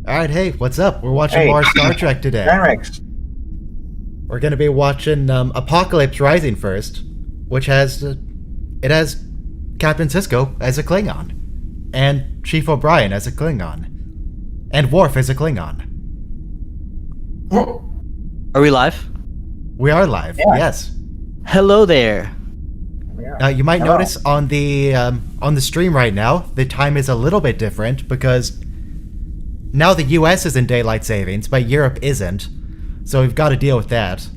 Alright, hey, what's up? We're watching more Star Trek today. Genrix. We're gonna be watching Apocalypse Rising first, which has Captain Sisko as a Klingon, and Chief O'Brien as a Klingon, and Worf as a Klingon. Are we live? We are live, Yeah. yes. Hello there. You might notice on the stream right now, the time is a little bit different because now the US is in daylight savings, but Europe isn't, so we've got to deal with that.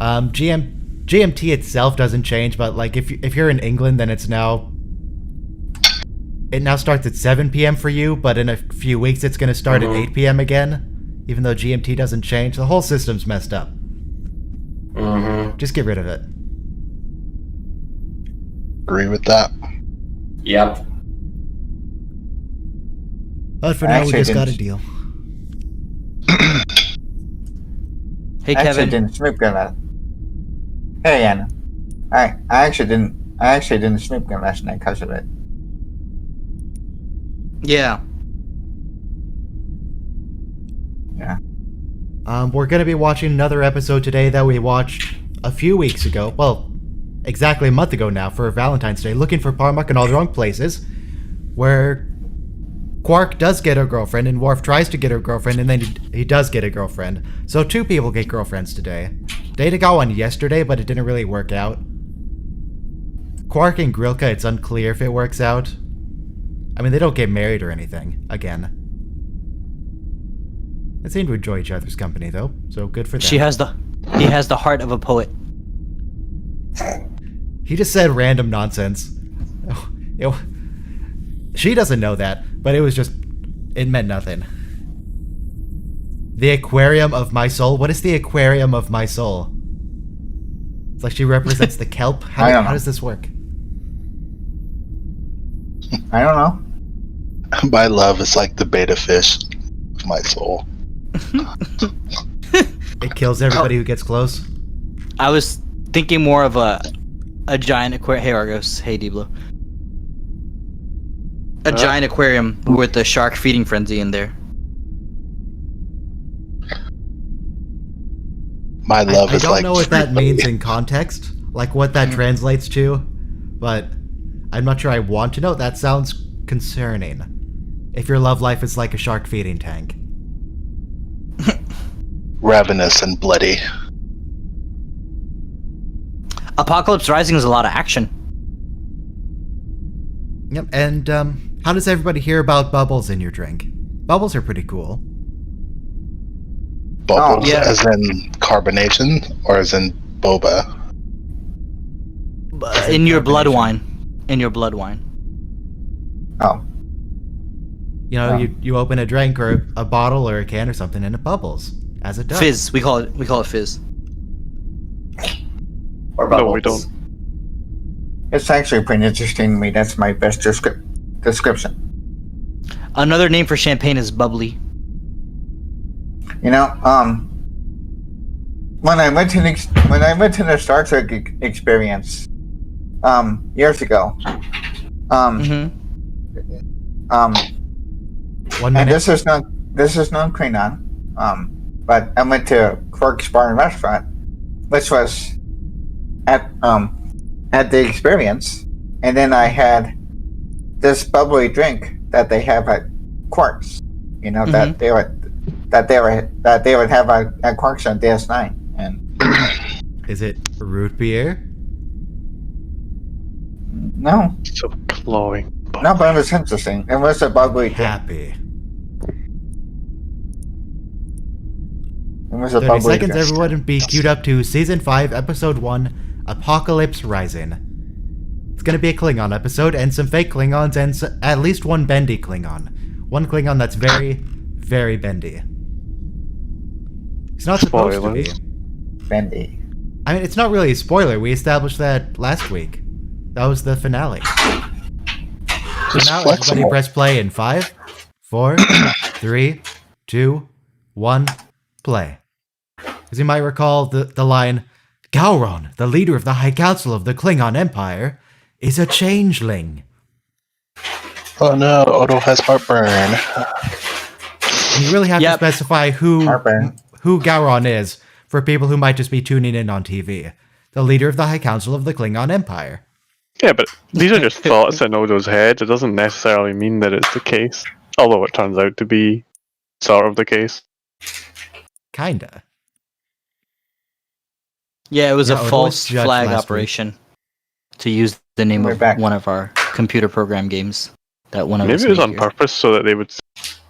GMT itself doesn't change, but like if you're in England, then it now starts at 7 p.m. for you, but in a few weeks it's going to start at 8 p.m. again, even though GMT doesn't change. The whole system's messed up. Just get rid of it. Agree with that. Yep. But for now, we just got a deal. Hey, I actually Kevin. didn't snoop gun last. Hey, Anna. I actually didn't snoop gun last night because of it. Yeah. Yeah. We're going to be watching another episode today that we watched a few weeks ago. Well, exactly a month ago now for Valentine's Day. Looking for Parmak in all the wrong places, where Quark does get a girlfriend and Worf tries to get a girlfriend, and then he does get a girlfriend. So two people get girlfriends today. Data got one yesterday, but it didn't really work out. Quark and Grilka, it's unclear if it works out. I mean, they don't get married or anything, again. They seem to enjoy each other's company, though, so good for them. He has the heart of a poet. He just said random nonsense. She doesn't know that, but it meant nothing. The aquarium of my soul? What is the aquarium of my soul? It's like she represents the kelp? How does this work? I don't know. My love is like the beta fish of my soul. It kills everybody who gets close? I was thinking more of a giant aquarium. Hey, Argos. Hey, Diblo. A giant aquarium with the shark feeding frenzy in there. My love I is don't like... know what that means in context, like what that translates to, but I'm not sure I want to know. That sounds concerning. If your love life is like a shark feeding tank. ravenous and bloody. Apocalypse Rising is a lot of action. Yep, and how does everybody hear about bubbles in your drink? Bubbles are pretty cool. Bubbles, yeah. as in carbonation, or as in boba? In your blood wine. In your blood wine. Oh. You know, you open a drink or a bottle or a can or something and it bubbles, as it does. Fizz. We call it fizz. Or bubbles. No, we don't. It's actually pretty interesting to me. That's my best description. Another name for champagne is bubbly. You know, when I went to the Star Trek experience, years ago, 1 minute. and this is not Klingon, but I went to Quark's Bar and Restaurant, which was at the experience, and then I had this bubbly drink that they have at Quark's. You know, that they would have at Quark's on DS9, and Is it root beer? no, So flowing. no, but it was interesting. It was a bubbly drink. Happy. It was a 30 bubbly seconds, drink. everyone, be queued up to Season 5, Episode 1, Apocalypse Rising. It's gonna be a Klingon episode, and some fake Klingons, and at least one bendy Klingon. One Klingon that's very, very bendy. He's not supposed to be. Bendy. I mean, it's not really a spoiler. We established that last week. That was the finale. So Just now, flexible. everybody press play in 5, 4, 3, 2, 1, play. As you might recall, the line, Gowron, the leader of the High Council of the Klingon Empire, is a changeling. Oh no, Odo has heartburn. And you really have Yep. to specify who Heartburn. Gowron is for people who might just be tuning in on TV. The leader of the High Council of the Klingon Empire. Yeah, but these are just thoughts in Odo's head. It doesn't necessarily mean that it's the case. Although it turns out to be sort of the case. Kinda. Yeah, it was Yeah, a Odo false was judged flag last operation to use the name We're of back. one of our computer program games that one of us Maybe it was made on here. purpose so that they would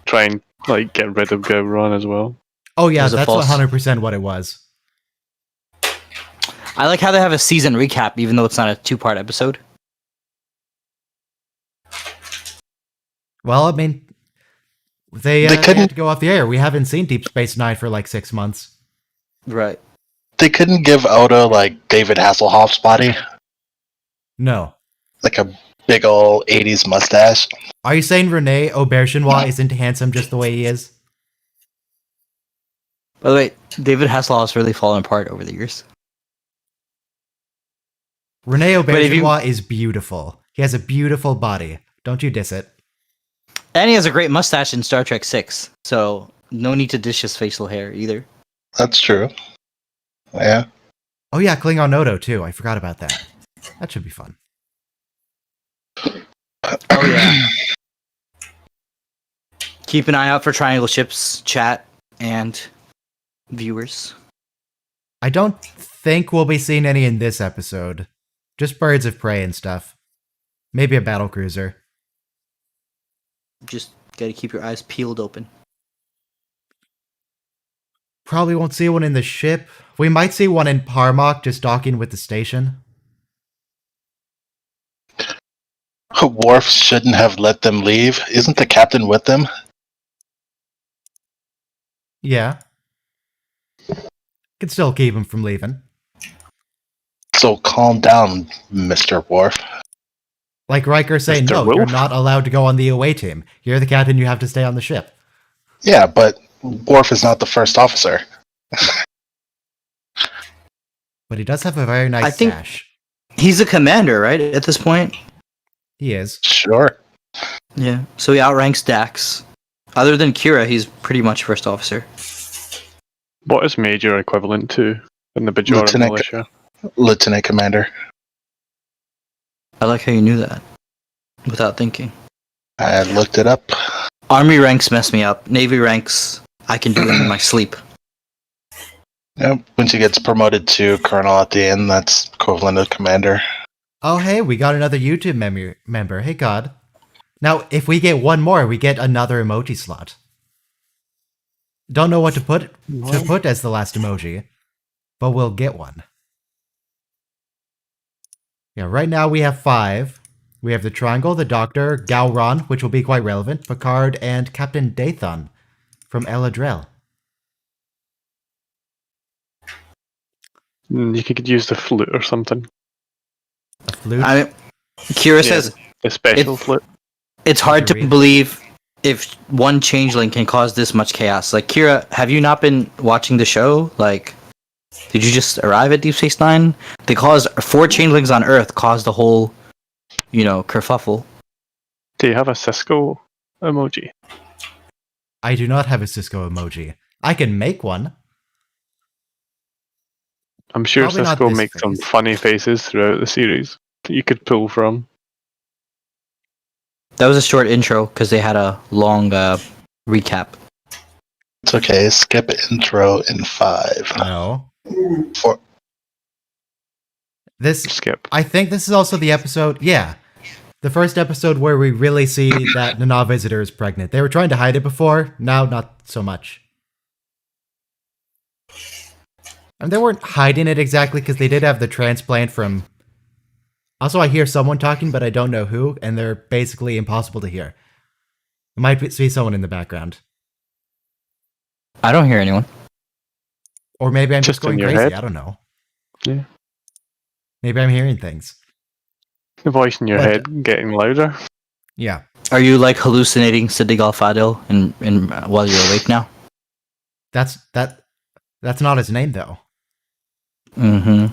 try and like get rid of Gowron as well. Oh yeah, It was a that's false- 100% what it was. I like how they have a season recap, even though it's not a 2-part episode. Well, I mean, they had couldn't- to go off the air. We haven't seen Deep Space Nine for like 6 months. Right. They couldn't give Odo like David Hasselhoff's body, No. like a big ol' 80s mustache. Are you saying Rene Aubergenois isn't handsome just the way he is? By the way, David Hasselhoff's really fallen apart over the years. Rene But if you- Aubergenois is beautiful. He has a beautiful body. Don't you diss it. And he has a great mustache in Star Trek 6, so no need to dish his facial hair either. That's true. Yeah. Oh yeah, Klingon Odo too. I forgot about that. That should be fun. Oh yeah. Keep an eye out for Triangle Ships chat and viewers. I don't think we'll be seeing any in this episode. Just birds of prey and stuff. Maybe a battle cruiser. Just gotta keep your eyes peeled open. Probably won't see one in the ship. We might see one in Parmok just docking with the station. Worf shouldn't have let them leave. Isn't the captain with them? Yeah. Can still keep him from leaving. So calm down, Mr. Worf. Like Riker saying, Mr. no, you're Wilf? not allowed to go on the away team. You're the captain, you have to stay on the ship. Yeah, but Worf is not the first officer. But he does have a very nice I think- sash. He's a commander, right? At this point? He is. Sure. Yeah. So he outranks Dax. Other than Kira, he's pretty much first officer. What is major equivalent to in the Bajoran Lieutenant- militia? Lieutenant Commander. I like how you knew that. Without thinking. I looked it up. Army ranks mess me up. Navy ranks, I can do it in my sleep. Yep. When she gets promoted to Colonel at the end, that's equivalent to Commander. Oh, hey, we got another YouTube member. Hey, God. Now, if we get one more, we get another emoji slot. Don't know what to put as the last emoji, but we'll get one. Yeah, right now we have 5. We have the Triangle, the Doctor, Gowron, which will be quite relevant, Picard, and Captain Dathan from Eladrel. You could use the flute or something. A flute. I mean, Kira Yeah. says A special It's- flute. it's hard to Agreed. believe if one changeling can cause this much chaos. Like, Kira, have you not been watching the show? Like, did you just arrive at Deep Space Nine? They caused 4 changelings on Earth, caused a whole, kerfuffle. Do you have a Cisco emoji? I do not have a Cisco emoji. I can make one. I'm sure Probably not Cisco this makes some face. funny faces throughout the series that you could pull from. That was a short intro because they had a long recap. It's okay. Skip intro in 5. No. 4. This Skip. I think this is also the episode, yeah. The first episode where we really see that Nana Visitor is pregnant. They were trying to hide it before, now not so much. And they weren't hiding it exactly because they did have the transplant from... Also, I hear someone talking, but I don't know who, and they're basically impossible to hear. It might be someone in the background. I don't hear anyone. Or maybe I'm just Just in going your crazy, head? I don't know. Yeah. Maybe I'm hearing things. The voice in your What? head getting louder. Yeah. Are you like hallucinating Siddig Al-Fadil while you're awake now? That's not his name, though. Mm-hmm.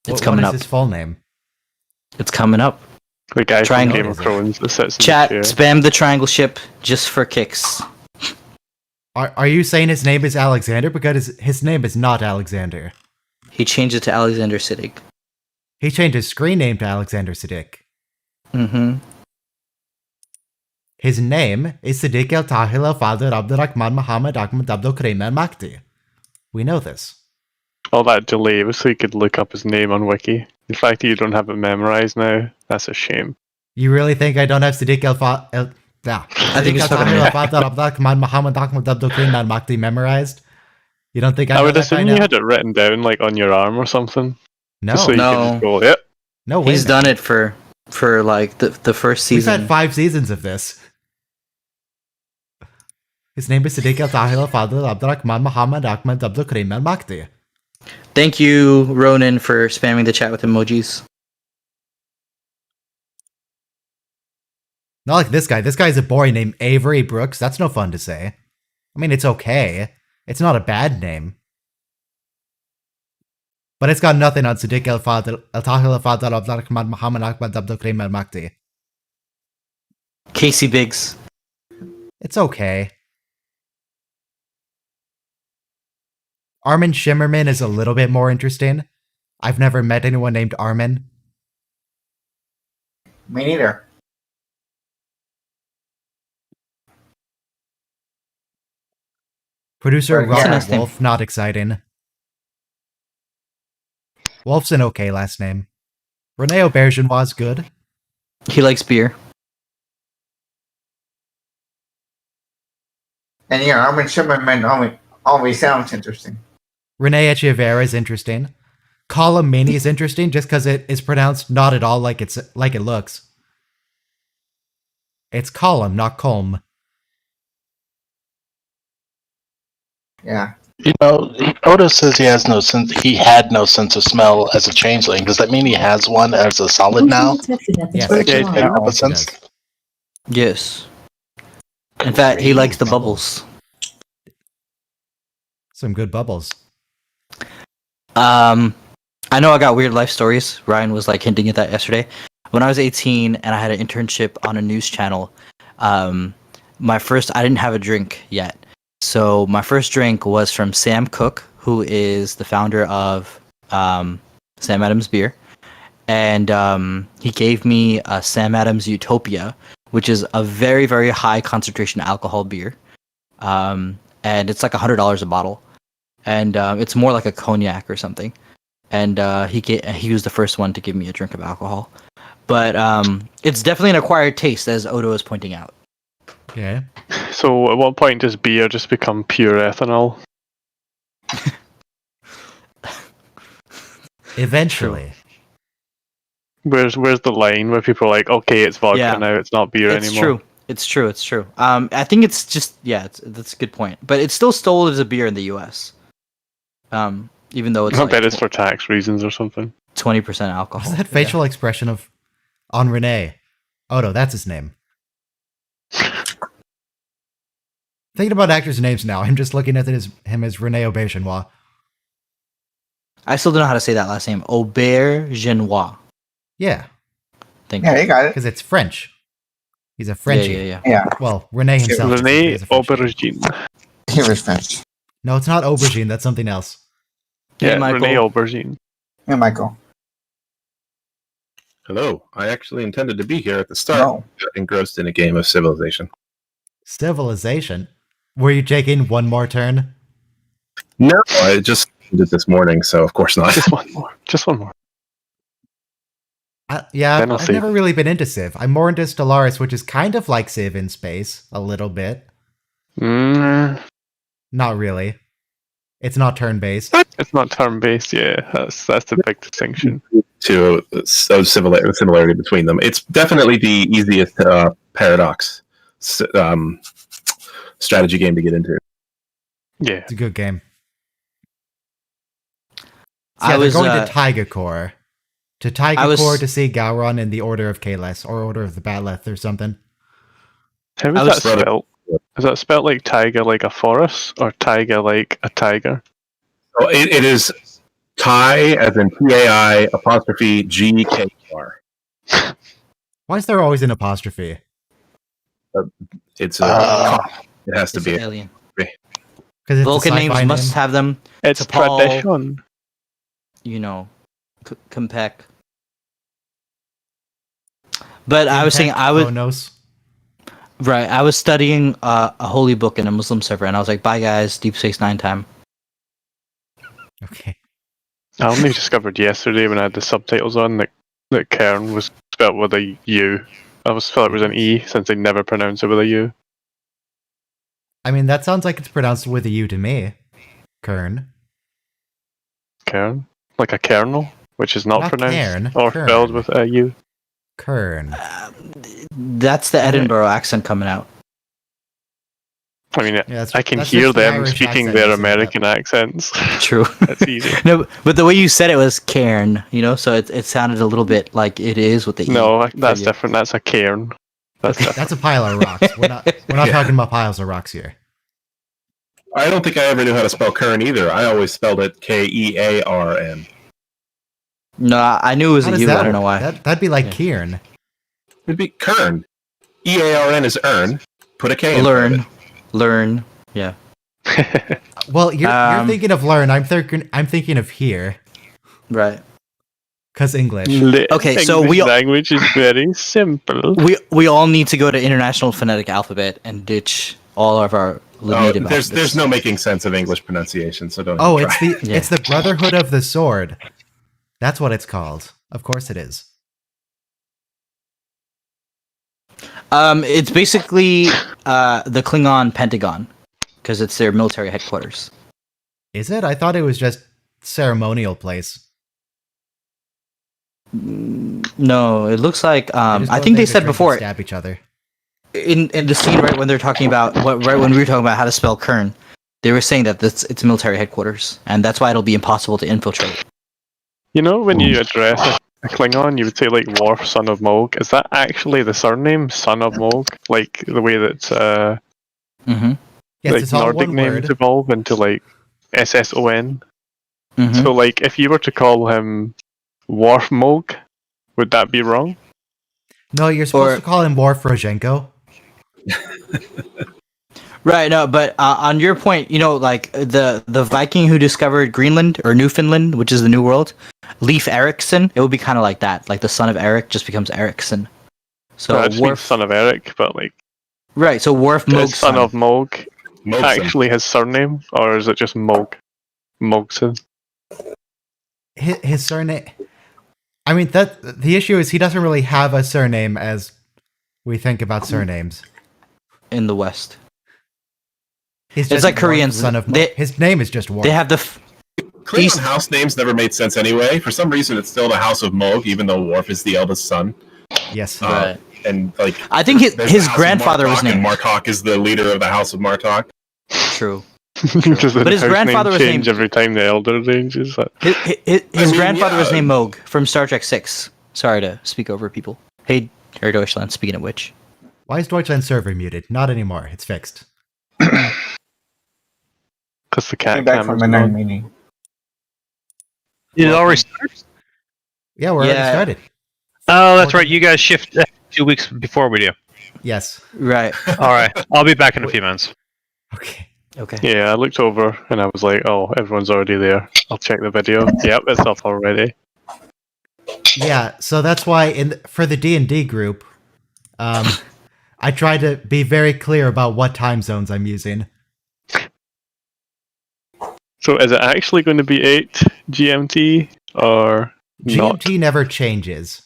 It's What coming is up. his full name? It's coming up. The guy from Triangle. Game of Thrones that sits in Chat, the chair. spam the triangle ship just for kicks. Are you saying his name is Alexander? Because his name is not Alexander. He changed it to Alexander Siddig. He changed his screen name to Alexander Siddiq. Mm-hmm. His name is Siddiq al-Tahil al-Fadl Abdurrahman Muhammad Ahmad Abdul Karim al-Makti. We know this. All that delay was so you could look up his name on Wiki. The fact that you don't have it memorized now, that's a shame. You really think I don't have Siddiq al-Fadl... I think it's talking about Muhammad Ahmad Abdul Karim al-Makti memorized? You don't think I I know would that by assume now? you had it written down like on your arm or something. No. Just so you No. can just go, yep. No way. He's done it for like the first We've season. had 5 seasons of this. His name is Siddiq al-Tahil al-Fadl Abdurrahman Muhammad Ahmad Abdul Karim al-Makti. Thank you, Ronan, for spamming the chat with emojis. Not like this guy. This guy's a boy named Avery Brooks. That's no fun to say. I mean, it's okay. It's not a bad name. But it's got nothing on Siddiq al-Fadl al-Tahil al-Fadl Abdurrahman Muhammad Ahmad Abdul Karim al-Makti. Casey Biggs. It's okay. Armin Shimmerman is a little bit more interesting. I've never met anyone named Armin. Me neither. Producer Right, yeah. Robert Nice name. Wolf, not exciting. Wolf's an okay last name. Rene Aubergenois is good. He likes beer. And yeah, Armin Shimmerman always sounds interesting. Rene Echeverria is interesting. Colum Mini is interesting just because it is pronounced not at all like it looks. It's column, not colm. Yeah. You know, Odo says he has no sense. He had no sense of smell as a changeling. Does that mean he has one as a solid now? Yes. Like, Yeah, in yeah. a sense? Yes. In fact, he likes the bubbles. Some good bubbles. I know I got weird life stories. Ryan was like hinting at that yesterday. When I was 18 and I had an internship on a news channel, I didn't have a drink yet. So my first drink was from Sam Cooke, who is the founder of Sam Adams Beer. And he gave me a Sam Adams Utopia, which is a very, very high concentration alcohol beer. And it's like $100 a bottle. And it's more like a cognac or something. And he was the first one to give me a drink of alcohol. But it's definitely an acquired taste, as Odo is pointing out. Yeah. So at what point does beer just become pure ethanol? Eventually. Where's the line where people are like, okay, it's vodka Yeah. now, it's not beer It's anymore? true. It's true. I think it's just that's a good point. But it's still sold as a beer in the U.S. Even though it's I like bet it's for tax reasons or something. 20% alcohol. What's that facial expression of on Rene? Odo, that's his name. Thinking about actors' names now, I'm just looking at him as Rene Aubergenois. I still don't know how to say that last name. Aubergenois. Yeah, Thank Yeah, you. you got it. because it's French. He's a Frenchie. Yeah. Yeah, Well, Rene himself. Rene is a Frenchie. Aubergine. he was French. No, it's not aubergine. That's something else. Hey, Yeah, Michael. Rene Aubergine. Yeah, Michael. Hello. I actually intended to be here at the start. No. Got engrossed in a game of Civilization. Civilization. Were you taking one more turn? No, I just did it this morning, so of course not. Just one more. Just one more. Yeah, Then I'll I've save never really been into Civ. I'm more into Stellaris, which is kind of like Civ in space, a little bit. Not really. It's not turn-based. It's not turn-based, yeah. That's the big distinction. To similarity between them. It's definitely the easiest paradox strategy game to get into. Yeah. It's a good game. So I yeah, was they're going to Taiga Core. To Taiga I was- Core to see Gowron in the Order of Kalis, or Order of the Batleth, or something. How I is was- that spelled? Is that spelled like taiga like a forest, or taiga like a tiger? So it is Tai as in PAI apostrophe GKR. Why is there always an apostrophe? It's Uh, it has to It's be. an alien. Because Vulcan names must have them. It's T'Pol, tradition. You know, Compec. But I was saying I was right. I was studying a holy book in a Muslim server, and I was like, "Bye, guys, Deep Space Nine time." Okay. I only discovered yesterday when I had the subtitles on that Kern was spelled with a U. I was thought it was an E since they never pronounce it with a U. I mean, that sounds like it's pronounced with a U to me. Kern. Kern? Like a kernel, which is not, Not pronounced cairn, or Kern. spelled with a U. Kern. That's the Edinburgh accent coming out. I mean, that's- I can that's hear just the them Irish speaking accent their you said that. American accents. True. That's easy. No, but the way you said it was cairn, so it sounded a little bit like it is with the E. No, that's you. different. That's a cairn. That's different. That's a pile of rocks. We're not Yeah. talking about piles of rocks here. I don't think I ever knew how to spell Kern either. I always spelled it Kearn. No, I knew it was How a does U. that I don't know work? why. That'd be like Yeah. Kieran. It'd be Kern. Earn is earn. Put a K in front of it. Learn. Yeah. Well, you're thinking of learn. I'm thinking of hear. Right. Cause English. Okay, so English we- language is very simple. We all need to go to International Phonetic Alphabet and ditch all of our native alphabets. There's no making sense of English pronunciation, so don't. Oh, even it's try. the Yeah. it's the Brotherhood of the Sword. That's what it's called. Of course it is. It's basically the Klingon Pentagon because it's their military headquarters. Is it? I thought it was just ceremonial place. No, it looks like They just I go think there they to said drink and before stab each other. in the scene right when they're talking about right when we were talking about how to spell Kern, they were saying that it's military headquarters and that's why it'll be impossible to infiltrate. You know, when you address a Klingon, you would say like Worf, son of Molg. Is that actually the surname, son of Molg? Like the way that Mm-hmm. Yes, like it's all Nordic one names word. evolve into like SSON? Mm-hmm. So like, if you were to call him Worf Molg, would that be wrong? No, you're supposed Or- to call him Worf Rozhenko. Right, no, but on your point, like the Viking who discovered Greenland or Newfoundland, which is the New World, Leif Erikson, it would be kind of like that. Like the son of Eric just becomes Ericsson. So No, I just mean Worf, son of Eric, but like, right? So Worf is Mog's son of Molg Mogson. actually his surname, or is it just Molg? Mogson. His surname. I mean, that the issue is he doesn't really have a surname as we think about surnames. in the West. He's It's like Worf, Koreans. son of. They- His name is just Worf. They have the Klingon East- house names never made sense anyway. For some reason, it's still the House of Molg, even though Worf is the eldest son. Yes. Right. And like, I think there's the his House of grandfather was Martok, and named. Martok is the leader of the House of Martok. True. Does the But his house grandfather name was change named- every time the elder changes? His grandfather was yeah. named Moog from Star Trek 6. Sorry to speak over people. Hey, Herr Deutschland, speaking of which. Why is Deutschland server muted? Not anymore. It's fixed. Because the cat Came back from camera's a nerd on. meeting. Did it already start? Yeah, we're already Yeah. started. Oh, that's right. You guys shift 2 weeks before we do. Yes. Right. All right. I'll be back in a few minutes. Okay. Okay. Yeah, I looked over and I was like, oh, everyone's already there. I'll check the video. Yep, it's up already. Yeah, so that's why for the D&D group, I try to be very clear about what time zones I'm using. So is it actually going to be 8 GMT or not? GMT never changes.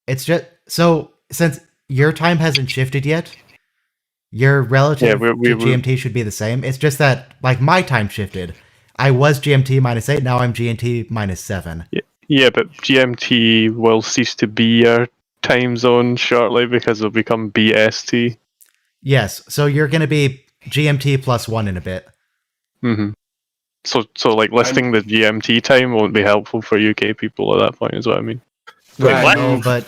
It's just so since your time hasn't shifted yet, your relative Yeah, we- to GMT should be the same. It's just that like my time shifted. I was GMT -8, now I'm GMT -7. Yeah, but GMT will cease to be our time zone shortly because it'll become BST. Yes, so you're going to be GMT +1 in a bit. Mm-hmm. So like listing the GMT time won't be helpful for UK people at that point, is what I mean. Right. what? No, but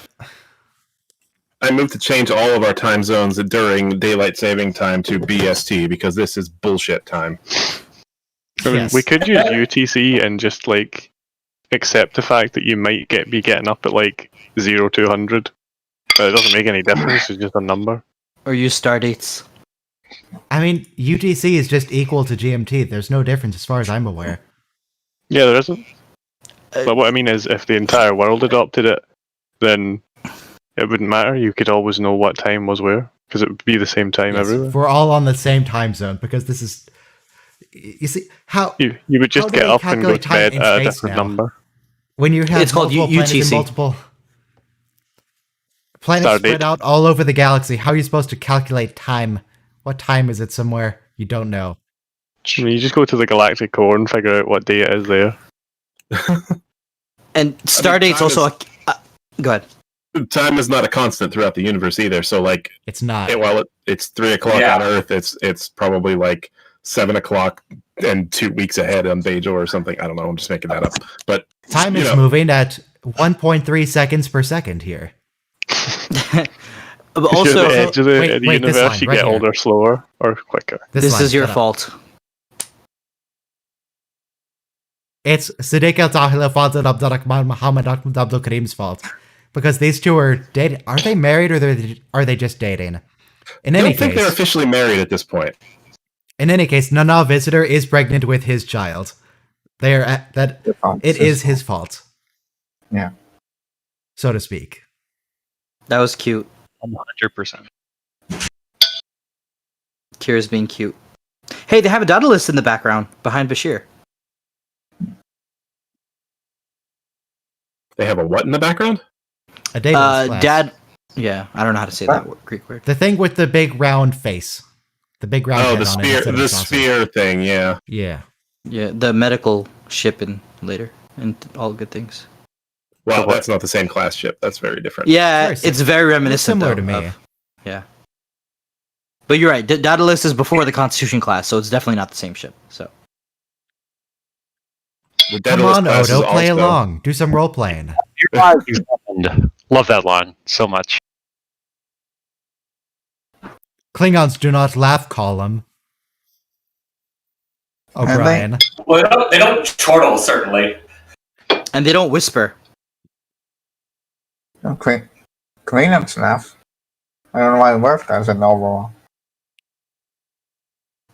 I moved to change all of our time zones during daylight saving time to BST because this is bullshit time. I mean, yes. we could use UTC and just like accept the fact that you might be getting up at like 0 to 100. But it doesn't make any difference. It's just a number. Or use star dates. I mean, UTC is just equal to GMT. There's no difference as far as I'm aware. Yeah, there isn't. But what I mean is, if the entire world adopted it, then it wouldn't matter. You could always know what time was where, because it would be the same time Yes, everywhere. we're all on the same time zone because this is. You see how You would just do get they up and go calculate to time bed in at a space different now? number. When you have It's called multiple planets and UTC. multiple planets Stardate. spread out all over the galaxy, how are you supposed to calculate time? What time is it somewhere? You don't know. I mean, you just go to the galactic core and figure out what day it is there. And star dates time also. Go ahead. Time is not a constant throughout the universe either. So like, It's not. while it's 3 o'clock Yeah. on Earth, it's probably like 7 o'clock and 2 weeks ahead on Bejor or something. I don't know. I'm just making that up. But Time you is know, moving at 1.3 seconds per second here. But If also, you're at the edge of the wait, this universe, line, you right get here. older slower or quicker. this line, is your shut up. fault. It's Siddiq al-Tahila Fadl Abdurrahman Muhammad Abdul Karim's fault. Because these two are dating. Are they married or are they just dating? In I any don't think they're case, officially married at this point. Nana Visitor is pregnant with his child. They are at that. It is his fault, Yeah. so to speak. That was cute. 100%. Kira's being cute. Hey, they have a data list in the background behind Bashir. They have a what in the background? A dating class. Dad. Yeah, I don't know how to say that Greek word. The thing with the big round face, the big round. Oh, head the on it sphere, instead of the sausage. sphere thing. Yeah. Yeah. Yeah, the medical ship and later and all good things. Well, that's not the same class ship. That's very different. Yeah, Very it's very reminiscent. Similar though, to me. of- yeah. But you're right. Data list is before the Constitution class, so it's definitely not the same ship. So The Come Daedalus on, class is Odo, play also- along. Do some role playing. Love that line so much. Klingons do not laugh, column. O'Brien. Well, they don't chortle, certainly. and they don't whisper. Okay. Klingons enough. I don't know why Worf doesn't overall.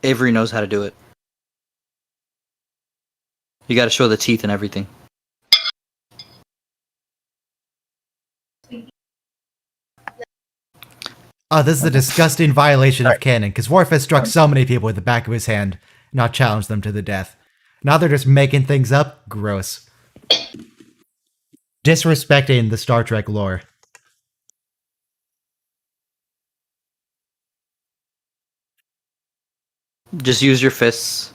Avery knows how to do it. You got to show the teeth and everything. Oh, this is a disgusting violation of canon, because Worf has struck so many people with the back of his hand, not challenged them to the death. Now they're just making things up? Gross. Disrespecting the Star Trek lore. Just use your fists.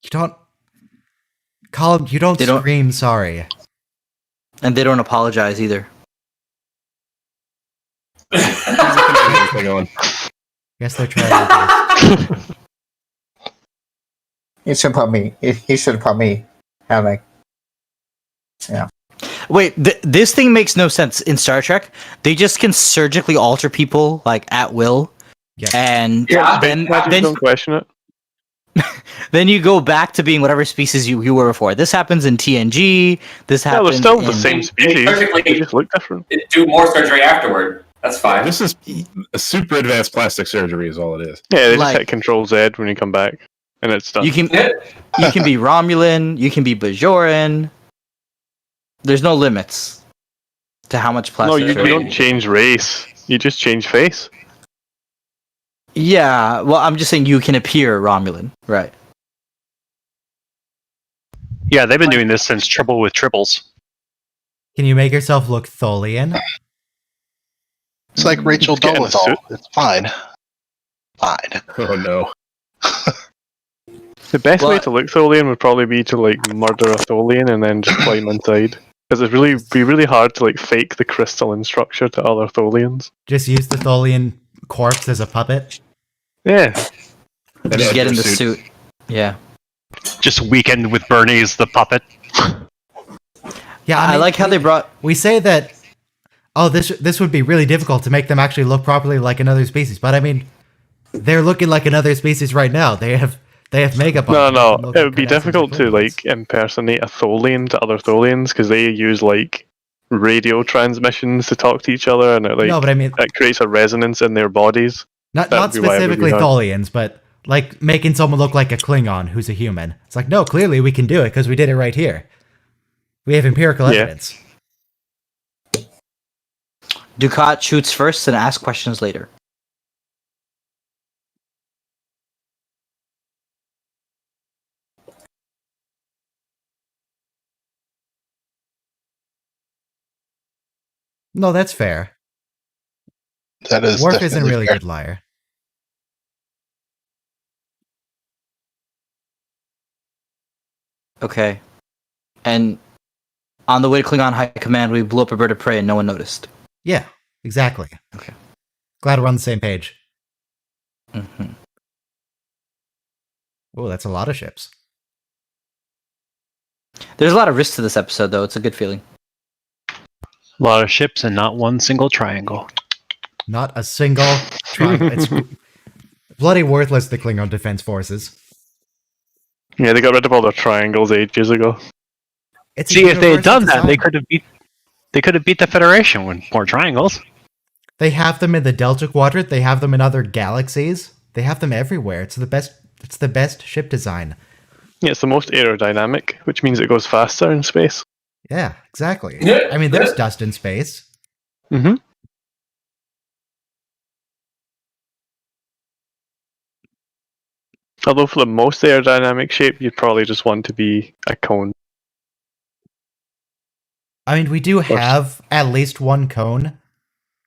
You don't... Colin, you don't They don't- scream sorry. And they don't apologize either. Klingon. Guess they're trying their best. He should put me. He should put me. Have like. Wait, this thing makes no sense in Star Trek. They just can surgically alter people like at will, Yeah. and Yeah. then Don't question it. then you go back to being whatever species you were before. This happens in TNG. This Yeah, happens. they're still the in- same species. Perfectly. They just look different. Do more surgery afterward. That's fine. This is a super advanced plastic surgery, is all it is. Yeah, they Like- just hit Control Z when you come back, and it's done. You can be Romulan. You can be Bajoran. There's no limits to how much no, plastic. you surgery. don't change race. You just change face. Yeah, well, I'm just saying you can appear Romulan, right? Yeah, they've been doing this since Trouble with Tribbles. Can you make yourself look Tholian? It's like Rachel Get in the Dolezal. suit. It's fine. Fine. Oh no. The best way What? to look Tholian would probably be to like murder a Tholian and then just climb inside. Because it's be really hard to like fake the crystalline structure to other Tholians. Just use the Tholian corpse as a puppet? Yeah. And Just get in the suit. suit. Yeah, Just Weekend with Bernie's the puppet. Yeah, I mean, like how they brought. we say that, oh, this would be really difficult to make them actually look properly like another species. But I mean, They're looking like another species right now. They have makeup on. No, them. it would be Look like difficult to Klingons. like impersonate a Tholian to other Tholians because they use like radio transmissions to talk to each other, and No, but I mean, it creates a resonance in their bodies. not That'd be why it would be specifically hard. Tholians, but like making someone look like a Klingon who's a human. It's like, no, clearly we can do it because we did it right here. We have empirical Yeah. evidence. Ducat shoots first and asks questions later. No, that's fair. That is Worf isn't definitely really a fair. good liar. Okay. And on the way to Klingon High Command, we blew up a bird of prey and no one noticed. Yeah, exactly. Okay. Glad we're on the same page. Mm-hmm. Oh, that's a lot of ships. There's a lot of risk to this episode, though. It's a good feeling. A lot of ships and not one single triangle. Not a single triangle. It's bloody worthless, the Klingon Defense Forces. Yeah, they got rid of all their triangles ages ago. It's a See, if they had universal done that, they design. could have beat the Federation with more triangles. They have them in the Delta Quadrant. They have them in other galaxies. They have them everywhere. It's the best. It's the best ship design. Yeah, it's the most aerodynamic, which means it goes faster in space. Yeah, exactly. Yeah, I mean, there's yeah. dust in space. Mm-hmm. Although for the most aerodynamic shape, you'd probably just want to be a cone. I mean, we do have at least one cone.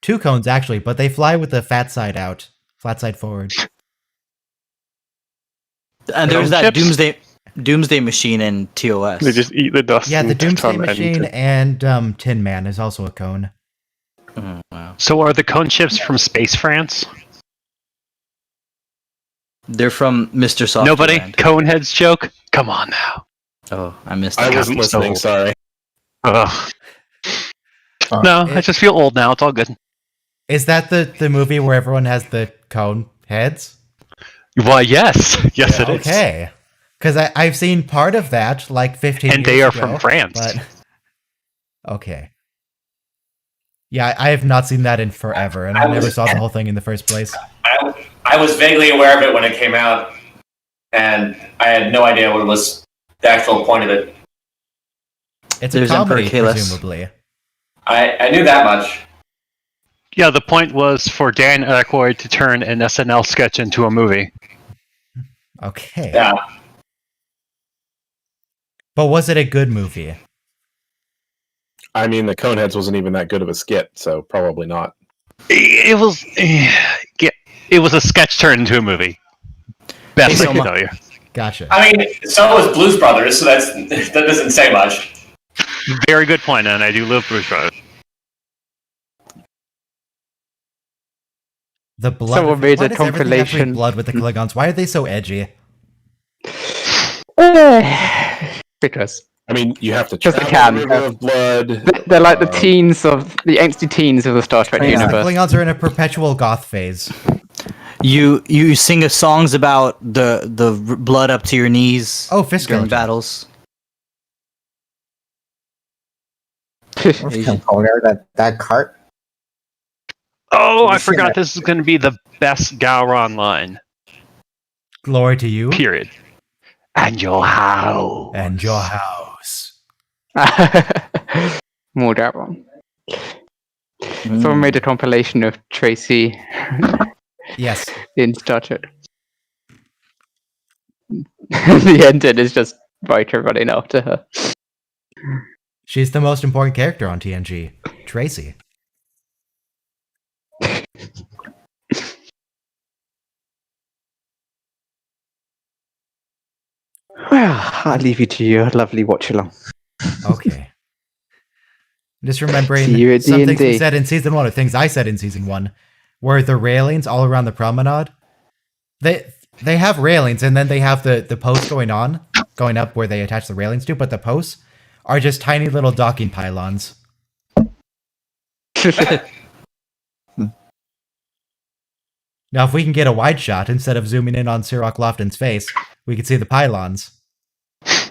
2 cones, actually, but they fly with the fat side out. Flat side forward. And there's Drone that ships? Doomsday machine in TOS. They just eat the dust. Yeah, the and Doomsday turn it Machine into- and Tin Man is also a cone. Oh, wow. So are the cone ships from Space France? They're from Mr. Soft. Nobody? Coneheads joke? Come on now. Oh, I missed I that. wasn't I'm so listening. old. Sorry. Ugh. No, I just feel old now. It's all good. Is that the movie where everyone has the cone heads? Why, yes. Yes, it is. Okay. Because I've seen part of that like 15 And years they are ago, from France. But... Okay. Yeah, I have not seen that in forever, and I never saw the whole thing in the first place. I was vaguely aware of it when it came out, and I had no idea what was the actual point of it. It's There's a comedy, Emperor Kalis. presumably. I knew that much. Yeah, the point was for Dan Aykroyd to turn an SNL sketch into a movie. Okay. Yeah. But was it a good movie? I mean, the Coneheads wasn't even that good of a skit, so probably not. It was... Yeah, it was a sketch turned into a movie. Best I can tell you. Gotcha. I mean, so was Blues Brothers, so that doesn't say much. Very good point, and I do love Bruce Brothers. The blood. Someone made why a does everything have to be compilation. blood with the Klingons. Why are they so edgy? Because I mean, you have to Because they travel the can. river of blood. they're like the angsty teens of the Star Trek Yeah, the universe. Klingons are in a perpetual goth phase. You sing songs about the blood up to your knees Oh, fist during skeleton. battles. That cart. Oh, I You see forgot that? this is going to be the best Gowron line. Glory to you Period. And your house. and your house. More that one. Someone made a compilation of Tracy Yes. in Star Trek. The ending is just Riker running after her. She's the most important character on TNG. Tracy. Well, I'll leave you to your lovely watch along. Okay. Just remembering See you at some things we D&D. said in season 1, or things I said in season 1, were the railings all around the promenade. They have railings, and then they have the posts going up where they attach the railings to, but the posts are just tiny little docking pylons. Now, if we can get a wide shot instead of zooming in on Sirach Lofton's face, we can see the pylons.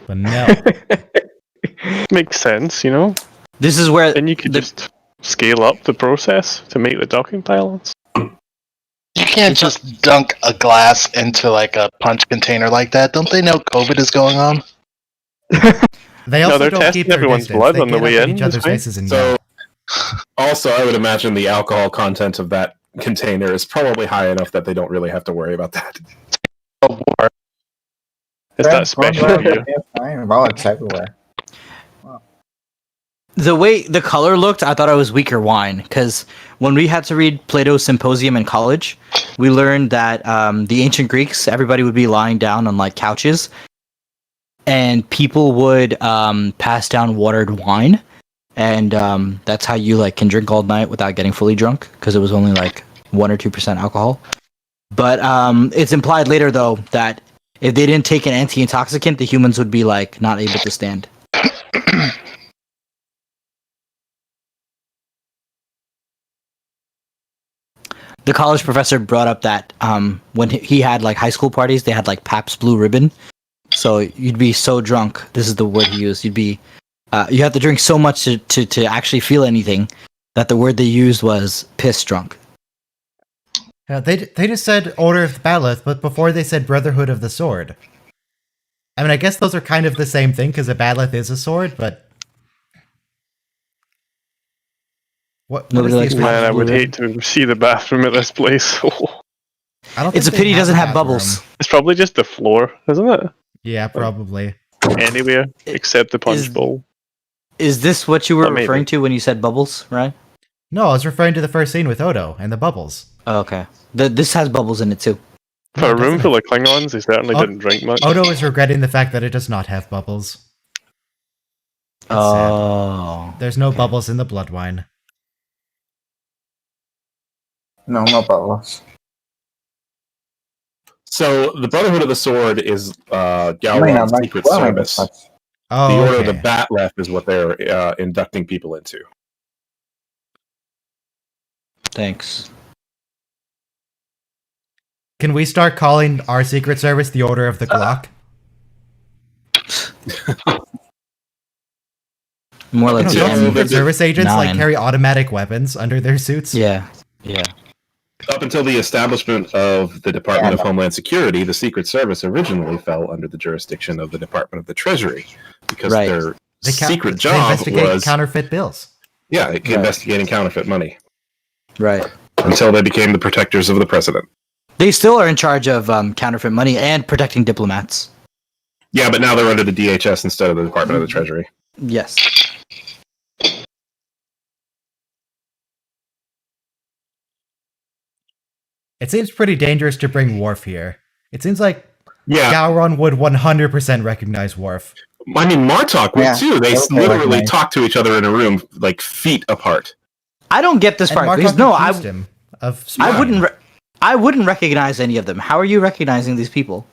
But no. Makes sense, you know? This is where Then you could just scale up the process to make the docking pylons. You can't just dunk a glass into like a punch container like that. Don't they know COVID is going on? They also they're don't testing keep their everyone's distance. blood They on the get way up in, each other's that's right. faces and So, yell. also, I would imagine the alcohol content of that container is probably high enough that they don't really have to worry about that. Is that special beer? Well, it's everywhere. the way the color looked, I thought it was weaker wine. Because when we had to read Plato's Symposium in college, we learned that the ancient Greeks, everybody would be lying down on like couches, and people would pass down watered wine, and that's how you like can drink all night without getting fully drunk because it was only like 1 or 2% alcohol. But it's implied later though that if they didn't take an anti-intoxicant, the humans would be like not able to stand. The college professor brought up that when he had like high school parties, they had like Pabst Blue Ribbon. So you'd be so drunk. This is the word he used. You'd be, you have to drink so much to actually feel anything. That the word they used was piss drunk. Yeah, they just said Order of the Batleth, but before they said Brotherhood of the Sword. I mean, I guess those are kind of the same thing because a Batleth is a sword, but what Nobody is the likes approach? Man, I would hate to see the bathroom at this place. I don't It's a think they pity it doesn't have bathroom. bubbles. It's probably just the floor, isn't it? Yeah, probably. Anywhere except the punch bowl. Is this what you were Maybe. referring to when you said bubbles, right? No, I was referring to the first scene with Odo and the bubbles. Oh, okay. This has bubbles in it too. For a it room doesn't full of Klingons, they certainly Oh, didn't drink much. Odo is regretting the fact that it does not have bubbles. It's sad. Oh. There's no bubbles in the blood wine. No bubbles. So, the Brotherhood of the Sword is I mean, Gowron's I'm secret like, well, service. that's- Oh, The Order of okay. the Batleth is what they're inducting people into. Thanks. Can we start calling our secret service the Order of the Glock? More like No, Yeah, don't well, secret they're- service agents like Nine. carry automatic weapons under their suits? Yeah. Yeah. Up until the establishment of the Department of Homeland Security, the Secret Service originally fell under the jurisdiction of the Department of the Treasury because Right. their They secret they job investigate was counterfeit bills. investigating counterfeit money Right. until they became the protectors of the president. They still are in charge of counterfeit money and protecting diplomats. Yeah, but now they're under the DHS instead of the Department of the Treasury. Yes. It seems pretty dangerous to bring Worf here. It seems like Yeah, Gowron would 100% recognize Worf. I mean Martok would Yeah, too. They okay, literally like- talk to each other in a room like feet apart. I don't get this And part. Markov Because no, accused him of I spying. wouldn't. I wouldn't recognize any of them. How are you recognizing these people?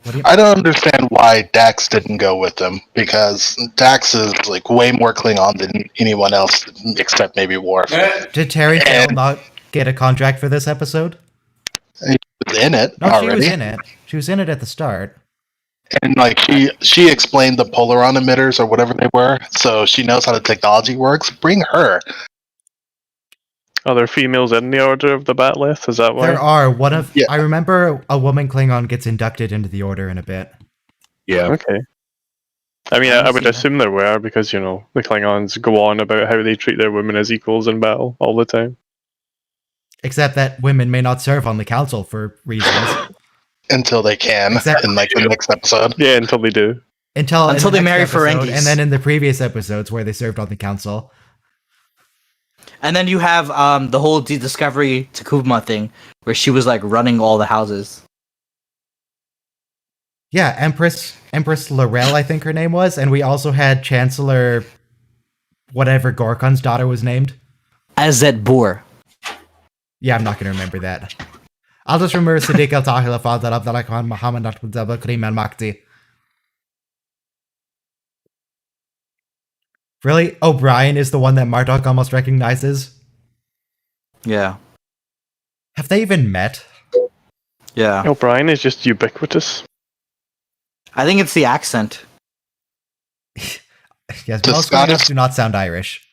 What do you- I don't understand why Dax didn't go with them because Dax is like way more Klingon than anyone else except maybe Worf. Did Terry Tail not get a contract for this episode? He was in it No, already. she was in it. She was in it at the start. And like she explained the polaron emitters or whatever they were, so she knows how the technology works. Bring her. Are there females in the Order of the Batleth? Is that why? There are one of. Yeah. I remember a woman Klingon gets inducted into the order in a bit. Yeah. Okay. I mean, I would assume there were because, you know, the Klingons go on about how they treat their women as equals in battle all the time. Except that women may not serve on the council for reasons. Until they can Exactly. in like the next episode. Yeah, until they do. Until in the they next marry episode, Ferengis. and then in the previous episodes where they served on the council. And then you have the whole Discovery Takuma thing, where she was like running all the houses. Yeah, Empress Lorel, I think her name was, and we also had Chancellor, whatever Gorkon's daughter was named. Azet Boor. Yeah, I'm not going to remember that. I'll just remember Siddiq al-Tahil Fadal Abdullah Khan Muhammad Karim al-Makti. Really? O'Brien is the one that Martok almost recognizes? Yeah. Have they even met? Yeah. O'Brien is just ubiquitous. I think it's the accent. Yes, The most Scottish- Klingons do not sound Irish.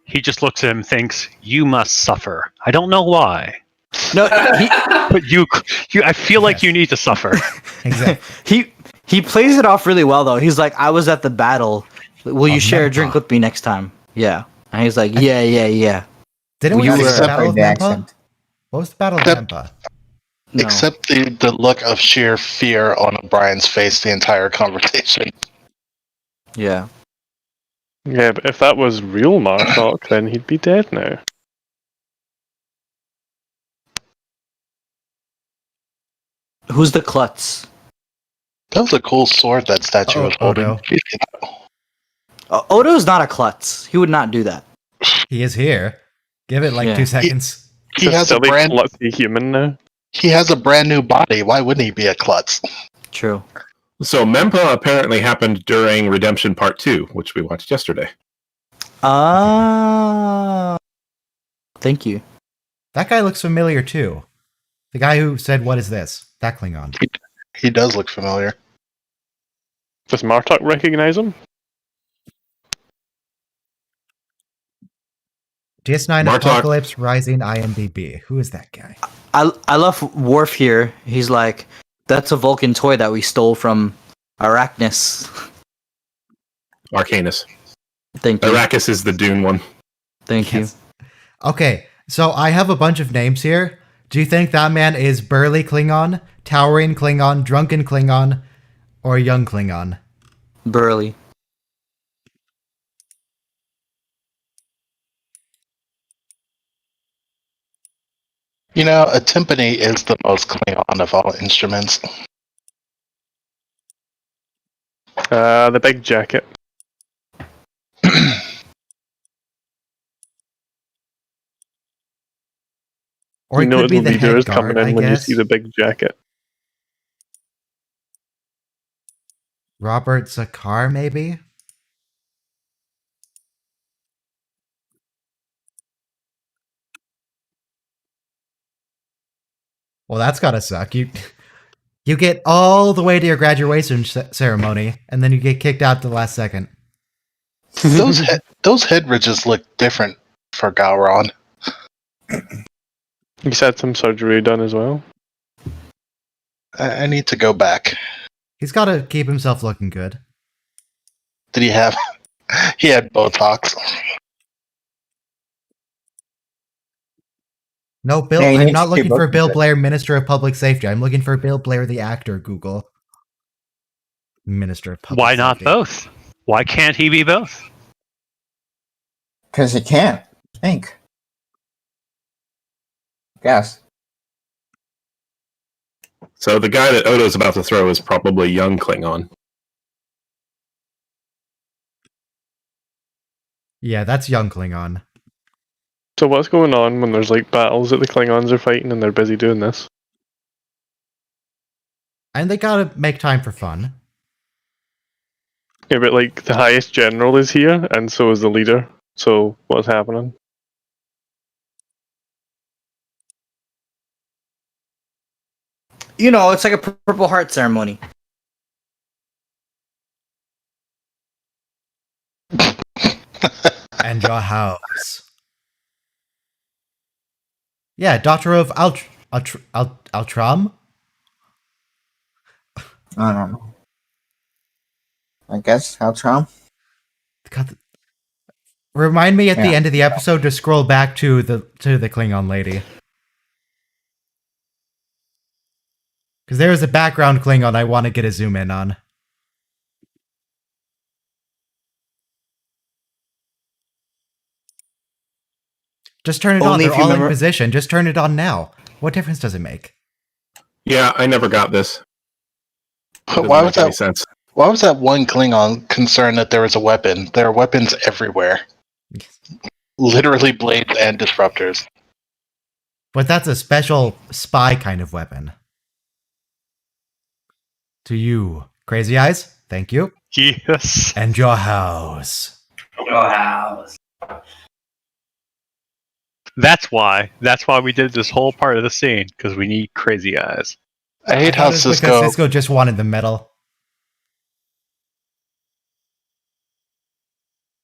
He just looks at him and thinks, "You must suffer." I don't know why, No, but I feel like Yes. you need to suffer. Exactly. he plays it off really well though. He's like, "I was at the battle. Will you Of share a Mempa. drink with me next time?" Yeah. And he's like, "Yeah." Didn't we You see were- the Battle of the Mempa? accent. What was the Battle of Except- Mempa? No. Except the look of sheer fear on O'Brien's face the entire conversation. Yeah. Yeah, but if that was real Martok, then he'd be dead now. Who's the klutz? That was a cool sword that statue was holding. Odo. Odo's not a klutz. He would not do that. He is here. Give it like Yeah. 2 seconds. He He's a has a silly, brand. klutzy human now. He has a brand new body. Why wouldn't he be a klutz? True. So Mempa apparently happened during Redemption Part 2, which we watched yesterday. Thank you. That guy looks familiar too. The guy who said, "What is this?" That Klingon. He does look familiar. Does Martok recognize him? DS9 Martok. Apocalypse Rising IMDb. Who is that guy? I love Worf here. He's like, "That's a Vulcan toy that we stole from Arachnus." Arcanus. Thank you. Arrakis is the Dune one. Thank you. Yes. Okay, so I have a bunch of names here. Do you think that man is burly Klingon, towering Klingon, drunken Klingon, or young Klingon? Burly. You know, a timpani is the most Klingon of all instruments. The big jacket. Or You it know could be the the leader head is coming guard, I in when you guess. see the big jacket. Robert Zakar, maybe? Well, that's gotta suck. You get all the way to your graduation ceremony, and then you get kicked out the last second. Those head ridges look different for Gowron. He's had some surgery done as well. I need to go back. He's gotta keep himself looking good. Did he have? He had Botox. No, Bill. Yeah, he I'm needs not to looking keep for looking Bill good. Blair, Minister of Public Safety. I'm looking for Bill Blair, the actor. Google. Minister of Public Why Safety. not both? Why can't he be both? Because he can't think. Guess. So the guy that Odo's about to throw is probably young Klingon. Yeah, that's young Klingon. So what's going on when there's like battles that the Klingons are fighting and they're busy doing this? And they gotta make time for fun. Yeah, but like the highest general is here, and so is the leader. So what's happening? You know, it's like a Purple Heart ceremony. And your house. Yeah, daughter of Altram? I don't know. I guess. How Trump? God, remind me at the Yeah. end of the episode to scroll back to the Klingon lady. Because there is a background Klingon I want to get a zoom in on. Just turn it on. Only They're if you all in remember- position. Just turn it on now. What difference does it make? Yeah, I never got this. Doesn't Why make was any that? sense? Why was that one Klingon concerned that there was a weapon? There are weapons everywhere. Literally blades and disruptors. But that's a special spy kind of weapon. To you, Crazy Eyes, thank you. Yes. And your house. Your house. That's why. That's why we did this whole part of the scene, because we need crazy eyes. I hate I how thought it was Cisco. because Cisco just wanted the medal.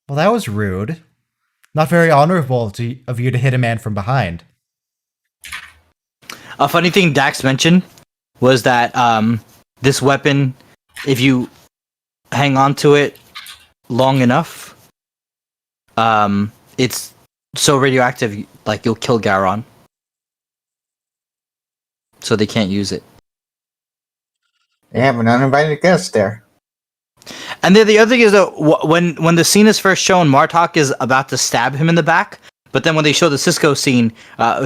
Well, that was rude. Not very honorable of you to hit a man from behind. A funny thing Dax mentioned was that this weapon, if you hang on to it long enough, it's so radioactive, like you'll kill Garon. So they can't use it. They have an uninvited guest there. And then the other thing is that when the scene is first shown, Martok is about to stab him in the back, but then when they show the Cisco scene,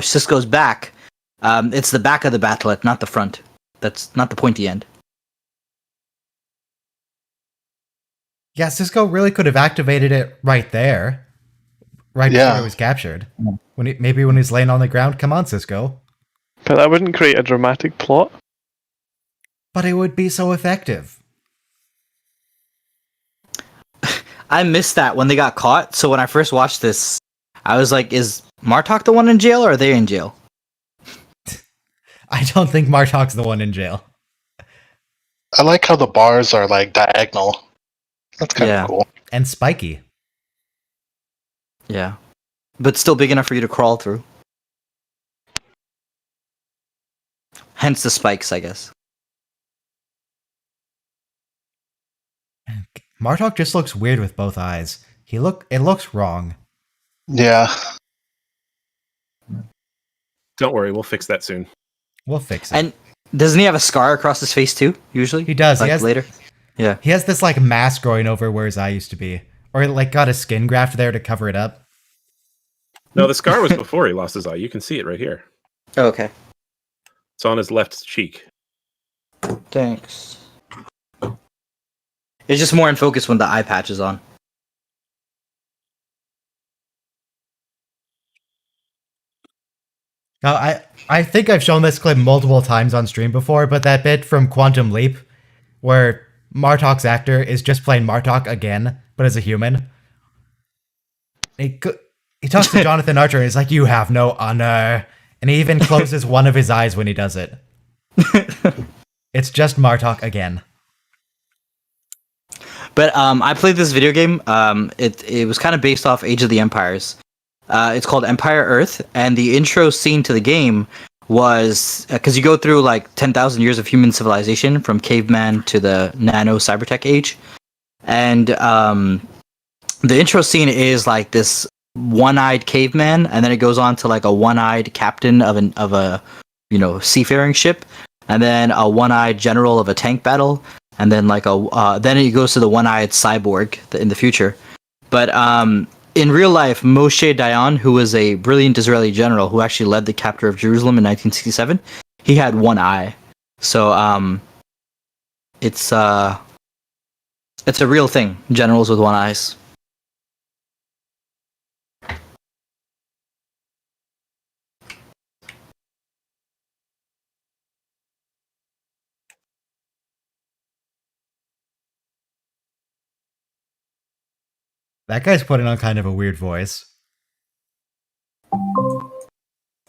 Cisco's back, it's the back of the bat'leth, not the front. That's not the pointy end. Yeah, Cisco really could have activated it right there. Right before it was captured. Maybe when he's laying on the ground. Come on, Cisco. But that wouldn't create a dramatic plot. But it would be so effective. I missed that when they got caught, so when I first watched this, I was like, is Martok the one in jail, or are they in jail? I don't think Martok's the one in jail. I like how the bars are like diagonal. That's kind of cool. And spiky. Yeah. But still big enough for you to crawl through. Hence the spikes, I guess. Martok just looks weird with both eyes. It looks wrong. Yeah. Don't worry, we'll fix that soon. We'll fix it. And doesn't he have a scar across his face too, usually? He does. Like later? Yeah. He has this like mask growing over where his eye used to be. Or like got a skin graft there to cover it up. No, the scar was before he lost his eye. You can see it right here. Oh, okay. It's on his left cheek. Thanks. It's just more in focus when the eye patch is on. Now, I think I've shown this clip multiple times on stream before, but that bit from Quantum Leap, where Martok's actor is just playing Martok again, but as a human. He talks to Jonathan Archer and he's like, "You have no honor." And he even closes one of his eyes when he does it. It's just Martok again. But I played this video game. It was kind of based off Age of the Empires. It's called Empire Earth, and the intro scene to the game was because you go through like 10,000 years of human civilization from caveman to the nano cybertech age, and the intro scene is like this one-eyed caveman, and then it goes on to like a one-eyed captain of a seafaring ship, and then a one-eyed general of a tank battle, and then like then it goes to the one-eyed cyborg in the future. But in real life, Moshe Dayan, who was a brilliant Israeli general who actually led the capture of Jerusalem in 1967, he had one eye. So it's a real thing. Generals with one eyes. That guy's putting on kind of a weird voice.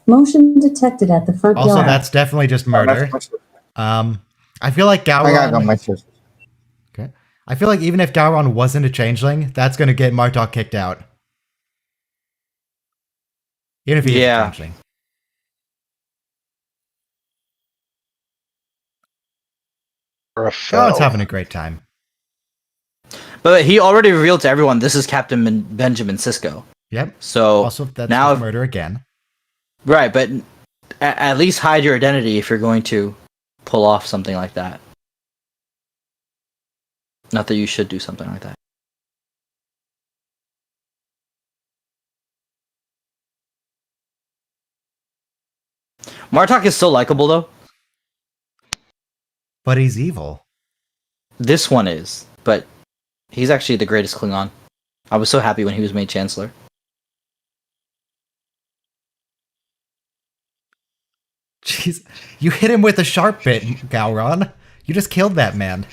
Motion detected at the front Also, yard. that's definitely just murder. I feel like Gowron... I gotta go, my sister. Okay. I feel like even if Gowron wasn't a changeling, that's going to get Martok kicked out. Even if he is a changeling. Gowron's having a great time. But he already revealed to everyone this is Captain Benjamin Sisko. Yep. So also, that's now murder again. Right, but at least hide your identity if you're going to pull off something like that. Not that you should do something like that. Martok is still likable though. But he's evil. This one is, but he's actually the greatest Klingon. I was so happy when he was made Chancellor. Jeez, you hit him with a sharp bit, Gowron. You just killed that man.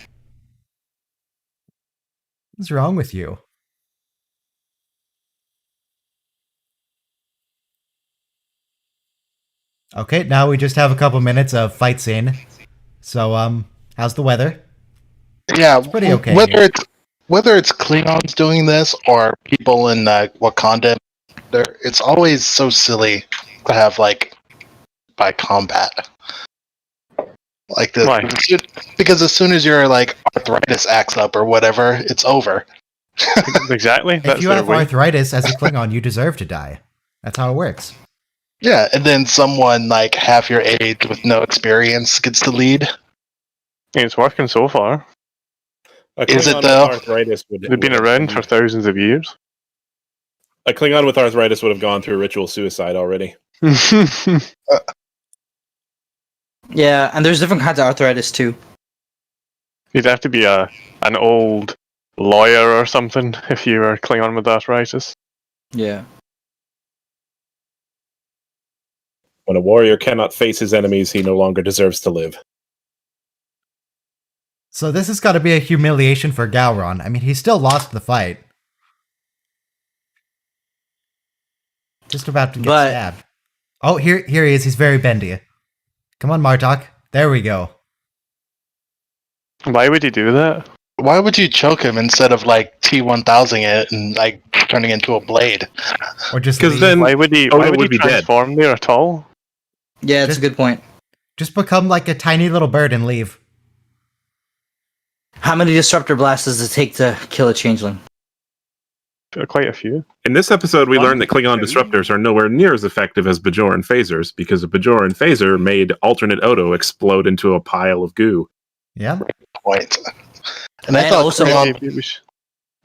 What's wrong with you? Okay, now we just have a couple minutes of fight scene. So, how's the weather? Yeah, pretty okay whether it's Klingons doing this or people in Wakanda, it's always so silly to have like by combat like this. Why? Because as soon as your like arthritis acts up or whatever, it's over. Exactly. If you have arthritis as a Klingon, you deserve to die. That's how it works. Yeah, and then someone like half your age with no experience gets the lead. It's working so far. Is it though? They've been around for thousands of years. A Klingon with arthritis would have gone through ritual suicide already. Yeah, and there's different kinds of arthritis too. You'd have to be an old lawyer or something if you were Klingon with arthritis. Yeah. When a warrior cannot face his enemies, he no longer deserves to live. So this has got to be a humiliation for Gowron. I mean, he still lost the fight. Just about to get stabbed. Oh, here he is. He's very bendy. Come on, Martok. There we go. Why would he do that? Why would you choke him instead of like T1000 it and like turning into a blade? Or just because then why would he transform there at all? Yeah, that's a good point. Just become like a tiny little bird and leave. How many disruptor blasts does it take to kill a changeling? Quite a few. In this episode, we learned that Klingon disruptors are nowhere near as effective as Bajoran phasers because a Bajoran phaser made alternate Odo explode into a pile of goo. Yeah. Point. And I thought also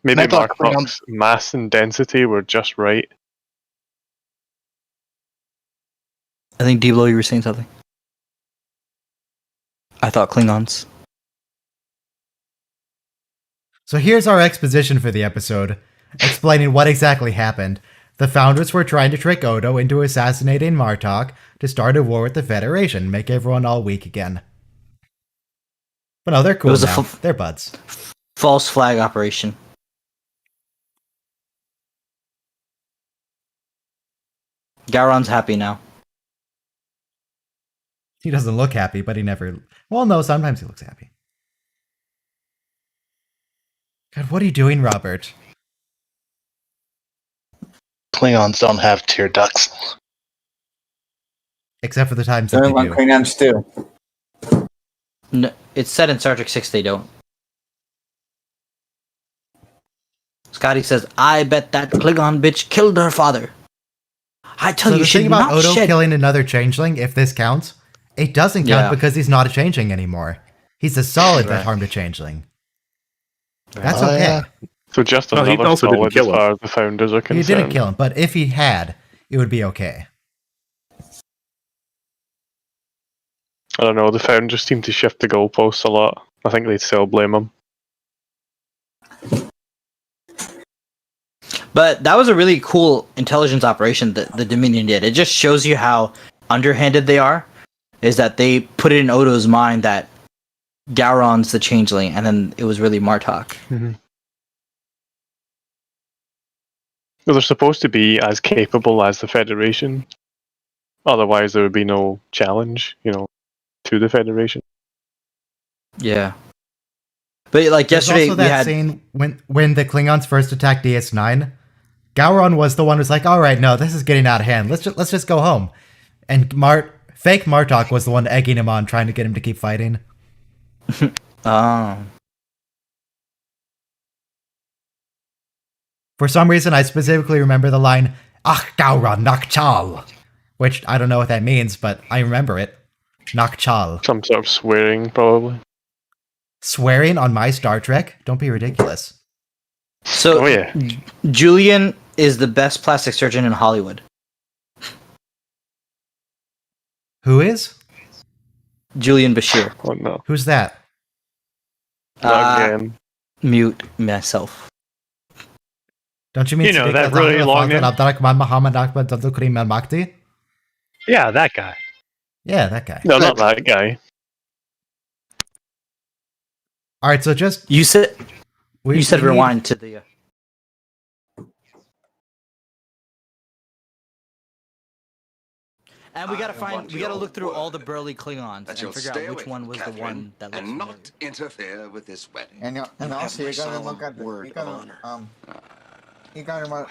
maybe Mark's mass and density were just right. I think D-Blow, you were saying something. I thought Klingons. So here's our exposition for the episode, explaining what exactly happened. The Foundress were trying to trick Odo into assassinating Martok to start a war with the Federation, make everyone all weak again. But no, they're cool now. They're buds. False flag operation. Gowron's happy now. He doesn't look happy, but he never... Well, no, sometimes he looks happy. God, what are you doing, Robert? Klingons don't have tear ducts. Except for the times that they do. Klingons do. No, it's said in Star Trek 6 they don't. Scotty says, I bet that Klingon bitch killed her father. I tell you, the should thing about not Odo shed... killing another changeling, if this counts, it doesn't count because he's not a changeling anymore. He's a solid that harmed a changeling. That's okay. Yeah. So just another he also didn't solid kill as far as the Founders are concerned. He didn't kill him, but if he had, it would be okay. I don't know, the Founders seem to shift the goalposts a lot. I think they'd still blame him. But that was a really cool intelligence operation that the Dominion did. It just shows you how underhanded they are. Is that they put it in Odo's mind that Gowron's the changeling, and then it was really Martok. Mm-hmm. Well, they're supposed to be as capable as the Federation. Otherwise, there would be no challenge, to the Federation. Yeah. But like There's yesterday, also that scene when the Klingons first attacked DS9. Gowron was the one who's like, "All right, no, this is getting out of hand. Let's just go home." And fake Martok was the one egging him on, trying to get him to keep fighting. Oh. For some reason, I specifically remember the line, "Ach, Gowron, Nakchal," which I don't know what that means, but I remember it. Nakchal. Some sort of swearing, probably. Swearing on my Star Trek? Don't be ridiculous. So, oh, yeah. Julian is the best plastic surgeon in Hollywood. Who is? Julian Bashir. Oh, no. Who's that? Again. Mute myself. Don't you mean that really long name? Yeah, that guy. Yeah, that guy. No, not that guy. All right, so just you said rewind to the. And we gotta want we gotta your look through all the word burly Klingons that and you'll figure stay out which away one from was the Catherine one that looks and familiar. not interfere with this wedding. And You have also my you're gonna solemn look at the word you're of gonna honor. you're gonna no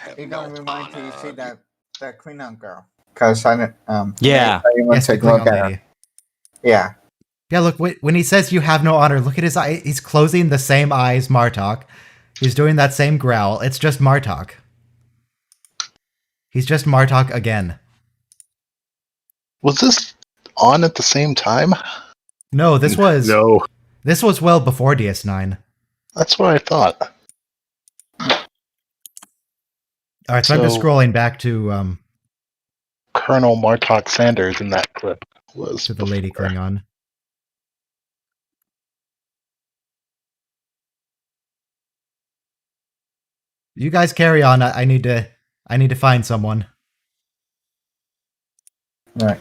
remind till you see honor. that Klingon girl. Because I Yeah. I want Yes, to the take a look Klingon at her. lady. Yeah. Yeah, look, when he says you have no honor, look at his eye. He's closing the same eye as Martok. He's doing that same growl. It's just Martok. He's just Martok again. Was this on at the same time? No, this was No. This was well before DS9. That's what I thought. Alright, so I'm just scrolling back to Colonel Martok Sanders in that clip was the Lady before. Klingon. You guys carry on. I need to find someone. All right.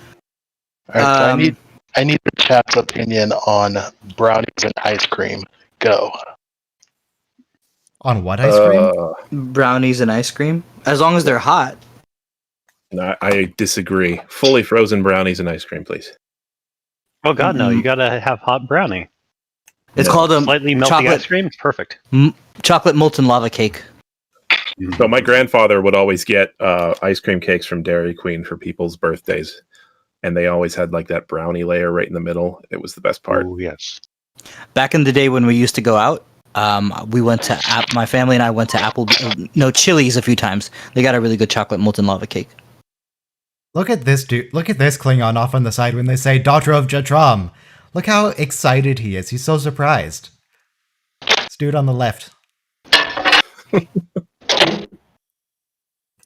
All right, I need the chat's opinion on brownies and ice cream. Go. On what ice cream? Brownies and ice cream, as long as they're hot. No, I disagree. Fully frozen brownies and ice cream, please. Oh God, no! You gotta have hot brownie. It's called a Slightly melty chocolate ice cream. Perfect. Chocolate molten lava cake. So my grandfather would always get ice cream cakes from Dairy Queen for people's birthdays, and they always had like that brownie layer right in the middle. It was the best part. Oh yes. Back in the day when we used to go out, we went to my family and I went to Chili's a few times. They got a really good chocolate molten lava cake. Look at this dude. Look at this Klingon off on the side when they say "Daughter of Jatram." Look how excited he is. He's so surprised. This dude on the left.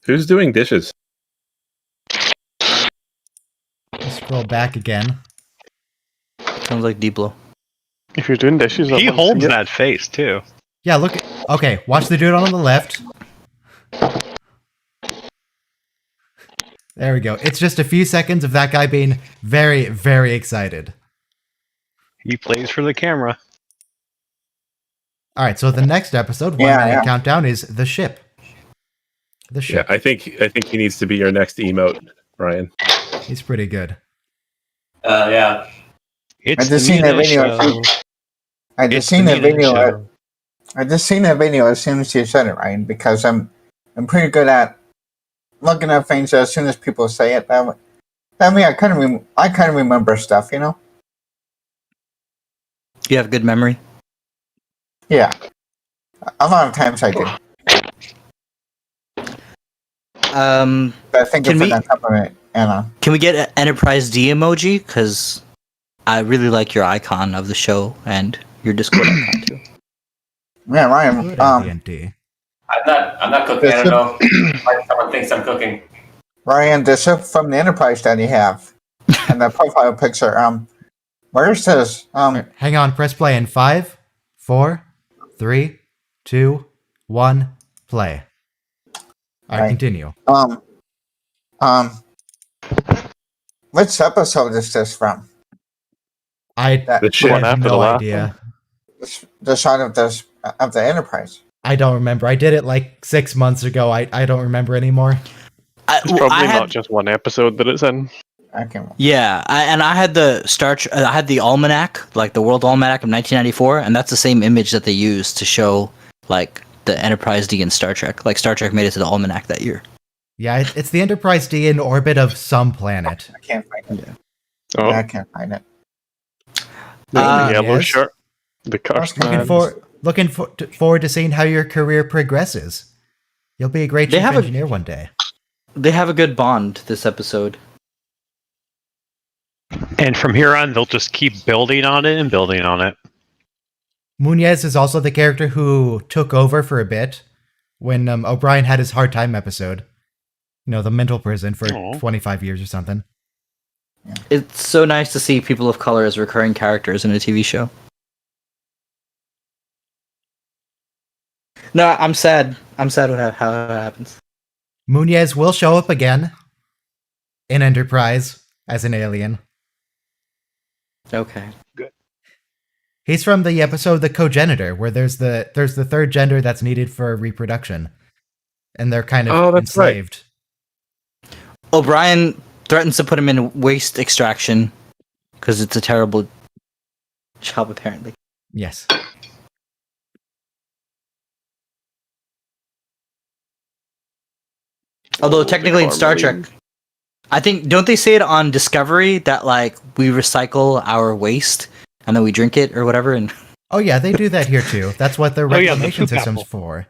Who's doing dishes? Scroll back again. Sounds like Diplo. If you're doing dishes, He holds that face too. Yeah, look. Okay, watch the dude on the left. There we go. It's just a few seconds of that guy being very, very excited. He plays for the camera. All right, so the next episode, 1 minute countdown, is the ship. The ship. Yeah, I think he needs to be your next emote, Ryan. He's pretty good. Yeah. It's I just seen that video. I just seen that video. I just seen that video as soon as you said it, Ryan, because I'm pretty good at looking at things as soon as people say it. That way, I kind of remember stuff, you know. You have good memory. Yeah, a lot of times I do. But thank you for that compliment, Anna. Can we get an Enterprise D emoji? Because I really like your icon of the show and your Discord icon too. Yeah, Ryan. I'm not cooking. I don't know why someone thinks I'm cooking. Ryan, the ship from the Enterprise that you have, and the profile picture. Where's this? Hang on. Press play in 5, 4, 3, 2, 1. Play. All right, continue. Which episode is this from? The ship I have after no the last idea. The shot of the Enterprise. I don't remember. I did it like 6 months ago. I don't remember anymore. It's probably not just one episode that it's in. I can't. Yeah, I had I had the almanac, like the World Almanac of 1994, and that's the same image that they used to show like the Enterprise D in Star Trek. Like Star Trek made it to the almanac that year. Yeah, it's the Enterprise D in orbit of some planet. I can't find it. Oh. Yeah, I can't find it. The yellow yes. shirt. The cursed man. Looking forward to seeing how your career progresses. You'll be a great chief engineer one day. They have a good bond this episode. And from here on, they'll just keep building on it and building on it. Munez is also the character who took over for a bit when O'Brien had his hard time episode. You know, the mental prison for 25 years or something. It's so nice to see people of color as recurring characters in a TV show. No, I'm sad. I'm sad how it happens. Munez will show up again in Enterprise as an alien. Okay. Good. He's from the episode The Cogenitor, where there's the third gender that's needed for reproduction. And they're kind of enslaved. O'Brien threatens to put him in waste extraction because it's a terrible job, apparently. Yes. Although technically in Star Trek, I think, don't they say it on Discovery that like we recycle our waste and then we drink it or whatever? And Oh yeah, they do that here too. That's what the yeah, the reclamation poop system's apple. for.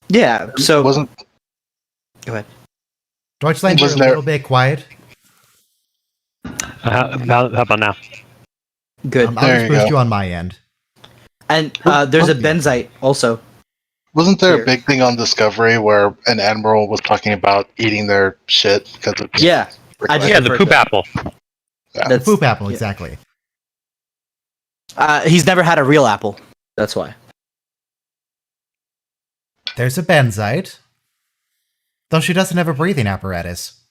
yeah, so Wasn't go ahead. Deutschland, you're a Wasn't there- little bit quiet. How about now? Good. I'll There just you boost go. you on my end. And there's a benzite also. Wasn't there Here. a big thing on Discovery where an admiral was talking about eating their shit because of Yeah, I just Yeah, the referred poop to it. apple. The poop apple, yeah. exactly. He's never had a real apple. That's why. There's a benzite. Though she doesn't have a breathing apparatus.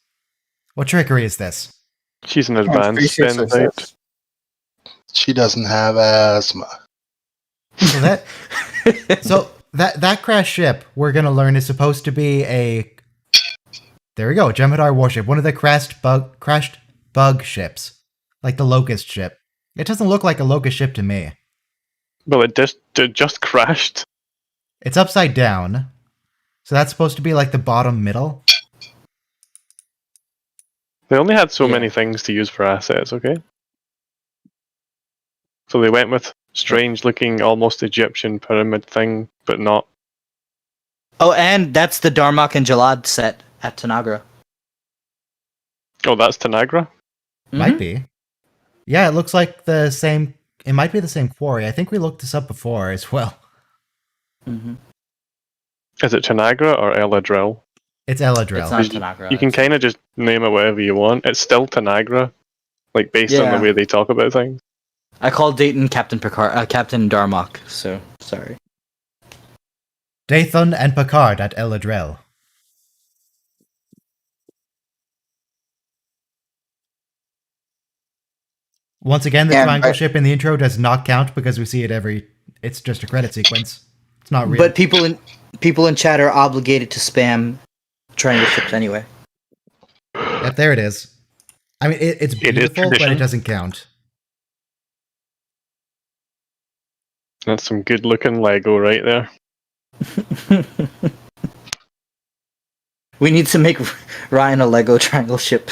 What trickery is this? She's an Oh, advanced species of benzite. this. She doesn't have asthma. So that crashed ship we're gonna learn is supposed to be a there we go, Jem'Hadar warship, one of the crashed bug ships. Like the Locust ship. It doesn't look like a Locust ship to me. Well, it just crashed. It's upside down. So that's supposed to be like the bottom middle. They only had so Yeah. many things to use for assets, okay? So they went with strange-looking, almost Egyptian pyramid thing, but not. Oh, and that's the Darmok and Jalad set at Tanagra. Oh, that's Tanagra? Might be. Yeah, it looks like the same. It might be the same quarry. I think we looked this up before as well. Mm-hmm. Is it Tanagra or Eladril? It's Eladril. It's not Tanagra. You can kind of just name it whatever you want. It's still Tanagra, like based on Yeah. the way they talk about things. I called Dayton Captain Captain Darmok, so sorry. Dathan and Picard at Eladril. Once again, the Yeah, triangle but- ship in the intro does not count because we see it every. It's just a credit sequence. It's not real. But people in chat are obligated to spam triangle ships anyway. Yep, there it is. I mean, it's It is beautiful, but it tradition. doesn't count. That's some good-looking Lego right there. We need to make Ryan a Lego triangle ship.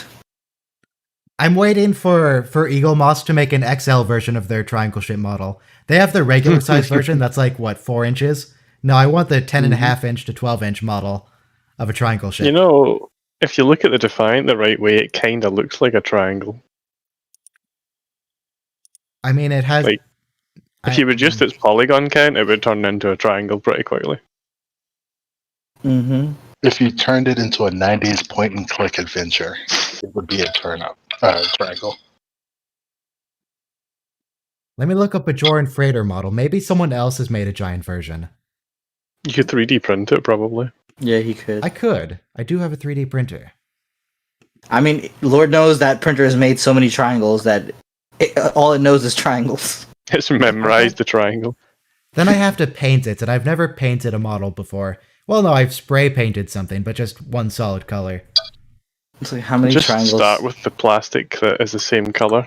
I'm waiting for Eagle Moss to make an XL version of their triangle ship model. They have the regular size version that's like, what, 4 inches? No, I want the 10.5 inch to 12 inch model of a triangle ship. You know, if you look at the Defiant the right way, it kind of looks like a triangle. I mean, it has... Like, if you reduced its polygon count, it would turn into a triangle pretty quickly. Mm-hmm. If you turned it into a 90s point-and-click adventure, it would be a triangle. Let me look up a Joran Freighter model. Maybe someone else has made a giant version. You could 3D print it, probably. Yeah, he could. I could. I do have a 3D printer. I mean, Lord knows that printer has made so many triangles that all it knows is triangles. It's memorized the triangle. Then I have to paint it, and I've never painted a model before. Well, no, I've spray painted something, but just one solid color. It's like how many Just triangles? start with the plastic that is the same color,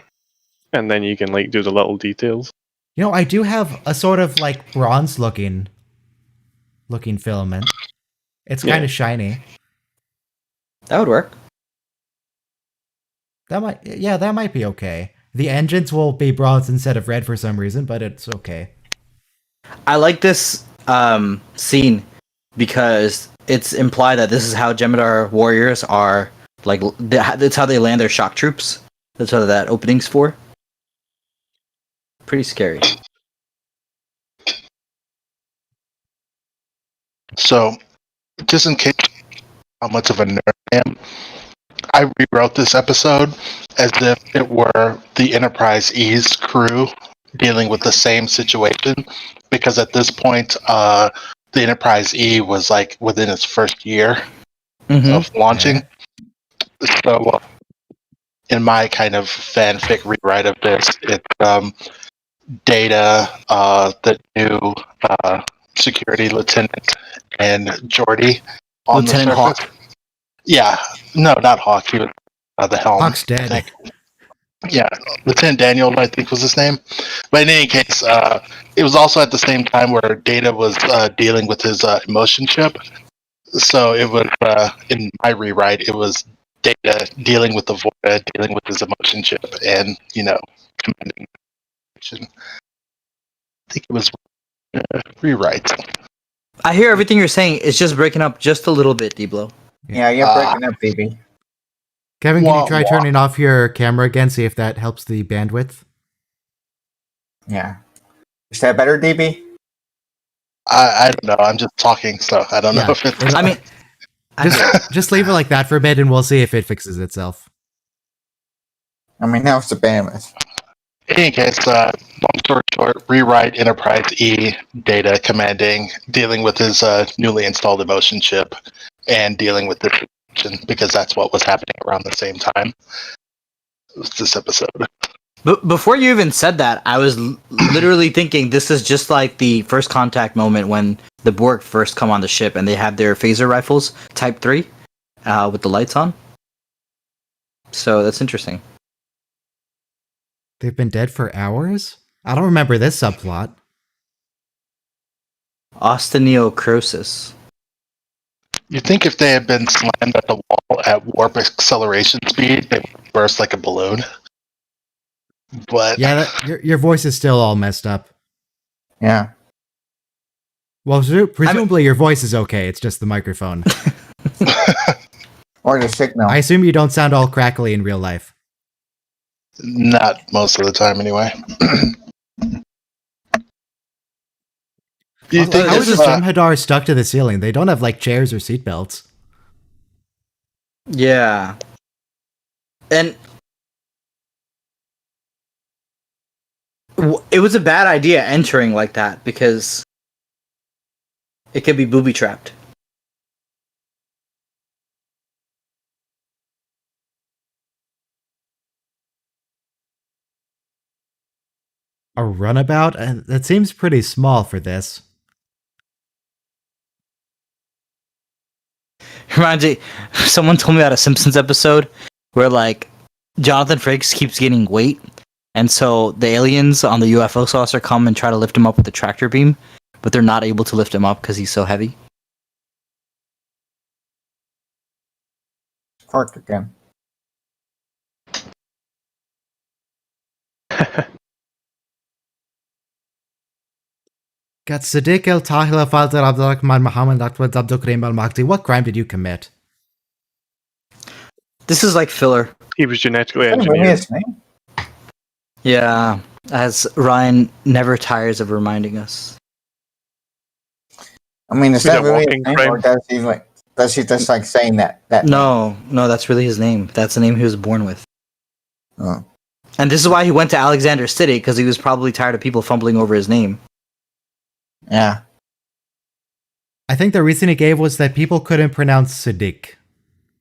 and then you can like do the little details. You know, I do have a sort of like bronze looking filament. It's kind of shiny. That would work. That might be okay. The engines will be bronze instead of red for some reason, but it's okay. I like this scene because it's implied that this is how Jem'Hadar warriors are. Like, that's how they land their shock troops. That's what that opening's for. Pretty scary. So, just in case how much of a nerd I am, I rewrote this episode as if it were the Enterprise E's crew dealing with the same situation, because at this point, the Enterprise E was like within its first year of launching. So, in my kind of fanfic rewrite of this, it's Data, the new security lieutenant, and Geordi on Lieutenant the surface. Hawk. Yeah, no, not Hawk. He was The helm. Hawk's I dead. think. Yeah, Lieutenant Daniel, I think was his name. But in any case, it was also at the same time where Data was dealing with his emotion chip. So it was, in my rewrite, it was Data dealing with the Void, dealing with his emotion chip, and, commanding. I think it was rewrite. I hear everything you're saying. It's just breaking up just a little bit, Diblo. Yeah, you're breaking up, BB. Kevin, can you try turning off your camera again, see if that helps the bandwidth? Yeah. Is that better, DB? I don't know. I'm just talking, so I don't know if it's... I mean... Just leave it like that for a bit, and we'll see if it fixes itself. I mean, now it's the bandwidth. In any case, long story short, rewrite Enterprise E, Data commanding, dealing with his newly installed emotion chip, and dealing with the because that's what was happening around the same time. It was this episode. But before you even said that, I was literally thinking this is just like the first contact moment when the Borg first come on the ship and they have their phaser rifles, Type 3, with the lights on. So that's interesting. They've been dead for hours? I don't remember this subplot. Osteneocrosis. You'd think if they had been slammed at the wall at warp acceleration speed, they would burst like a balloon. But yeah, your voice is still all messed up. Yeah. Well, presumably your voice is okay. It's just the microphone. Or the signal. I assume you don't sound all crackly in real life. Not most of the time, anyway. Do you think how is this Jem'Hadar stuck to the ceiling? They don't have like chairs or seatbelts. Yeah. And it was a bad idea entering like that because it could be booby trapped. A runabout? That seems pretty small for this. Reminds me, someone told me about a Simpsons episode where like Jonathan Frakes keeps getting weight, and so the aliens on the UFO saucer come and try to lift him up with the tractor beam, but they're not able to lift him up because he's so heavy. Quark again. Got Sadiq al-Tahila Fazil Abdurrahman Muhammad Ahmad Abdul Karim al-Makhdi. What crime did you commit? This is like filler. He was genetically Really engineered. his name? Yeah, as Ryan never tires of reminding us. I mean, is Is that that really his walking name, frame? or does he just like saying that? No, that's really his name. That's the name he was born with. Oh. And this is why he went to Alexander City, because he was probably tired of people fumbling over his name. Yeah. I think the reason he gave was that people couldn't pronounce Sadiq.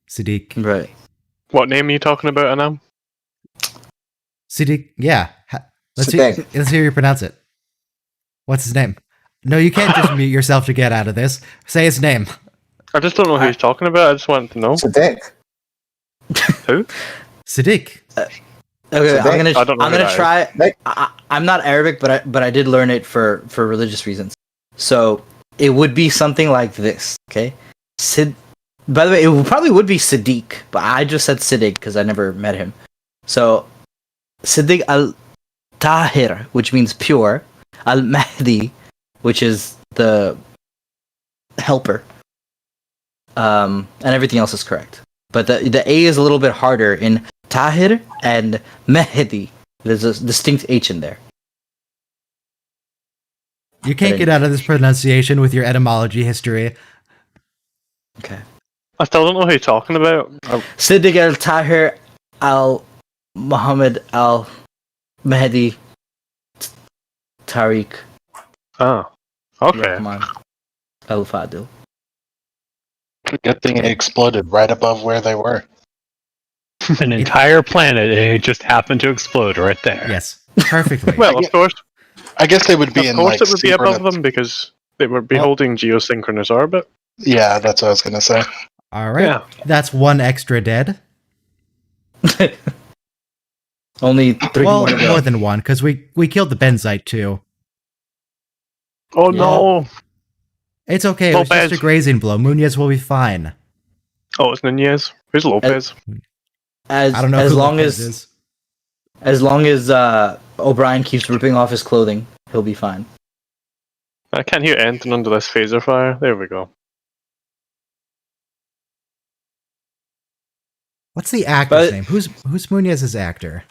Sadiq. Right. What name are you talking about, Anam? Sadiq. Yeah. Let's Sadiq. hear you pronounce it. What's his name? No, you can't just mute yourself to get out of this. Say his name. I just don't know who he's talking about. I just want to know. Sadiq. Who? Sadiq. Okay, Sadiq? I don't know I'm who gonna that try. I'm not Arabic, but I did learn it for religious reasons. So it would be something like this. Okay. By the way, it probably would be Sadiq, but I just said Siddiq because I never met him. So Siddiq al-Tahir, which means pure, al-Mahdi, which is the helper, and everything else is correct. But the A is a little bit harder in Tahir and Mahdi. There's a distinct H in there. You can't get out of this pronunciation with your etymology history. Okay. I still don't know who you're talking about. Siddiq al-Tahir al-Muhammad al-Mahdi Tariq. Oh. Okay. Rahman al-Fadil. Good thing it exploded right above where they were. An entire planet, and it just happened to explode right there. Yes. Perfectly. Well, of course. I guess they would be Of in course like it would be above synchronous- them because they would be holding geosynchronous orbit. Yeah, that's what I was gonna say. All right. Yeah. That's one extra dead. Only 3 Well, more to go. more than one, because we killed the Benzite too. Oh no! It's okay, it was just a Lopez. grazing blow. Munoz will be fine. Oh, it's Nunez. Who's Lopez? As I don't know as who long Lopez as is. as long as O'Brien keeps ripping off his clothing, he'll be fine. I can't hear anything under this phaser fire. There we go. What's the actor's But- name? Who's Munoz's actor?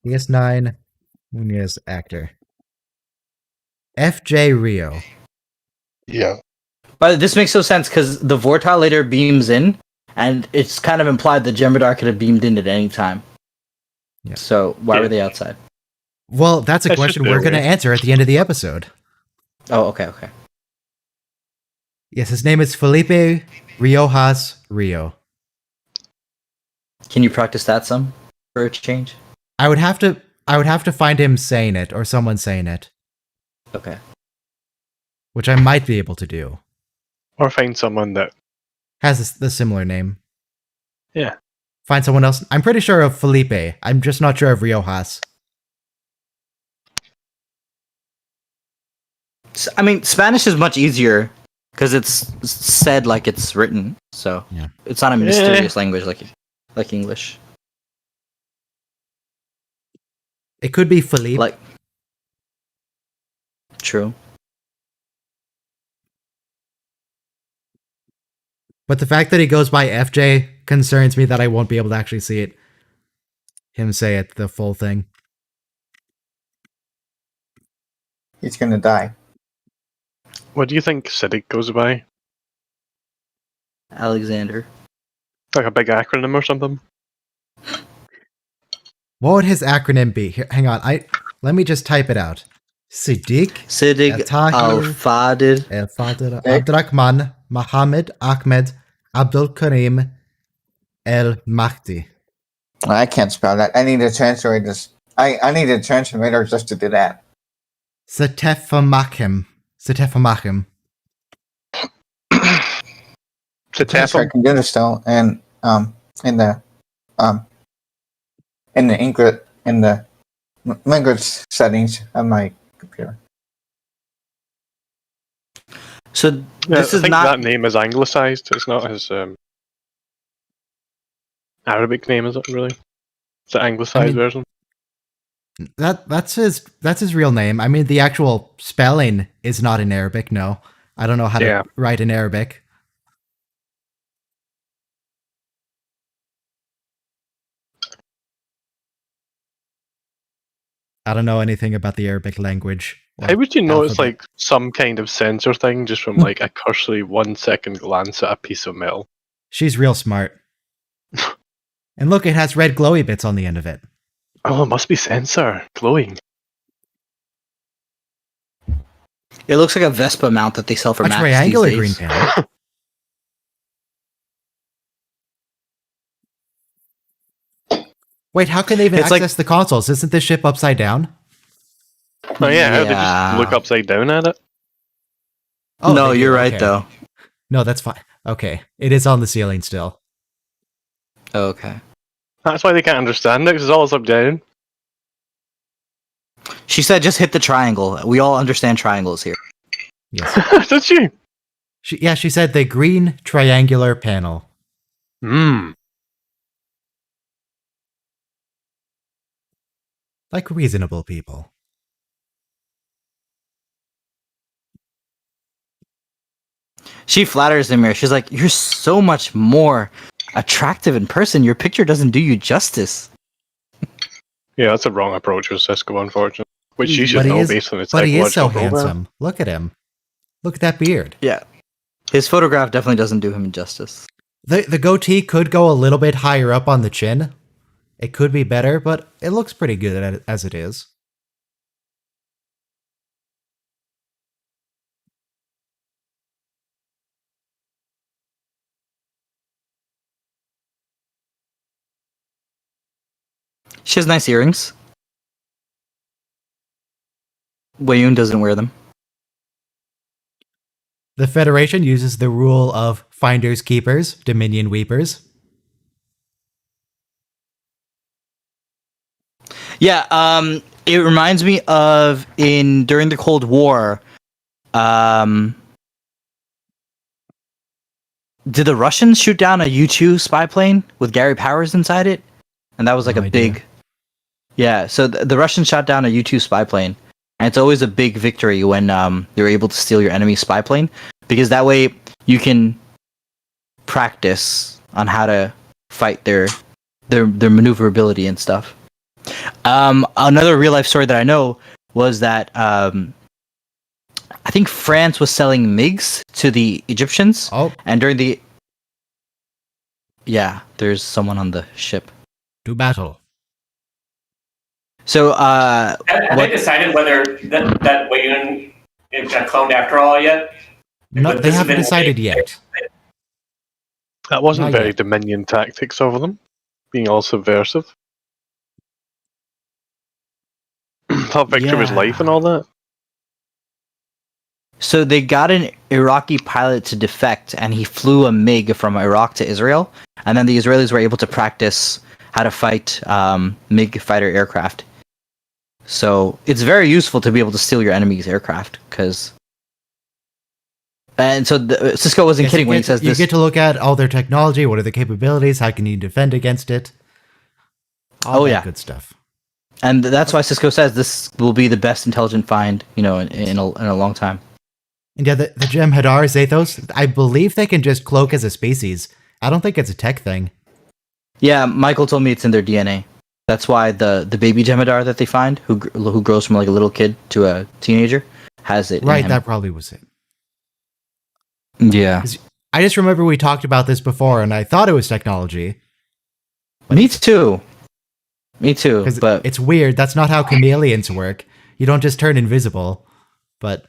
DS9 Munoz actor. FJ Rio. Yeah. But this makes no sense because the Vortal later beams in, and it's kind of implied that Jem'Hadar could have beamed in at any time. Yeah. So why were they outside? Well, that's a That's question just we're their going to way. answer at the end of the episode. Oh, okay. Yes, his name is Felipe Riojas Rio. Can you practice that some for a change? I would have to find him saying it or someone saying it, Okay. which I might be able to do. Or find someone that. Has the similar name. Yeah. Find someone else. I'm pretty sure of Felipe. I'm just not sure of Riojas. I mean, Spanish is much easier because it's said like it's written, so Yeah. it's not a mysterious language like English. It could be Felipe. Like, true. But the fact that he goes by FJ concerns me that I won't be able to actually see it. Him say it, the full thing. He's gonna die. What do you think Siddiq goes by? Alexander. Like a big acronym or something? What would his acronym be? Here, hang on. Let me just type it out. Siddiq Al Fadil El Fadil Abdurrahman Mohammed Ahmed Abdul Karim El Mahdi. I can't spell that. I need a translator. I need a translator just to do that. Setefamachim. Yes, I can do this though, and in the language settings of my computer. So Yeah, this I is think not. that name is anglicized. It's not his Arabic name, is it really? It's the anglicized version. That's his real name. I mean, the actual spelling is not in Arabic. No, I don't know how to write in Arabic. I don't know anything about the Arabic language. How would you know it's alphabet. like some kind of sensor thing just from like a cursory 1 second glance at a piece of metal? She's real smart. And look, it has red glowy bits on the end of it. Oh, it must be sensor glowing. It looks like a Vespa mount that they sell for A Macs triangular these green days. panel. Wait, how can they even It's like- access the consoles? Isn't this ship upside down? Oh yeah, how they Yeah. just look upside down at it? Oh, no, they do, you're right okay. though. No, that's fine. Okay, it is on the ceiling still. Oh, okay. That's why they can't understand it, because it's all upside down. She said just hit the triangle. We all understand triangles here. Yes. Did she? She said the green triangular panel. Hmm. Like reasonable people. She flatters him here. She's like, "You're so much more attractive in person. Your picture doesn't do you justice." Yeah, that's a wrong approach with Cisco, unfortunately. Which you should But he know is- based on its But he is so psychological program. handsome. Look at him. Look at that beard. Yeah. His photograph definitely doesn't do him justice. The goatee could go a little bit higher up on the chin. It could be better, but it looks pretty good as it is. She has nice earrings. Wayun doesn't wear them. The Federation uses the rule of finders keepers, Dominion weepers. Yeah, it reminds me of during the Cold War. Did the Russians shoot down a U-2 spy plane with Gary Powers inside it? And that was like No a idea. big. Yeah, so the Russians shot down a U-2 spy plane, and it's always a big victory when you're able to steal your enemy's spy plane, because that way you can practice on how to fight their maneuverability and stuff. Another real life story that I know was that I think France was selling MiGs to the Egyptians. Oh, and during the there's someone on the ship. do battle. So Have they decided whether that Wayun is cloned after all yet? No, But they this has haven't been- decided yet. That wasn't Not very yet. Dominion tactics of them, being all subversive. Thought Victor was life and all that. So they got an Iraqi pilot to defect, and he flew a MiG from Iraq to Israel, and then the Israelis were able to practice how to fight MiG fighter aircraft. So it's very useful to be able to steal your enemy's aircraft, because. And so Cisco wasn't Yes, kidding when he you says you this. get to look at all their technology. What are the capabilities? How can you defend against it? All that good stuff. And that's why Cisco says this will be the best intelligent find, in a long time. And yeah, the Jem'Hadar Zathos, I believe they can just cloak as a species. I don't think it's a tech thing. Yeah, Michael told me it's in their DNA. That's why the baby Jem'Hadar that they find, who grows from like a little kid to a teenager, has it. Right, in him. that probably was it. Yeah. I just remember we talked about this before, and I thought it was technology. Me too. But it's weird. That's not how chameleons work. You don't just turn invisible. But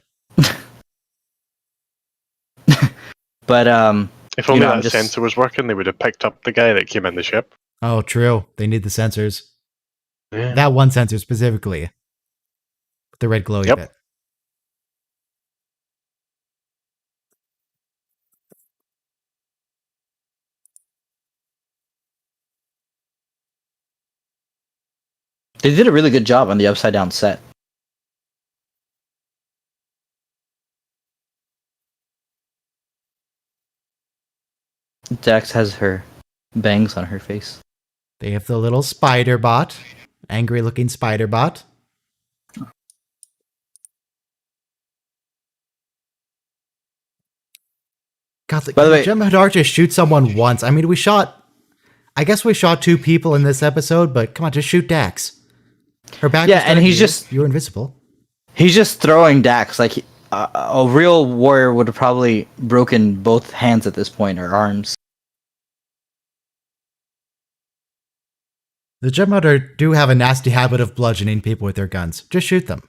If only that sensor was working, they would have picked up the guy that came in the ship. Oh, true. They need the sensors. Yeah. That one sensor specifically. The red glowy bit. they did a really good job on the upside down set. Dax has her bangs on her face. They have the little spider bot. Angry looking spider bot. God, By the way, Jem'Hadar just shoot someone once. I mean, I guess we shot 2 people in this episode, but come on, just shoot Dax. Her back. Yeah, and you're invisible. He's just throwing Dax like a real warrior would have probably broken both hands at this point, or arms. The Jem'Hadar do have a nasty habit of bludgeoning people with their guns. Just shoot them.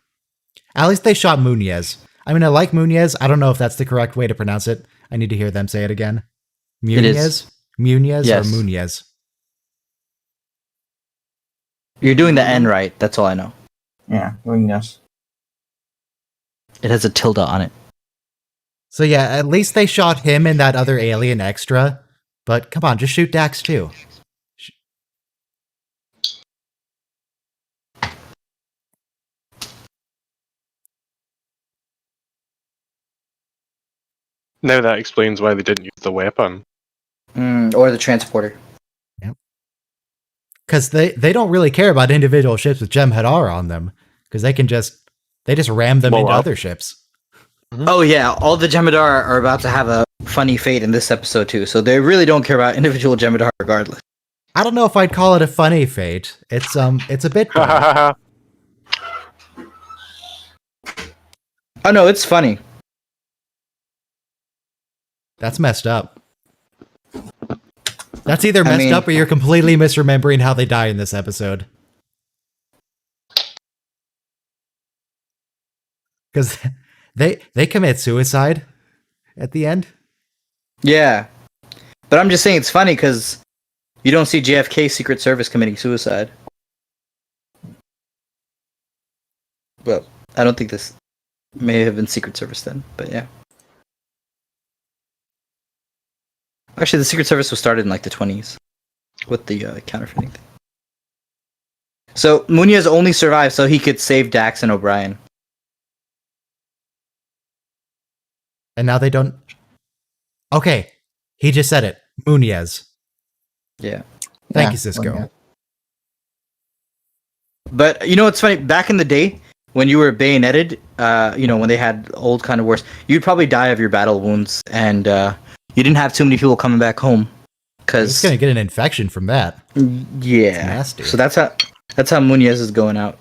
At least they shot Munez. I mean, I like Munez. I don't know if that's the correct way to pronounce it. I need to hear them say it again. Munez? Munez Yes. or Munez? You're doing the N right. That's all I know. Yeah, Munez. It has a tilde on it. So yeah, at least they shot him and that other alien extra. But come on, just shoot Dax too. Now that explains why they didn't use the weapon. Or the transporter. Because they don't really care about individual ships with Jem'Hadar on them. Because they just ram them into other ships. Oh yeah, all the Jem'Hadar are about to have a funny fate in this episode too, so they really don't care about individual Jem'Hadar regardless. I don't know if I'd call it a funny fate. It's a bit dark. Oh no, it's funny. That's messed up. That's either messed up or you're completely misremembering how they die in this episode. Because they commit suicide at the end. Yeah. But I'm just saying it's funny because you don't see JFK Secret Service committing suicide. Well, I don't think this may have been Secret Service then, but yeah. Actually, the Secret Service was started in like the 20s with the counterfeiting thing. So Munoz only survived so he could save Dax and O'Brien. And now they don't. Okay, he just said it. Munoz. Yeah. Thank you, Cisco. Munoz. But you know what's funny? Back in the day, when you were bayoneted, when they had old kind of wars, you'd probably die of your battle wounds, and you didn't have too many people coming back home. He's Cause gonna get an infection from that. yeah, It's nasty. so that's how Munoz is going out.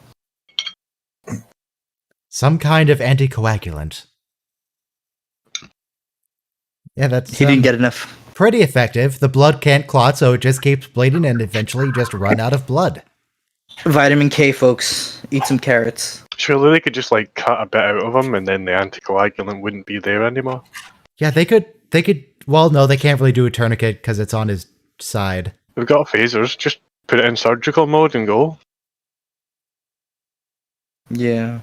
Some kind of anticoagulant. Yeah, that's He didn't get enough. pretty effective. The blood can't clot, so it just keeps bleeding and eventually just run out of blood. Vitamin K, folks. Eat some carrots. Surely they could just like cut a bit out of him, and then the anticoagulant wouldn't be there anymore. Yeah, they could. Well, no, they can't really do a tourniquet because it's on his side. We've got phasers. Just put it in surgical mode and go. Yeah.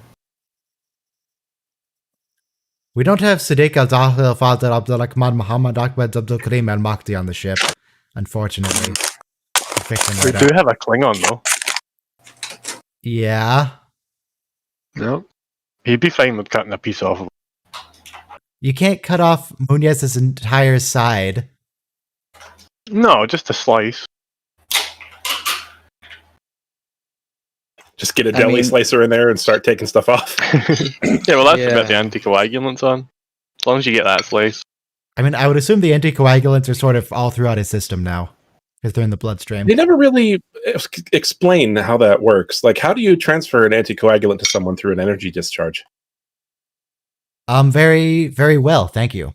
We don't have Sadiq al-Dahil Father Abdulrahman Muhammad Ahmed Abdul Karim al-Makdi on the ship, unfortunately. We do have a Klingon though. Yeah. No. He'd be fine with cutting a piece off of him. You can't cut off Munoz's entire side. No, just a slice. Just get a deli slicer in there and start taking stuff off. Yeah, well, that's the bit the anticoagulant's on. As long as you get that slice. I mean, I would assume the anticoagulants are sort of all throughout his system now, because they're in the bloodstream. They never really explain how that works. Like, how do you transfer an anticoagulant to someone through an energy discharge? Very, very well, thank you.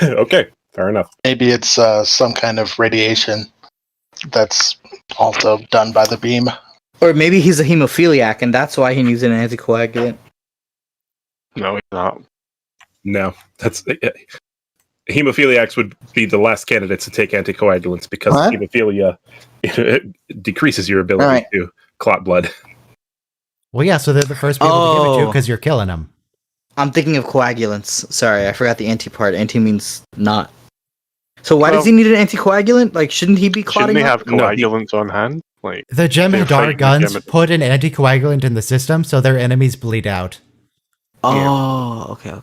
Okay, fair enough. Maybe it's some kind of radiation that's also done by the beam. Or maybe he's a hemophiliac, and that's why he needs an anticoagulant. No, he's not. No, that's hemophiliacs would be the last candidates to take anticoagulants because hemophilia decreases your ability to clot blood. Well, yeah, so they're the first people to give it to because you're killing them. I'm thinking of coagulants. Sorry, I forgot the anti part. Anti means not. So why does he need an anticoagulant? Like, shouldn't he be clotting? Shouldn't they have coagulants on hand? Like the Jem'Hadar guns put an anticoagulant in the system so their enemies bleed out. Oh, okay.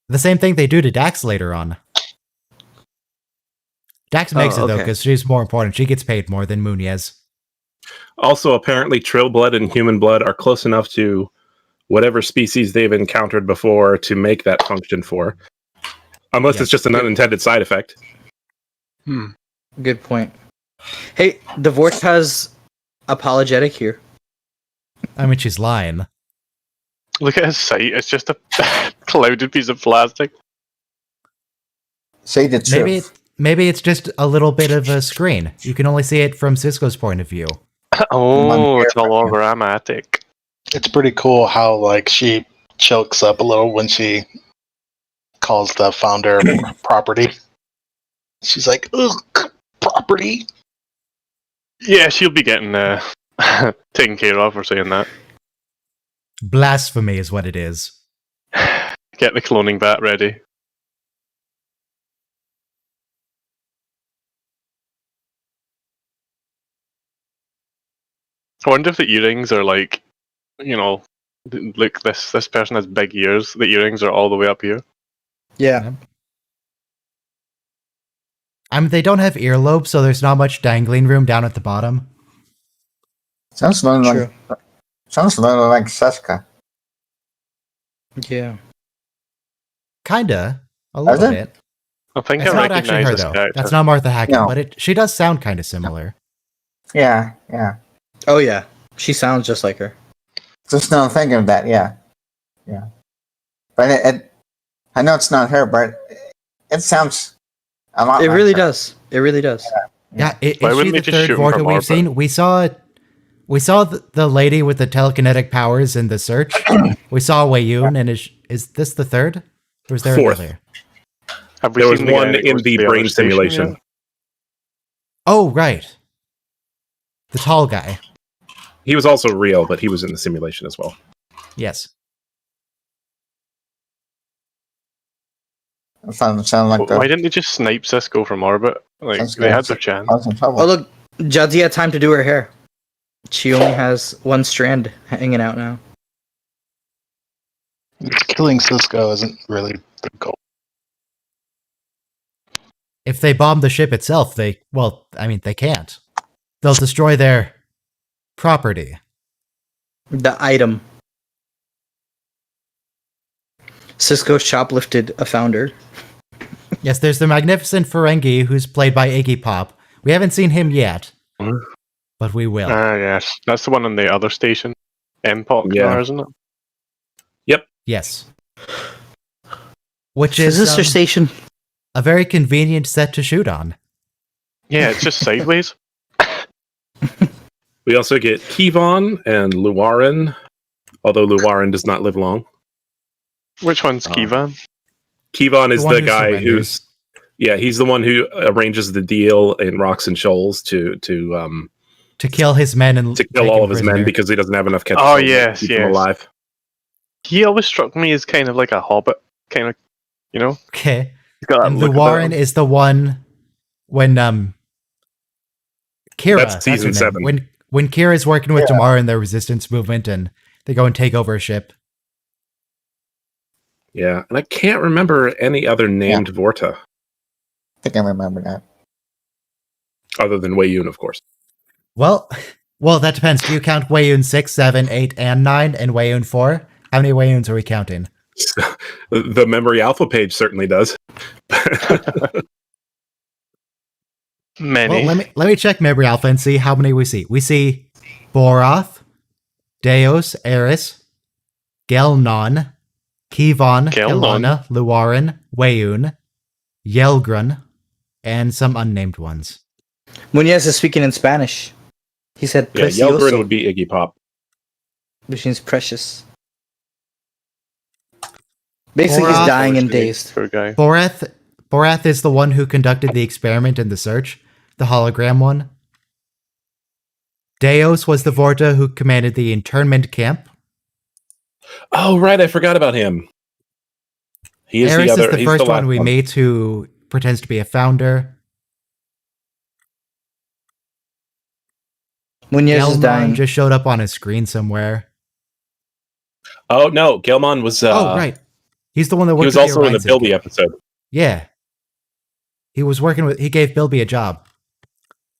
The same thing they do to Dax later on. Dax makes it though because she's more important. She gets paid more than Munoz. Also, apparently, Trill blood and human blood are close enough to whatever species they've encountered before to make that function for. Unless it's just an unintended side effect. Good point. Hey, the Vortex has apologetic here. I mean, she's lying. Look at his sight. It's just a clouded piece of plastic. Say the truth. Maybe it's just a little bit of a screen. You can only see it from Cisco's point of view. Oh, it's all hologramatic. It's pretty cool how like she chokes up a little when she calls the founder property. She's like, ugh, property. Yeah, she'll be getting taken care of for saying that. Blasphemy is what it is. Get the cloning bat ready. I wonder if the earrings are like, look, this person has big ears. The earrings are all the way up here. Yeah. I mean, they don't have earlobes, so there's not much dangling room down at the bottom. Sounds a little like Seska. Yeah. Kinda. A little bit. I think it's I not actually her, recognize though. character. That's not Martha Hackett, No. but she does sound kind of similar. Yeah. Oh, yeah. She sounds just like her. Just now thinking of that, yeah. But I know it's not her, but it sounds a lot. It like really her. does. It really does. Yeah, is Why she wouldn't the they just third shoot from Vorta we've orbit? seen? We saw the lady with the telekinetic powers in the search. We saw Wei Yun, and is this the third? Or was there Fourth. another? Have we There was seen the guy one that in goes the to other brain station simulation. yet? Oh, right. The tall guy. He was also real, but he was in the simulation as well. Yes. It sound like Why didn't they just snipe Cisco from orbit? Like, Sounds they good. had their chance. I was in trouble. Oh, look. Jadzia had time to do her hair. She only has one strand hanging out now. Killing Cisco isn't really the goal. If they bomb the ship itself, they can't. They'll destroy their property. The item. Cisco shoplifted a founder. Yes, there's the magnificent Ferengi, who's played by Iggy Pop. We haven't seen him yet, but we will. Yes. That's the one on the other station. MPOC, Yeah. isn't it? Yep. Yes. Which The is sister station. a very convenient set to shoot on. Yeah, it's just sideways. We also get Kevon and Luwarin, although Luwarin does not live long. Which one's Kevon? Kevon is The one the who guy surrenders. he's the one who arranges the deal in Rocks and Shoals to kill his men and kill take all him of his men prisoner. because he doesn't have enough ketchup Oh, to yes, keep them yes. alive. He always struck me as kind of like a hobbit, kind of, you know? Okay. He's got that And look about Luwarin him. is the one when Kira. That's season her name. 7. When Kira's working with Damar in the resistance movement and they go and take over a ship. Yeah, and I can't remember any other named Vorta I think I remember that. other than Wei Yun, of course. Well, that depends. Do you count Wei-Yun 6, 7, 8, and 9, and Wei-Yun 4? How many Wei-Yuns are we counting? The memory alpha page certainly does. Many. Well, let me check Memory Alpha and see how many we see. We see Boroth, Deos, Eris, Gelnon, Kevon, Kelana, Luwarin, Wei-Yun, Yelgrun, and some unnamed ones. Muñez is speaking in Spanish. He said Yeah, precioso, Yelgren would be Iggy Pop. which means precious. Basically, he's Borath- dying and dazed. Poor guy. Borath is the one who conducted the experiment in the search, the hologram one. Deos was the Vorta who commanded the internment camp. Oh, right, I forgot about him. He is Eris the other. is the he's first the one last we meet who pretends to be a founder. Muñez is Gelmon dying. just showed up on his screen somewhere. Oh no, Gelmon was. Oh, right. He's the one that He worked was with also in the Orion Bilby Syndicate. episode. Yeah. He gave Bilby a job.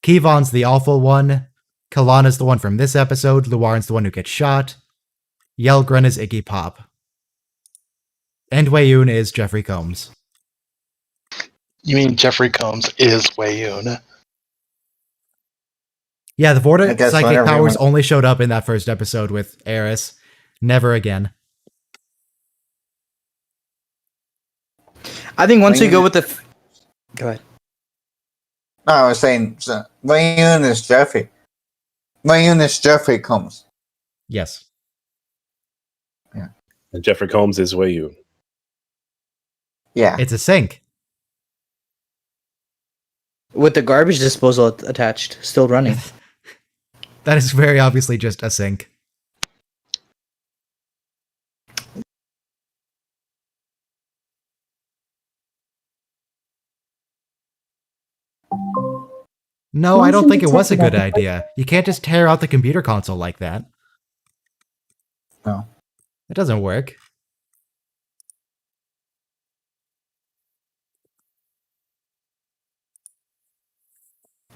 Kevon's the awful one. Kalana's the one from this episode. Luwarin's the one who gets shot. Yelgrun is Iggy Pop. And Wei-Yun is Jeffrey Combs. You mean Jeffrey Combs is Wei-Yun? Yeah, the I Vorta guess psychic whenever powers you only showed up in that first episode with Eris. Never again. I think once you go with the... Go ahead. No, I was saying Wei-Yun is Jeffrey. Wei-Yun is Jeffrey Combs. Yes. And Jeffrey Combs is Wei Yun. Yeah. It's a sync. With the garbage disposal attached, still running. That is very obviously just a sync. No, I don't Motion think it was a detected good at the- idea. You can't just tear out the computer console like that. No. It doesn't work.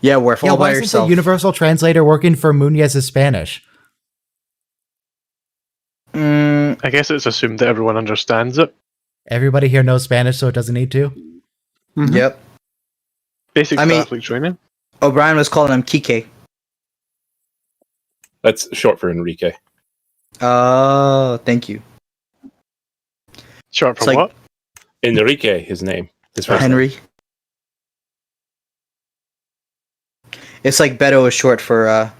Yeah, Worf, Yeah, all why by isn't yourself. the universal translator working for Muñez's Spanish? I guess it's assumed that everyone understands it. Everybody here knows Spanish, so it doesn't need to. Yep. Basic I mean- Catholic training. O'Brien was calling him Kike. That's short for Enrique. Oh, thank you. Short for It's like- what? Enrique, his name. His first name. Henry. It's like Beto is short for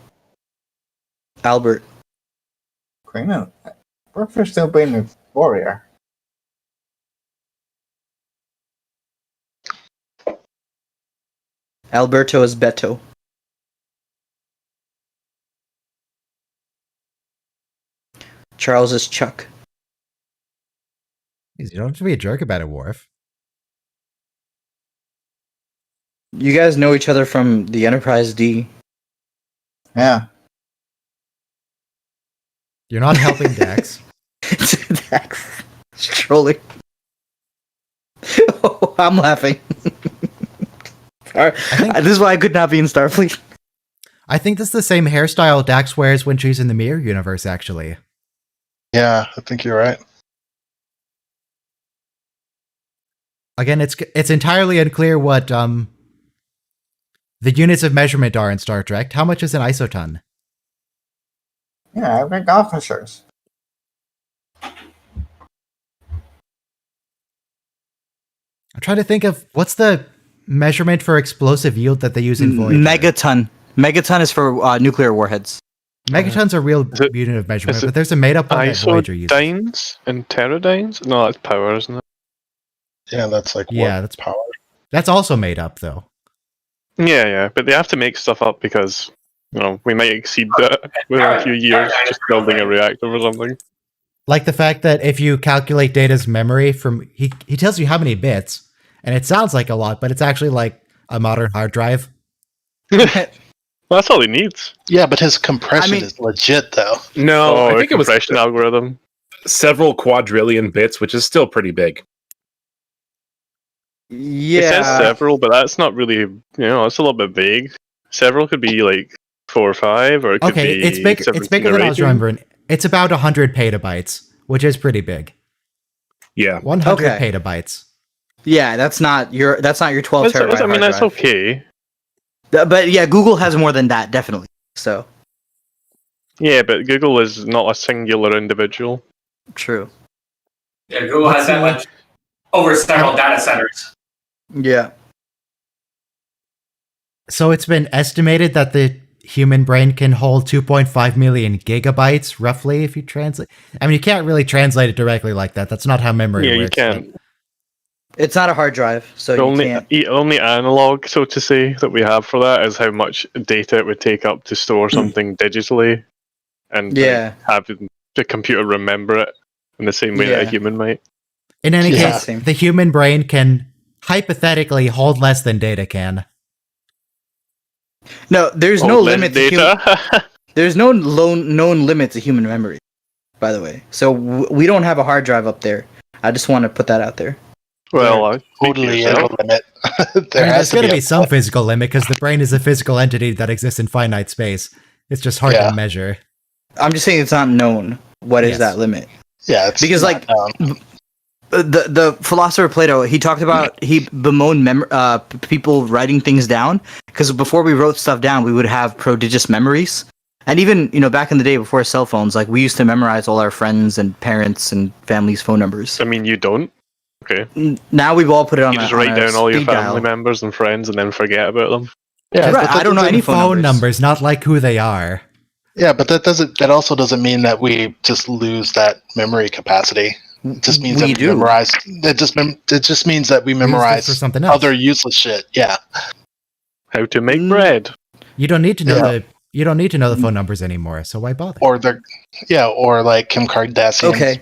Albert. Klingon. Work for still being a warrior. Alberto is Beto. Charles is Chuck. You don't have to be a jerk about it, Worf. You guys know each other from the Enterprise D. Yeah. You're not helping Dax. Dax. Trolling. Oh, I'm laughing. This is why I could not be in Starfleet. I think this is the same hairstyle Dax wears when she's in the Mirror universe, actually. Yeah, I think you're right. Again, it's entirely unclear what the units of measurement are in Star Trek. How much is an isoton? Yeah, rank officers. I'm trying to think of what's the measurement for explosive yield that they use in Voyager. Megaton. Megaton is for nuclear warheads. Megaton's a real unit of measurement, but there's a made-up one that Voyager uses. Isodynes and teradynes? No, that's power, isn't it? Yeah, that's like that's power. That's also made up, though. Yeah, but they have to make stuff up because we might exceed that within a few years just building a reactor or something. Like the fact that if you calculate Data's memory from he tells you how many bits, and it sounds like a lot, but it's actually like a modern hard drive. Well, that's all he needs. Yeah, but his compression is legit, though. No, I think it was compression algorithm. Several quadrillion bits, which is still pretty big. Yeah. It says several, but that's not really, it's a little bit vague. Several could be like 4 or 5, or it could be it's big. It's bigger than I was remembering. It's about 100 petabytes, which is pretty big. Yeah, 100 petabytes. Yeah, that's not your 12 terabyte. I mean, that's drive. okay. But yeah, Google has more than that, definitely. So. Yeah, but Google is not a singular individual. True. Yeah, Google has that much over several data centers. Yeah. So it's been estimated that the human brain can hold 2.5 million gigabytes, roughly, if you translate. I mean, you can't really translate it directly like that. That's not how memory works. Yeah, you can't. It's not a hard drive, so The only analog, so to say, that we have for that is how much data it would take up to store something digitally, and have the computer remember it in the same way that a human might. In any case, the human brain can hypothetically hold less than Data can. No, there's no limit to there's no known limit to human memory, by the way. So we don't have a hard drive up there. I just want to put that out there. Well, totally a limit. There's going to be some physical limit because the brain is a physical entity that exists in finite space. It's just hard to measure. I'm just saying it's not known. What is that limit? Yeah, it's because like the philosopher Plato, he talked about he bemoaned people writing things down because before we wrote stuff down, we would have prodigious memories. And even back in the day before cell phones, like we used to memorize all our friends and parents and family's phone numbers. I mean, you don't. Okay. Now we've all put it on. You just write down all your family members and friends and then forget about them. Yeah, right. I don't know any phone numbers, not like who they are. Yeah, but that also doesn't mean that we just lose that memory capacity. It just means that we memorize. It just means that we memorize for something else. Other useless shit. Yeah. How to make bread. You don't need to know you don't need to know the phone numbers anymore. So why bother? Or like Kim Kardashian. Okay.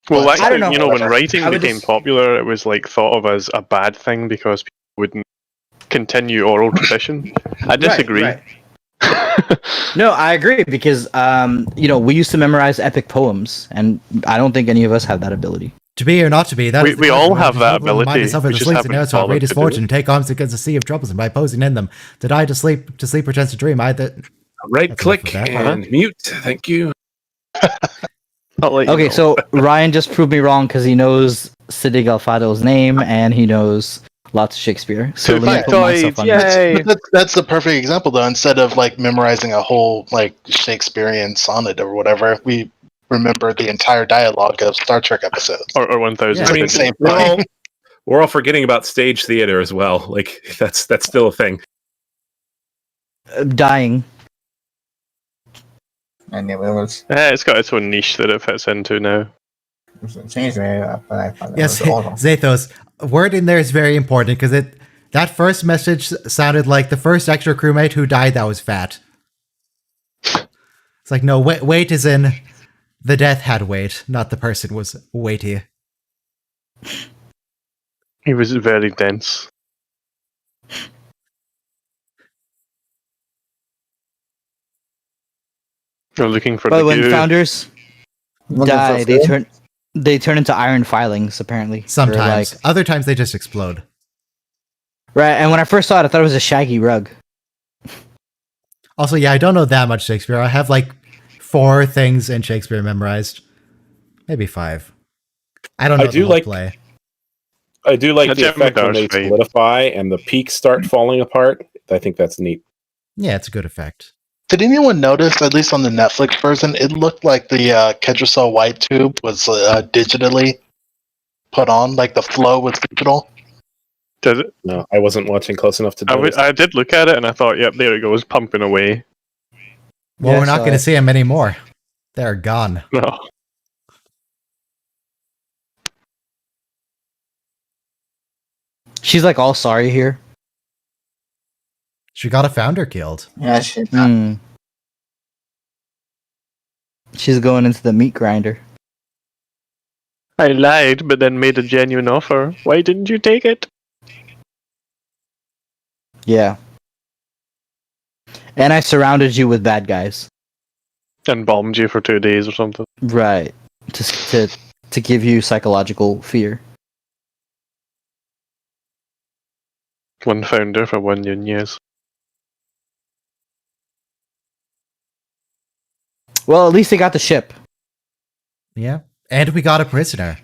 Well, actually, I don't know. When writing became popular, it was like thought of as a bad thing because people wouldn't continue oral tradition. I disagree. Right. No, I agree because we used to memorize epic poems, and I don't think any of us have that ability. To be or not to be, we all have that ability. We just haven't outrage his fortune, take arms against a sea of troubles, and by posing in them, to die to sleep pretends to dream. Right click and mute. Thank you. Okay, so Ryan just proved me wrong because he knows Siddig Alfado's name and he knows lots of Shakespeare. So let me put myself on this. That's the perfect example, though. Instead of like memorizing a whole like Shakespearean sonnet or whatever, we remember the entire dialogue of Star Trek episodes or 1000. I mean, we're all forgetting about stage theater as well. Like that's still a thing. Dying. I knew it was. It's got its own niche that it fits into now. Changed me up, but I thought yes, Zathos. Word in there is very important because that first message sounded like the first extra crewmate who died that was fat. It's like, no, weight is in the death had weight, not the person was weighty. He was very dense. You're looking for the when founders die, they turn into iron filings apparently. Sometimes, other times they just explode. Right, and when I first saw it, I thought it was a shaggy rug. Also, yeah, I don't know that much Shakespeare. I have like 4 things in Shakespeare memorized, maybe 5. I don't know the whole play. I do like the effect when they solidify and the peaks start falling apart. I think that's neat. Yeah, it's a good effect. Did anyone notice, at least on the Netflix version, it looked like the Ketracel white tube was digitally put on, like the flow was digital? Did it? No, I wasn't watching close enough to notice. I did look at it and I thought, yep, there it goes, pumping away. Well, we're not going to see them anymore. They're gone. No. She's like all sorry here. She got a founder killed. Yeah, she. She's going into the meat grinder. I lied, but then made a genuine offer. Why didn't you take it? Yeah. And I surrounded you with bad guys. And bombed you for 2 days or something. Right. To give you psychological fear. One founder for 1 Nunez. Well, at least they got the ship. Yeah. And we got a prisoner.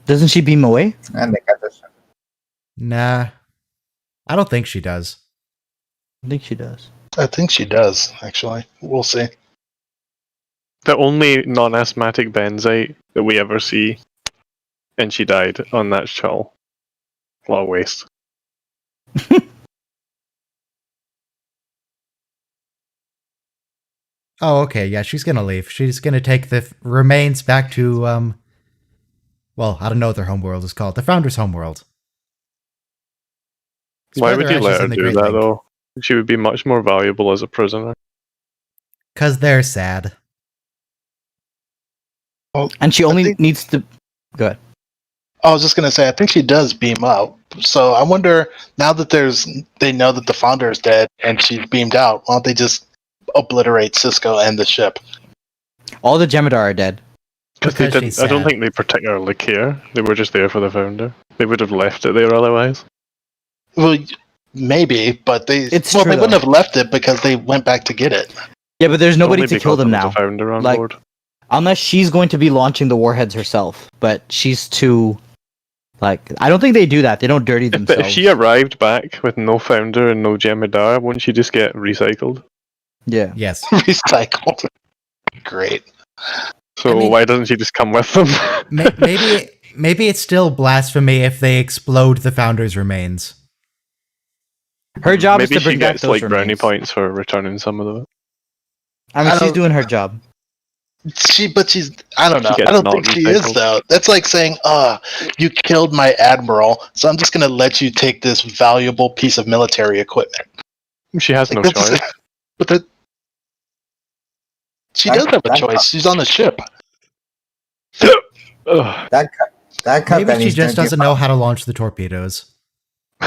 Doesn't she beam away? And they got this. Nah. I don't think she does. I think she does. I think she does, actually. We'll see. The only non-asthmatic benzite that we ever see, and she died on that shuttle. A lot of waste. Oh, okay. Yeah, she's gonna leave. She's gonna take the remains back to, well, I don't know what their homeworld is called. The Founder's homeworld. Why would you let her do that, though? She would be much more valuable as a prisoner. Because they're sad. Well, and she only needs to... Go ahead. I was just going to say, I think she does beam up. So I wonder, now that they know that the founder is dead and she's beamed out, why don't they just obliterate Cisco and the ship? All the Jem'Hadar are dead. Because I don't think they particularly care. They were just there for the founder. They would have left it there otherwise. Well, maybe, but they true, wouldn't have left it because they went back to get it. Yeah, but there's nobody to kill them now. Founder on board. Unless she's going to be launching the warheads herself, but she's too... Like, I don't think they do that. They don't dirty themselves. If she arrived back with no founder and no Jem'Hadar, wouldn't she just get recycled? Yeah. Yes. Recycled. Great. So why doesn't she just come with them? maybe it's still blasphemy if they explode the Founder's remains. Her job is to Maybe bring she back gets those like brownie remains. points for returning some of them. I mean, she's doing her job. She's I don't know. She I don't gets think she non-recycled. is though. That's like saying, you killed my admiral, so I'm just gonna let you take this valuable piece of military equipment. She has no choice. But she does have a choice. She's on the ship. That Maybe she just doesn't know how to launch the torpedoes.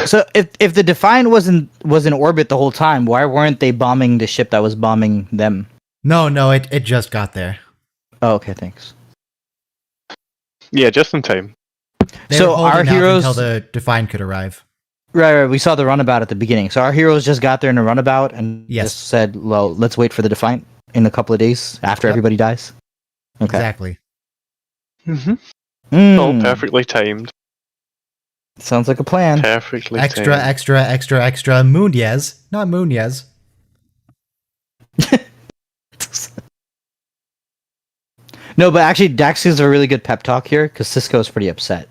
So if the Defiant was in orbit the whole time, why weren't they bombing the ship that was bombing them? No, it just got there. Oh, okay, thanks. Yeah, just in time. They were holding our out heroes until the Defiant could arrive. Right. We saw the runabout at the beginning. So our heroes just got there in a runabout and just said, "Well, let's wait for the Defiant in a couple of days after everybody dies." Okay. Exactly. All perfectly timed. Sounds like a plan. Perfectly Extra, timed. extra, Munez. Not Munez. No, but actually, Dax gives a really good pep talk here because Cisco's pretty upset.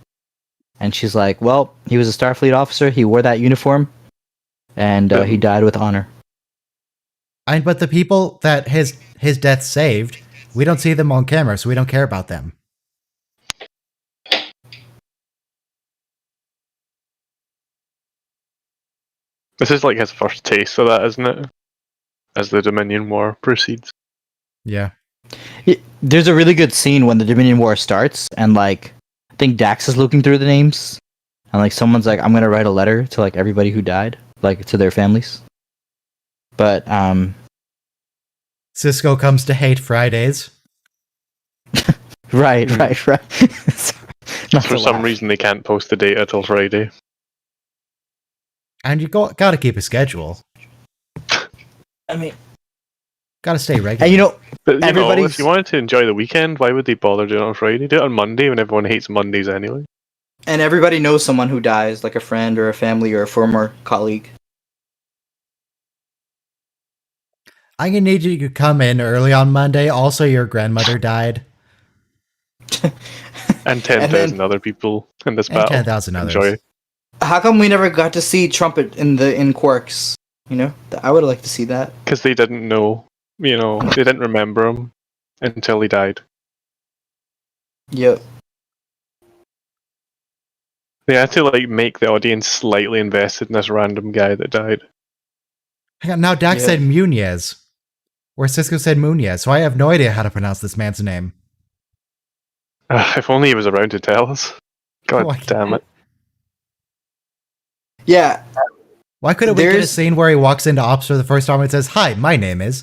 And she's like, well, he was a Starfleet officer. He wore that uniform. And he died with honor. But the people that his death saved, we don't see them on camera, so we don't care about them. This is like his first taste of that, isn't it? As the Dominion War proceeds. Yeah. There's a really good scene when the Dominion War starts, and like, I think Dax is looking through the names, and like someone's like, I'm gonna write a letter to like everybody who died, like to their families. But Cisco comes to hate Fridays. Right. Not For to some laugh. reason, they can't post the data till Friday. And you gotta keep a schedule. I mean, Gotta stay regular. and you know, But you know, everybody's if you wanted to enjoy the weekend, why would they bother doing it on Friday? Do it on Monday when everyone hates Mondays anyway. and everybody knows someone who dies, like a friend or a family or a former colleague. I'm gonna need you to come in early on Monday. Also, your grandmother died. And 10,000 other people in this And battle. 10,000 others. Enjoy. How come we never got to see Trumpet in Quarks? You know, I would like to see that. Because they didn't know, they didn't remember him until he died. Yep. They had to make the audience slightly invested in this random guy that died. Hang on, now Dax said Munez. Where Cisco said Munez, so I have no idea how to pronounce this man's name. If only he was around to tell us. God damn it. Yeah. Why couldn't we get a scene where he walks into Ops for the first time and says, "Hi, my name is"?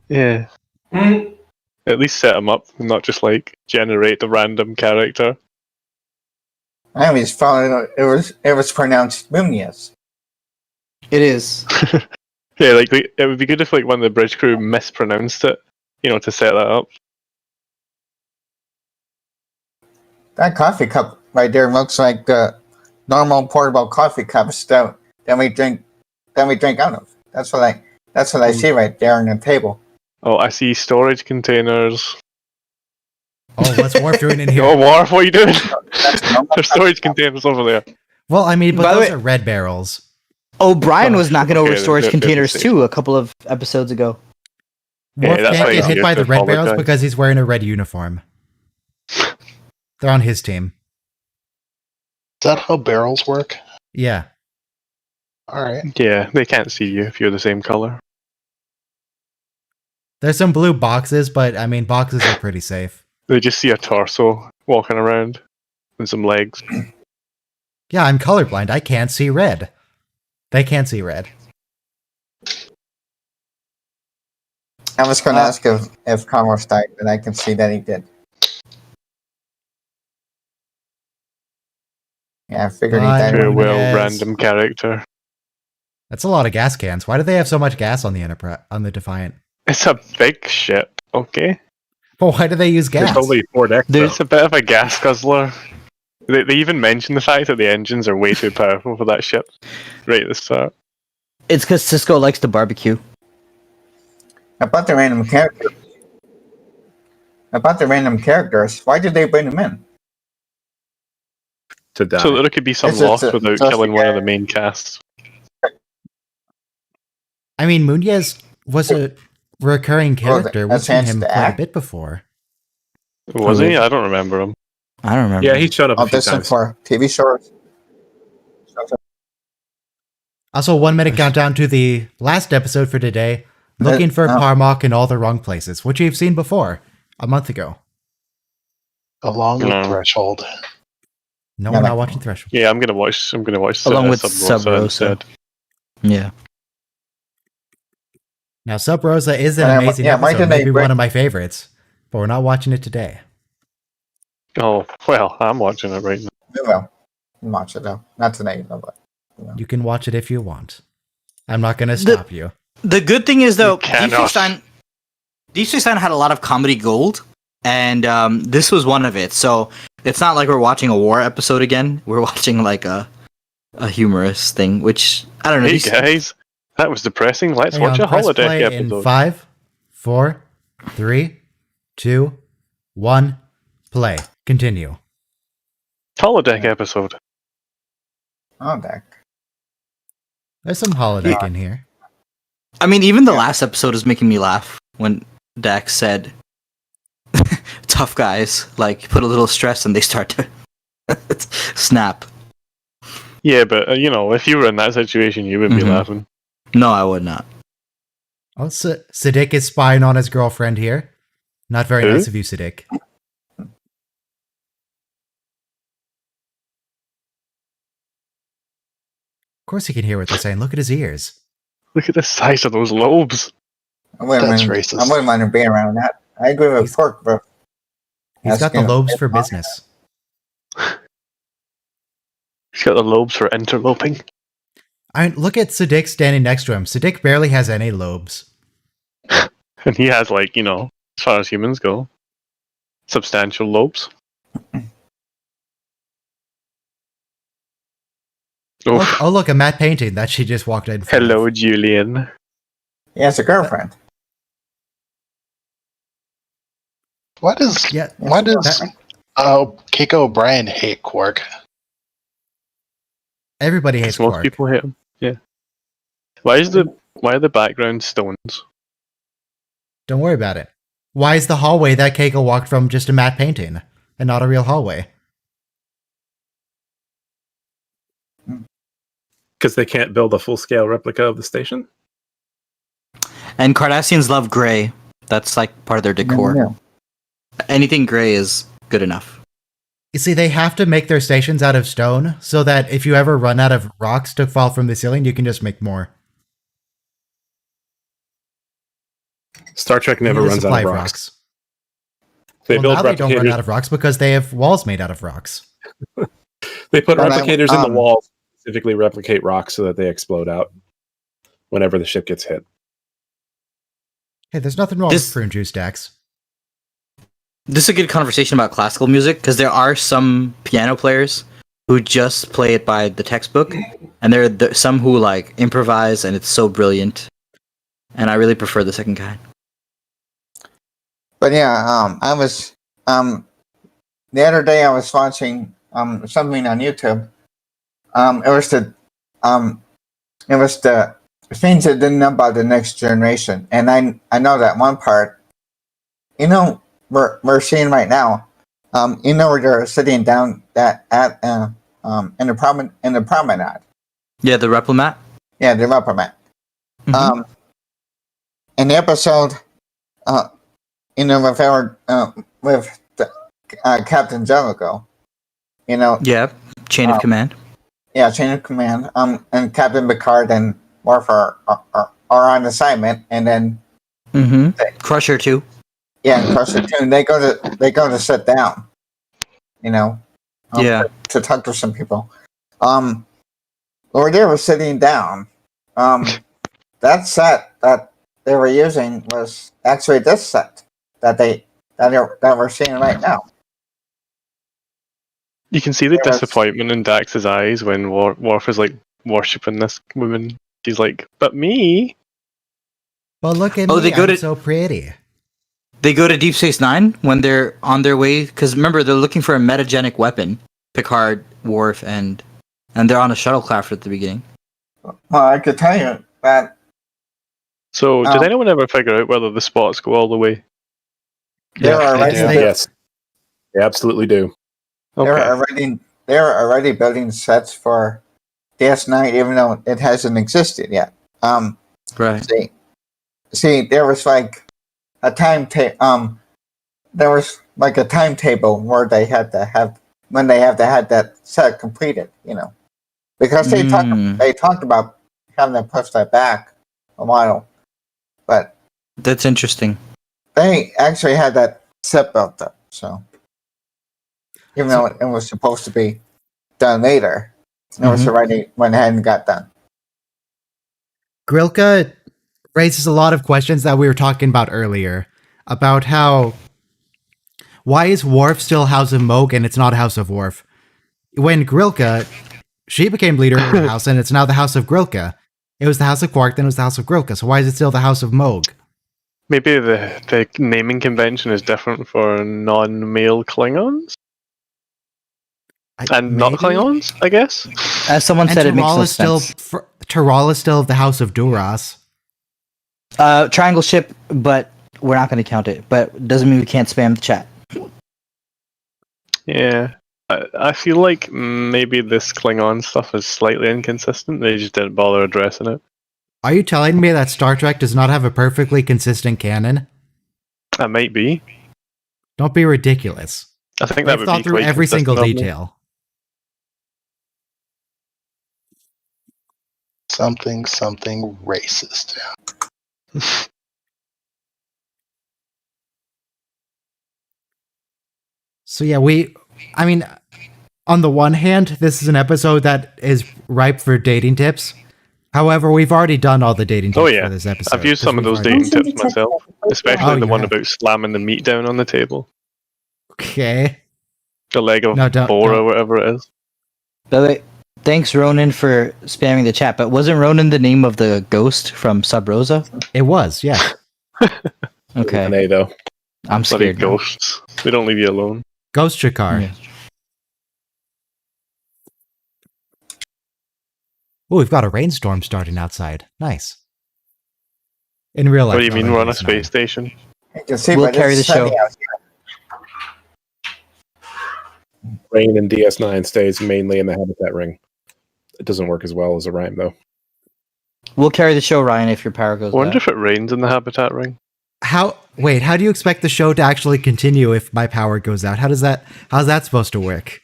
Yeah. At least set him up, and not just generate a random character. I mean, it was pronounced Mumias. It is. Yeah, it would be good if one of the bridge crew mispronounced it, to set that up. That coffee cup right there looks like the normal portable coffee cups that we drink out of. That's what I see right there on the table. Oh, I see storage containers. Oh, what's Worf doing in here? Oh, Worf, what are you doing? There's storage containers over there. Well, I mean, but By the those way- are red barrels. O'Brien was knocking over okay, storage they're containers safe. too a couple of episodes ago. Worf that's can't why get he's hit here by to the red barrels apologize. because he's wearing a red uniform. They're on his team. Is that how barrels work? Yeah. Alright. Yeah, they can't see you if you're the same color. There's some blue boxes, but I mean, boxes are pretty safe. They just see a torso walking around and some legs. Yeah, I'm colorblind. I can't see red. They can't see red. I was going to ask if Carlos died, but I can see that he did. Yeah, I figured he died. Farewell, Yes. random character. That's a lot of gas cans. Why do they have so much gas on the Defiant? It's a big ship, okay? But why do they use gas? There's only 4 decks. There's a bit of a gas guzzler. They even mention the fact that the engines are way too powerful for that ship. Right at the start. It's because Cisco likes to barbecue. About the random characters, why did they bring them in? To die. So that there could be some It's loss a- without just killing one of the a- main cast. I mean, Munez was a recurring character. We've that's seen chance him to quite a act. bit before. Was he? I don't remember him. I don't remember. Yeah, he's shown up a few Audition times. for TV shows. Also, 1 minute countdown to the last episode for today. Looking for Parmok in all the wrong places, which you've seen before a month ago. Along with No. Threshold. No, Yeah, we're like- not watching Threshold. Yeah, I'm gonna watch. Along with Sub Sub-Rosa. instead. Yeah. Now, Sub Rosa is an Yeah, amazing yeah, why episode, did they maybe bring- one of my favorites, but we're not watching it today. Oh well, I'm watching it right now. We will watch it though. Not tonight, though, but You can watch it if you want. I'm not going to stop you. The good thing is though, cannot. Deep Space Nine had a lot of comedy gold, and this was one of it. So it's not like we're watching a war episode again. We're watching like a humorous thing, which I don't know. Hey these- guys, that was depressing. Let's Hang watch on, a press holodeck play episode. in 5, 4, 3, 2, 1, play. Continue. Holodeck episode. oh, deck. There's some holodeck in here. I mean, even the last episode is making me laugh when Dax said, "Tough guys like put a little stress and they start to snap." Yeah, but if you were in that situation, you would be Mhm. laughing. No, I would not. Oh, Siddiq is spying on his girlfriend here. Not very Who? nice of you, Siddiq. Of course he can hear what they're saying. Look at his ears. Look at the size of those lobes. I wouldn't That's mind, racist. I wouldn't mind being around that. I agree with Pork, but He's got the lobes for business. He's got the lobes for interloping. I mean, look at Siddiq standing next to him. Siddiq barely has any lobes. And he has, like, as far as humans go, substantial lobes. Look, a matte painting that she just walked in front Hello, of. Julian. He has a girlfriend. Why does Keiko O'Brien hate Quark? Everybody hates Most Quark. people hate him. Yeah. Why are the background stones? Don't worry about it. Why is the hallway that Keiko walked from just a matte painting and not a real hallway? Because they can't build a full-scale replica of the station? And Cardassians love gray. That's like part of their decor. Yeah. Anything gray is good enough. You see, they have to make their stations out of stone so that if you ever run out of rocks to fall from the ceiling, you can just make more. Star Trek never runs out of rocks. They Well, build now they don't run replicators. out of rocks because they have walls made out of rocks. They put But replicators in the walls to specifically replicate rocks so that they explode out whenever the ship gets hit. Hey, there's nothing wrong with prune juice, Dax. This is a good conversation about classical music because there are some piano players who just play it by the textbook, and there are some who like improvise, and it's so brilliant. And I really prefer the second kind. But yeah, I was the other day I was watching something on YouTube. It was the things I didn't know about the next generation, and I know that one part. We're seeing right now. Where they're sitting down in the promenade. Yeah, the Replimat. Yeah, the Replimat. Mm-hmm. In the episode, with Captain Jellicoe, Yeah, chain of command. Yeah, chain of command. And Captain Picard and Worf are on assignment, and then Crusher too. Yeah, Crusher too. And they go to sit down. To talk to some people. Where they were sitting down, that set that they were using was actually this set that we're seeing right now. You can see the disappointment in Dax's eyes when Worf is like worshipping this woman. She's like, "But me." Well, look at me. I'm so pretty. They go to Deep Space Nine when they're on their way, because remember they're looking for a metagenic weapon. Picard, Worf, and they're on a shuttlecraft at the beginning. Well, I could tell you that. So, did anyone ever figure out whether the spots go all the way? Yes, they absolutely do. They're already building sets for DS9, even though it hasn't existed yet. Right. See, there was like a timetable. There was like a timetable where they had to have that set completed. Because they talked about having to push that back a while, but that's interesting. They actually had that set built up, so even though it was supposed to be done later, it was already went ahead and got done. Grilka raises a lot of questions that we were talking about earlier about why is Worf still House of Moog and it's not House of Worf? When Grilka, she became leader of the house and it's now the House of Grilka. It was the House of Quark, then it was the House of Grilka. So why is it still the House of Moog? Maybe the naming convention is different for non-male Klingons? And not Klingons, I guess? As someone said, it makes no sense. Tyrell is still of the House of Duras. Triangle ship, but we're not going to count it. But doesn't mean we can't spam the chat. Yeah. I feel like maybe this Klingon stuff is slightly inconsistent. They just didn't bother addressing it. Are you telling me that Star Trek does not have a perfectly consistent canon? That might be. Don't be ridiculous. I think that would thought be through quite every single consistent, detail. Something racist. So yeah, I mean, on the one hand, this is an episode that is ripe for dating tips. However, we've already done all the dating tips for this episode. I've used some of those dating tips myself, especially the one about slamming the meat down on the table. Okay. The leg of boar or whatever it is. By the way, thanks Ronan for spamming the chat, but wasn't Ronan the name of the ghost from Sub Rosa? It was, yeah. Okay. An A though. I'm scared. Ghosts. They don't leave you alone. Ghost Shakar. Yeah. Oh, we've got a rainstorm starting outside. Nice. In real life. What do you mean we're on a space station? You can see We'll by carry the this show. sunny out here. Rain in DS9 stays mainly in the habitat ring. It doesn't work as well as a rhyme, though. We'll carry the show, Ryan, if your power goes I wonder down. if it rains in the habitat ring. How do you expect the show to actually continue if my power goes out? How's that supposed to work?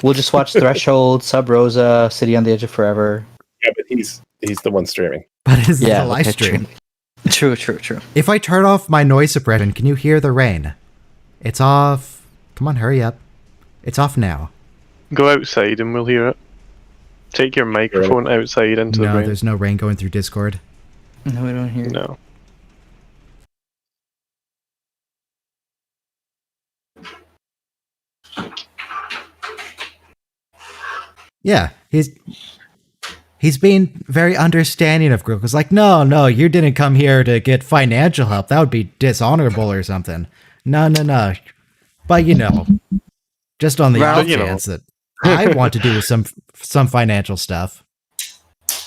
We'll just watch Threshold, Sub Rosa, City on the Edge of Forever. Yeah, but he's the one streaming. But it's a live stream. True. If I turn off my noise suppression, can you hear the rain? It's off. Come on, hurry up. It's off now. Go outside and we'll hear it. Take your microphone outside into the No, rain. there's no rain going through Discord. No, we don't hear it. No. Yeah, he's being very understanding of Grook. It's like, no, you didn't come here to get financial help. That would be dishonorable or something. No. But just on the off chance that I want to do some financial stuff.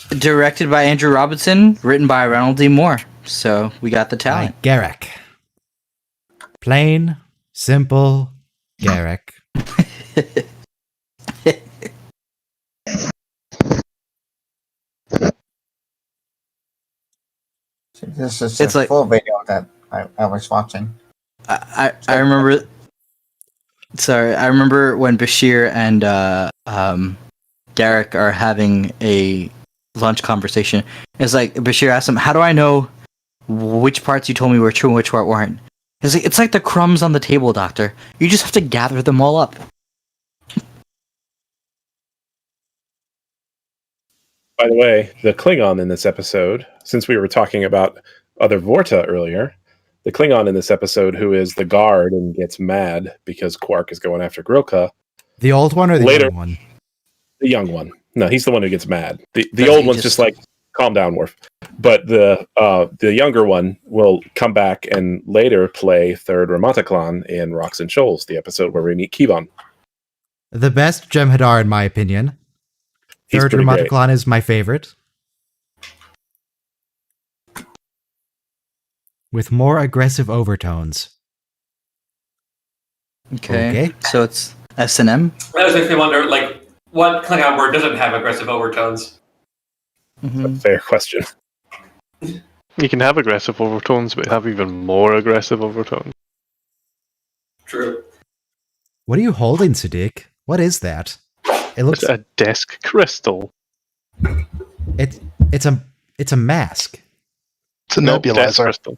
Directed by Andrew Robinson, written by Ronald D. Moore. So we got the talent. Like Garrick. Plain, simple, Garrick. This is It's a like- full video that I was watching. I remember. Sorry, I remember when Bashir and Garrick are having a lunch conversation. It's like Bashir asks him, "How do I know which parts you told me were true and which part weren't?" It's like the crumbs on the table, Doctor. You just have to gather them all up. By the way, the Klingon in this episode, since we were talking about other Vorta earlier, the Klingon in this episode who is the guard and gets mad because Quark is going after Grilka. The old one or the young one? The young one. No, he's the one who gets mad. The old one's just like, calm down, Worf. But the younger one will come back and later play Third Ramataclan in Rocks and Shoals, the episode where we meet Kivon. The best Jem'Hadar, in my opinion. He's Third pretty great. Ramataclan is my favorite. With more aggressive overtones. Okay. So it's S&M. That makes me wonder, like, what Klingon word doesn't have aggressive overtones? Mm-hmm. Fair question. You can have aggressive overtones, but have even more aggressive overtones. True. What are you holding, Sadiq? What is that? It looks It's a desk crystal. it's a mask. It's a Nope, desk nebulizer. crystal.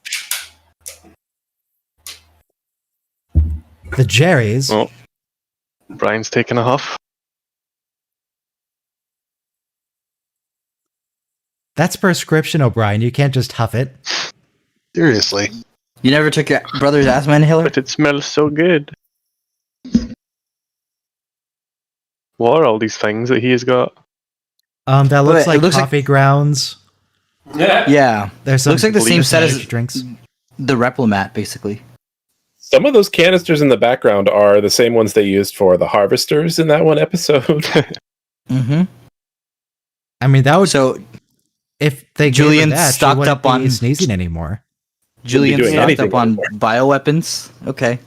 The Jerry's. Oh. Brian's taking a huff. That's prescription, O'Brien. You can't just huff it. Seriously. You never took your brother's asthma inhaler? But it smells so good. What are all these things that he has got? That looks It like looks like- coffee grounds. Yeah. Yeah. There's some Looks like the same set as drinks. the Replimat, basically. Some of those canisters in the background are the same ones they used for the harvesters in that one episode. Mm-hmm. I mean, that would So if they Julian gave her that, she stocked wouldn't up on- be sneezing anymore. Julian doing stocked anything up on anymore. bioweapons. Okay.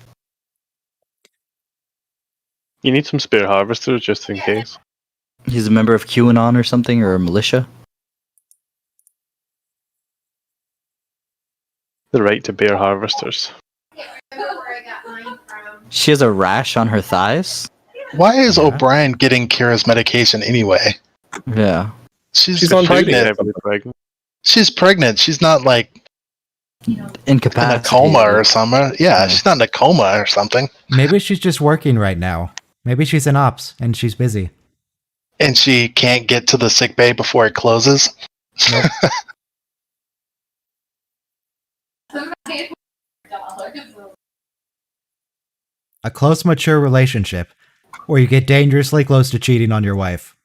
You need some spare harvesters just in case. He's a member of QAnon or something, or a militia. The right to bear harvesters. She has a rash on her thighs. Why is Yeah. O'Brien getting Kira's medication anyway? Yeah. She's on duty. pregnant. Heavily pregnant. She's pregnant. She's not like incapacitated. In a coma or something. Yeah, she's not in a coma or something. Maybe she's just working right now. Maybe she's in ops and she's busy. And she can't get to the sick bay before it closes. Nope. A close, mature relationship where you get dangerously close to cheating on your wife.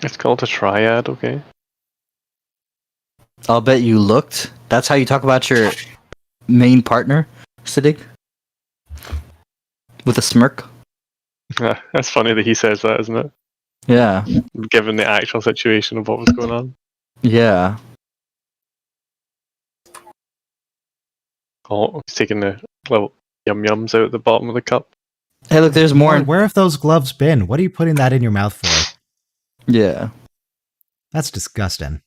It's called a triad, okay? I'll bet you looked. That's how you talk about your main partner, Siddig? With a smirk? Yeah, that's funny that he says that, isn't it? Yeah. Given the actual situation of what was going on. Yeah. Oh, he's taking the little yum-yums out at the bottom of the cup. Hey, look, there's more. Where have those gloves been? What are you putting that in your mouth for? Yeah. That's disgusting.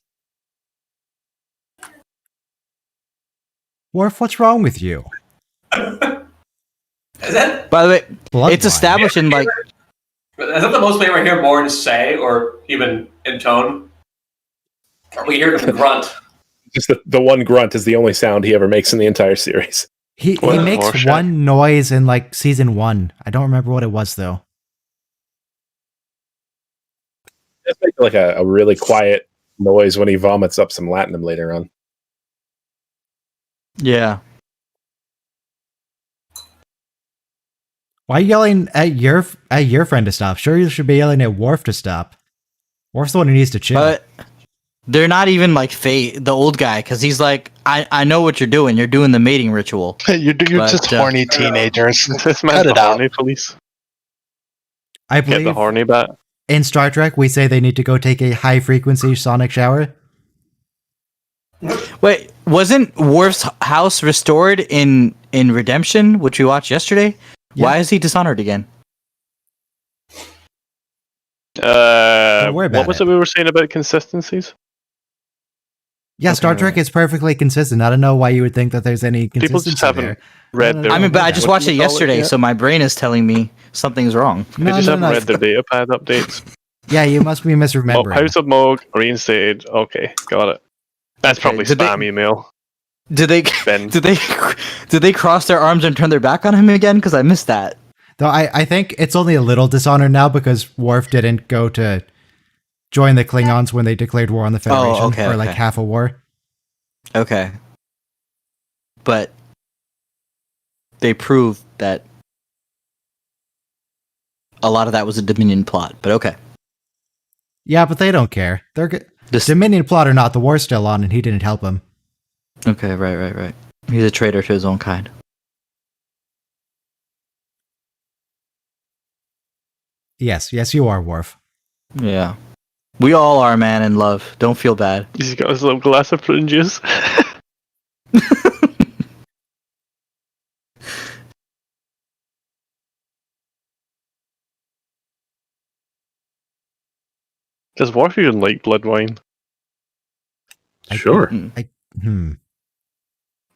Worf, what's wrong with you? Is that? By the way, Bloodline. it's established in like. Is that the most we ever hear Morn say, or even in tone? Or we hear him grunt. Just the one grunt is the only sound he ever makes in the entire series. He makes one noise in like season 1. I don't remember what it was though. It's like a really quiet noise when he vomits up some latinum later on. Yeah. Why are you yelling at your friend to stop? Sure, you should be yelling at Worf to stop. Worf's the one who needs to chill. But they're not even like the old guy, because he's like, I know what you're doing. You're doing the mating ritual. You're just horny teenagers. This man's Cut it the out. horny police. I Get the believe horny bat. in Star Trek we say they need to go take a high-frequency sonic shower. Wait, wasn't Worf's house restored in Redemption, which we watched yesterday? Yeah. Why is he dishonored again? worry about What was it. it we were saying about consistencies? Yeah, Star Trek is perfectly consistent. I don't know why you would think that there's any People consistency just haven't there. read their. I mean, but I just what watched do it you call yesterday, yet? so my brain is telling me something's wrong. They just haven't read their data pad updates. Yeah, you must be Oh, misremembering. House of Moog reinstated. Okay, got it. That's probably did spam email. Did they Ben. did they cross their arms and turn their back on him again? Because I missed that. Though I think it's only a little dishonored now because Worf didn't go to join the Klingons when they declared war on the Federation okay, for like okay. half a war. Okay. But they proved that a lot of that was a Dominion plot. But okay. Yeah, but they don't care. Dominion plot or not, the war's still on and he didn't help him. Okay, right. He's a traitor to his own kind. Yes, you are, Worf. Yeah. We all are, man, in love. Don't feel bad. He's got his little glass of prune juice. Does Worf even like blood wine? Sure.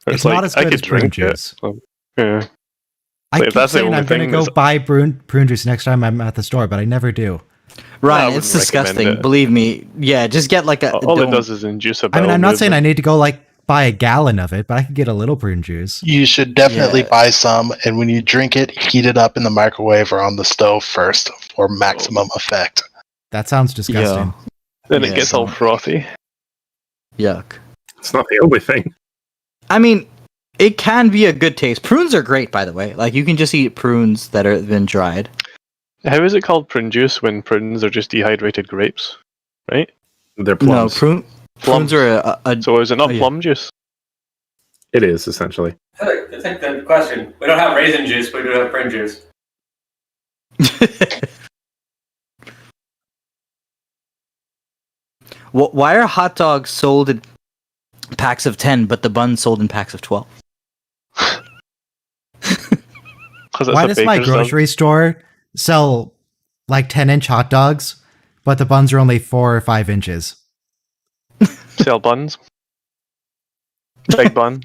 It's not as good as prune juice. So, yeah. I But if keep that's the saying only I'm going to thing go that's- buy prune juice next time I'm at the store, but I never do. Ryan, I it's wouldn't recommend disgusting. it. Believe me. Yeah, just get like a. All it don't- does is induce a I mean, bowel I'm not saying I movement. need to go like buy a gallon of it, but I could get a little prune juice. You should definitely Yeah. buy some, and when you drink it, heat it up in the microwave or on the stove first for maximum effect. That sounds disgusting. Then Yeah, it gets all frothy. Yuck. It's not the only thing. I mean, it can be a good taste. Prunes are great, by the way. Like, you can just eat prunes that have been dried. How is it called prune juice when prunes are just dehydrated grapes? Right? They're plums. No, prunes are a So is it not yeah. plum juice? It is, essentially. That's a good question. We don't have raisin juice, but we do have prune juice. Why are hot dogs sold in packs of 10, but the buns sold in packs of 12? Why does my grocery store sell like 10-inch hot dogs, but the buns are only 4 or 5 inches? Sell buns? Big bun?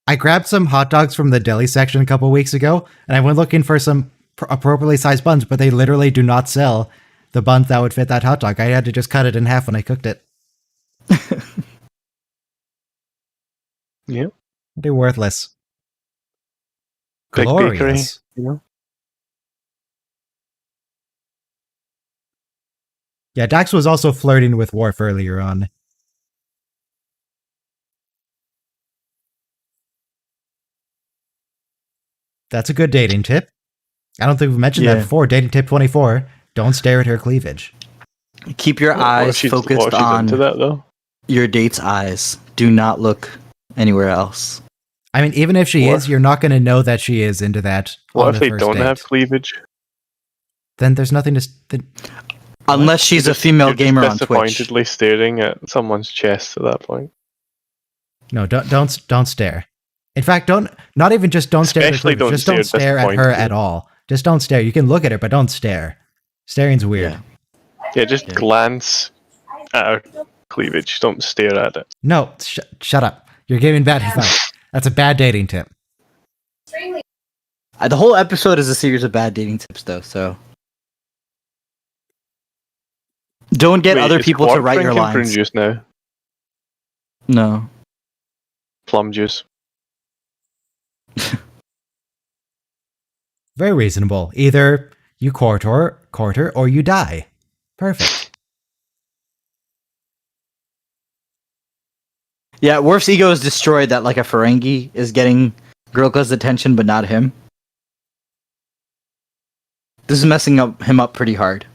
I grabbed some hot dogs from the deli section a couple weeks ago, and I went looking for some appropriately sized buns, but they literally do not sell the buns that would fit that hot dog. I had to just cut it in half when I cooked it. Yeah. They're worthless. Big bakery, Glorious. you know? Yeah, Dax was also flirting with Worf earlier on. That's a good dating tip. I don't think we've mentioned that before. Dating tip 24. Don't stare at her cleavage. Keep your eyes focused on that, though? Your date's eyes. Do not look anywhere else. I mean, even if she is, you're not going to know that she is into that. What if they don't have cleavage? Then there's nothing to. Unless she's a female gamer on Twitch. Disappointedly staring at someone's chest at that point. No, don't stare. In fact, not even just don't stare at her. Just don't stare at her at all. Just don't stare. You can look at her, but don't stare. Staring's weird. Yeah, just glance at her cleavage. Don't stare at it. No, shut up. You're giving bad advice. That's a bad dating tip. The whole episode is a series of bad dating tips, though, so... Don't get other people to write your lines. Prune juice now? No. Plum juice. Very reasonable. Either you quarter or you die. Perfect. Yeah, Worf's ego is destroyed that like a Ferengi is getting Grilka's attention, but not him. This is messing him up pretty hard.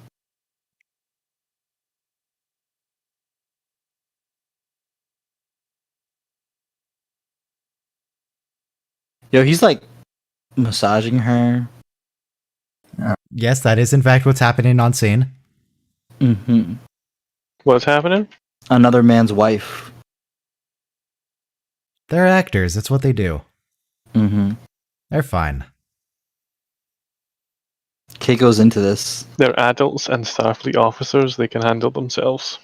Yo, he's like massaging her. Yes, that is in fact what's happening on scene. Mm-hmm. What's happening? Another man's wife. They're actors. That's what they do. Mm-hmm. They're fine. Kate goes into this. They're adults and Starfleet officers. They can handle themselves.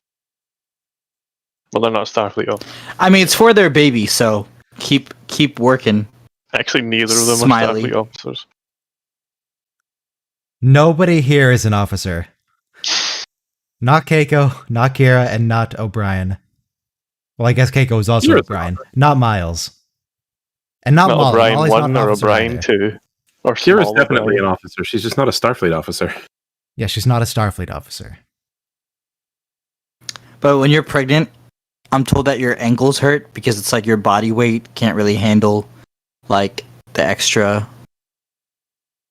Well, they're not Starfleet officers. I mean, it's for their baby, so keep working. Actually, neither of them are Starfleet officers. Nobody here is an officer. Not Keiko, not Kira, and not O'Brien. Well, I guess Keiko is also O'Brien. Not Miles. And not Molly. O'Brien Molly's 1 not or O'Brien 2. Or Kira's definitely an officer. She's just not a Starfleet officer. Yeah, she's not a Starfleet officer. But when you're pregnant, I'm told that your ankles hurt because it's like your body weight can't really handle like the extra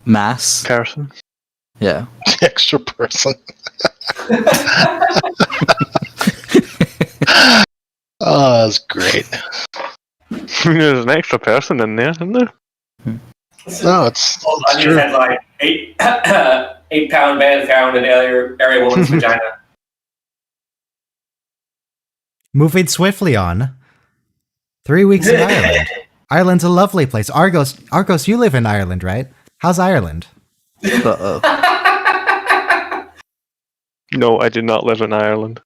mass. Person. Yeah. Extra person. Oh, that's great. There's an extra person in there, isn't there? No, it's Onions had like 8-pound man found in area woman's vagina. Moving swiftly on. 3 weeks in Ireland. Ireland's a lovely place. Argos, you live in Ireland, right? How's Ireland? Uh-oh. No, I do not live in Ireland.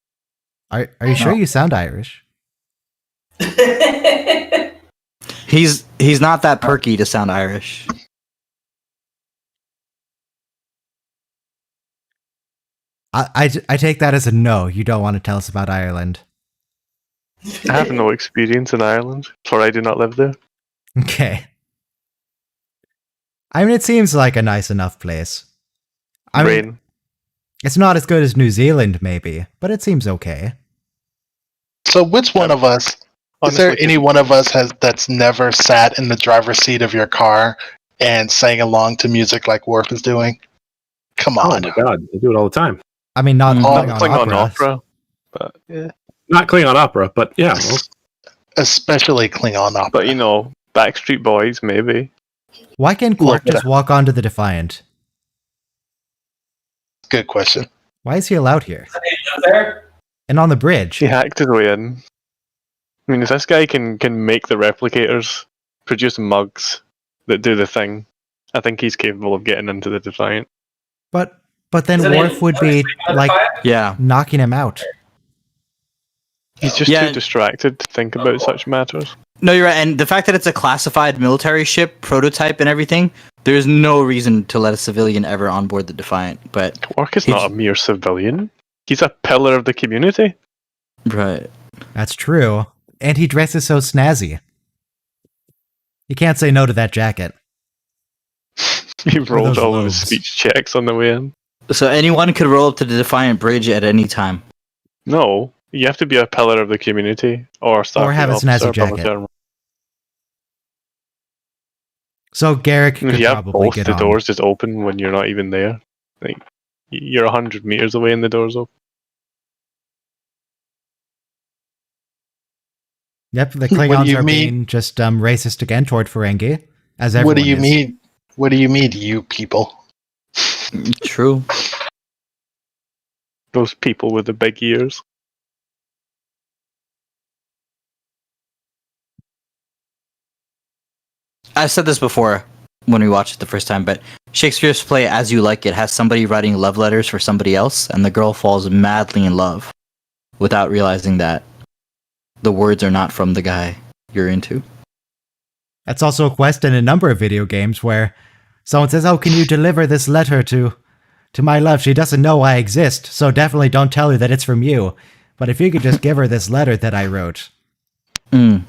Are you sure you sound Irish? He's not that perky to sound Irish. I take that as a no. You don't want to tell us about Ireland. I have no experience in Ireland, for I do not live there. Okay. I mean, it seems like a nice enough place. I mean, it's not as good as New Zealand, maybe, but it seems okay. So which one of us, is there any one of us that's never sat in the driver's seat of your car and sang along to music like Worf is doing? Come on. Oh my god, they do it all the time. I mean, not Klingon opera. But yeah. Not Klingon opera, but yeah. Well. Especially Klingon opera. But you know, Backstreet Boys, maybe. Why can't Quark just walk onto the Defiant? Good question. Why is he allowed here? There? And on the bridge. He hacked his way in. I mean, if this guy can make the replicators produce mugs that do the thing, I think he's capable of getting into the Defiant. But then Worf would be like knocking him out. He's just too distracted to think about such matters. No, you're right. And the fact that it's a classified military ship, prototype and everything, there's no reason to let a civilian ever on board the Defiant. But Quark is not a mere civilian. He's a pillar of the community. Right. That's true. And he dresses so snazzy. You can't say no to that jacket. He rolled those all of lobes. his speech checks on the way in. So anyone could roll up to the Defiant Bridge at any time. No, you have to be a pillar of the community or Or have a officer, snazzy public jacket. servant. So Garrick could If you have probably both get the on. doors just open when you're not even there, like you're 100 meters away and the doors open. Yep, the What do Klingons you are mean? being just racist again toward Ferengi, as everyone What do you is. mean? What do you mean, you people? True. Those people with the big ears. I said this before when we watched it the first time, but Shakespeare's play As You Like It has somebody writing love letters for somebody else, and the girl falls madly in love without realizing that the words are not from the guy you're into. That's also a quest in a number of video games where someone says, "Oh, can you deliver this letter to my love? She doesn't know I exist, so definitely don't tell her that it's from you. But if you could just give her this letter that I wrote." Mm.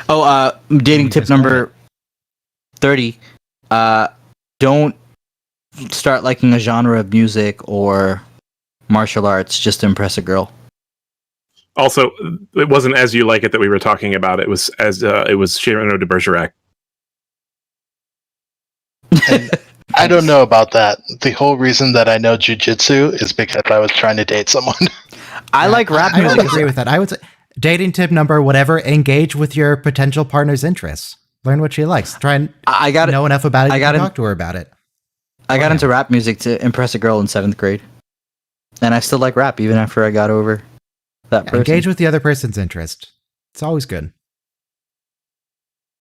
Oh, dating tip number 30. Don't start liking a genre of music or martial arts just to impress a girl. Also, it wasn't As You Like It that we were talking about. It was Cyrano de Bergerac. I don't know about that. The whole reason that I know jujitsu is because I was trying to date someone. I like rap I music. would agree with that. I would say dating tip number whatever, engage with your potential partner's interests. Learn what she likes. Try and know enough about it to talk to her about it. I got into rap music to impress a girl in 7th grade. And I still like rap even after I got over that person. Engage with the other person's interest. It's always good.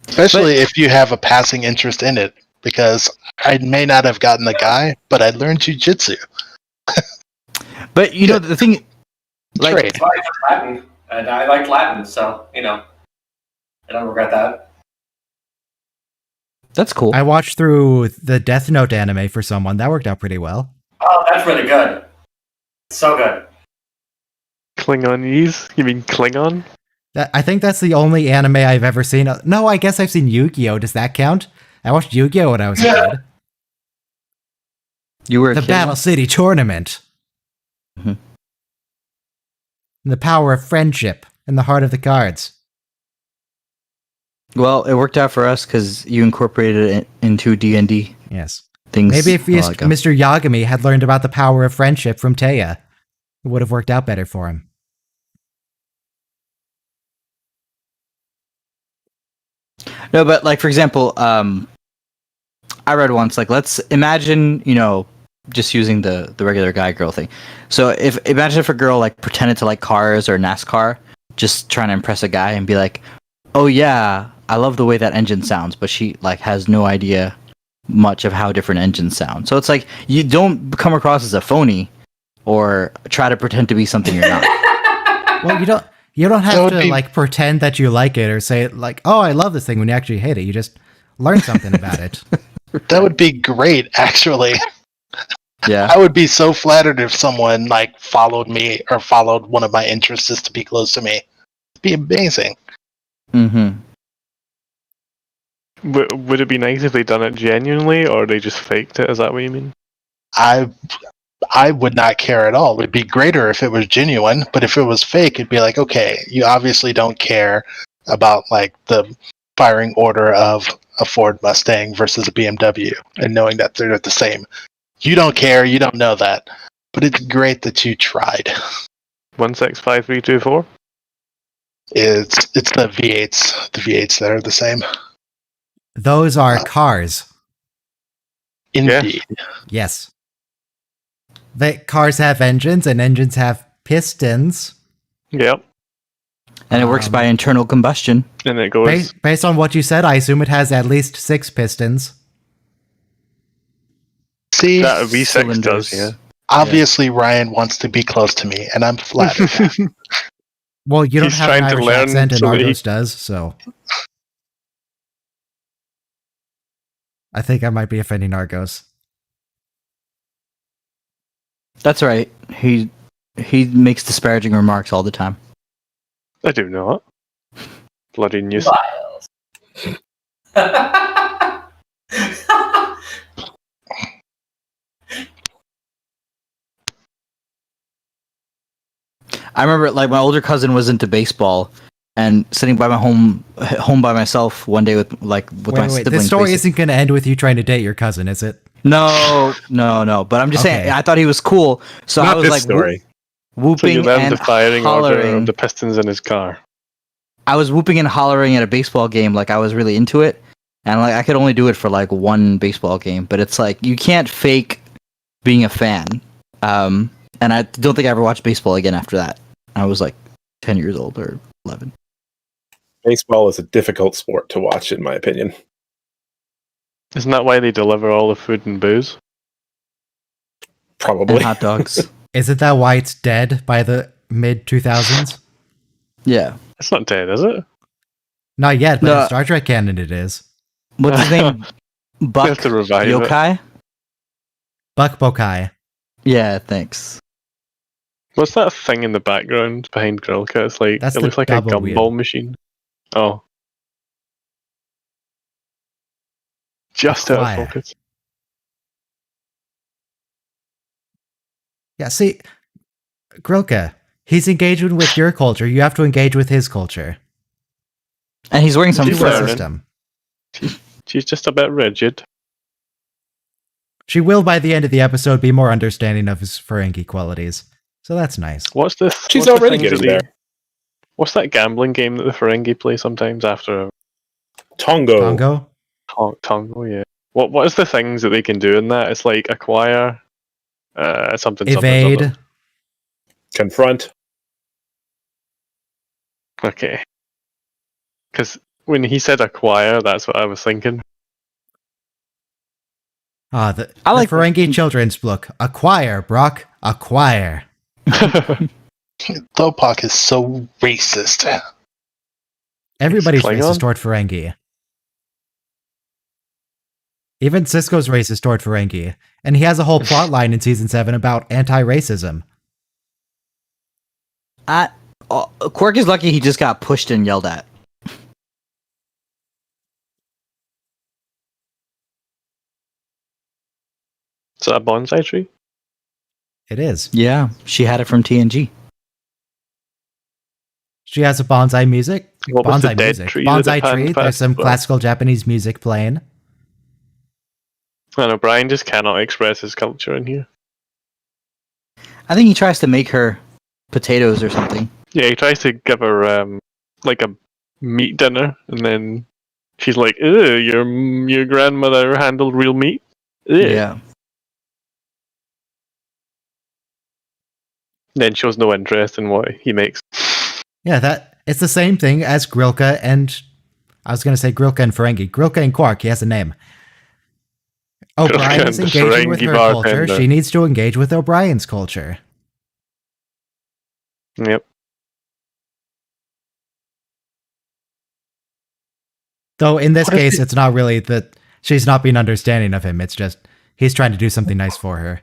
Especially if you have a passing interest in it. Because I may not have gotten the guy, but I learned jujitsu. But you know the thing, like Trade. I like Latin, and I like Latin, so I don't regret that. That's cool. I watched through the Death Note anime for someone. That worked out pretty well. Oh, that's really good. So good. Klingonese? You mean Klingon? I think that's the only anime I've ever seen. No, I guess I've seen Yu-Gi-Oh! Does that count? I watched Yu-Gi-Oh! When I was a kid. You were the Battle City Tournament. Mm-hmm. The power of friendship in the heart of the cards. Well, it worked out for us because you incorporated it into D&D. Yes. Things. Maybe if Mr. Yagami had learned about the power of friendship from Taya, it would have worked out better for him. No, but like for example, I read once, like, let's imagine, just using the regular guy girl thing. So imagine if a girl like pretended to like cars or NASCAR, just trying to impress a guy and be like, "Oh yeah, I love the way that engine sounds," but she like has no idea much of how different engines sound. So it's like you don't come across as a phony or try to pretend to be something you're not. Well, you don't have to like pretend that you like it or say like, "Oh, I love this thing," when you actually hate it. You just learn something about it. That would be great, actually. Yeah. I would be so flattered if someone like followed me or followed one of my interests just to be close to me. It'd be amazing. Mm-hmm. Would it be nice if they done it genuinely, or they just faked it? Is that what you mean? I would not care at all. It would be greater if it was genuine, but if it was fake, it'd be like, okay, you obviously don't care about like the firing order of a Ford Mustang versus a BMW and knowing that they're the same. You don't care, you don't know that. But it's great that you tried. 165324? It's the V8s. The V8s that are the same. Those are cars. Indeed. Yes. The cars have engines, and engines have pistons. Yep. And it works by internal combustion. And it goes... Based on what you said, I assume it has at least 6 pistons. See? That V6 does, yeah. Obviously, Ryan wants to be close to me, and I'm flattered. Well, you don't He's have an trying to Irish learn accent, and so that Argos does, so... I think I might be offending Argos. That's right. He He makes disparaging remarks all the time. I do not. Bloody news. I remember, like, my older cousin was into baseball, and sitting by my home by myself one day with my siblings. This story isn't going to end with you trying to date your cousin, is it? No. But I'm just saying, I thought he was cool, so Not I was this like story. whooping So you learned and the firing order hollering. of the pistons in his car. I was whooping and hollering at a baseball game, like I was really into it, and like I could only do it for like one baseball game. But it's like you can't fake being a fan. And I don't think I ever watched baseball again after that. I was like 10 years old or 11. Baseball is a difficult sport to watch, in my opinion. Isn't that why they deliver all the food and booze? Probably. And hot dogs. Isn't that why it's dead by the mid 2000s? Yeah. It's not dead, is it? Not yet, but No. in Star Trek canon it is. What's his name? Buck have to revive it. Yokai? Buck Bokai. Yeah, thanks. What's that thing in the background behind Grilka? It's like That's it the looks like a double wheel. gumball machine. Oh. Just out of Quiet. focus. Yeah, see, Grilka, he's engaging with your culture. You have to engage with his culture. And he's wearing some She's It's a learning. system. She's just a bit rigid. She will, by the end of the episode, be more understanding of his Ferengi qualities. So that's nice. What's this? She's what's the already things getting that there. What's that gambling game that the Ferengi play sometimes after Tongo. Congo? Tongo? Yeah. What is the things that they can do in that? It's like acquire, something. Evade. Something. Confront. Okay. Because when he said acquire, that's what I was thinking. Ah, the like- Ferengi children's book. Acquire, Brock. Acquire. Thopak is so racist. Everybody's Klingon? racist toward Ferengi. Even Cisco's racist toward Ferengi. And he has a whole plot line in Season 7 about anti-racism. Quark is lucky he just got pushed and yelled at. Is that a bonsai tree? It is. Yeah, she had it from TNG. She has a bonsai music. What was the Bonsai dead music. tree that Bonsai panned tree. past There's some as well? classical Japanese music playing. I know Brian just cannot express his culture in here. I think he tries to make her potatoes or something. Yeah, he tries to give her like a meat dinner, and then she's like, "Ew, your grandmother handled real meat." Ew. Yeah. Then shows no interest in what he makes. Yeah, it's the same thing as Grilka and... I was going to say Grilka and Ferengi. Grilka and Quark, he has a name. O'Brien Grilka is and the engaging with Ferengi her culture. bartender. She needs to engage with O'Brien's culture. Yep. Though in this What if case, the- it's not really that she's not being understanding of him. It's just he's trying to do something nice for her.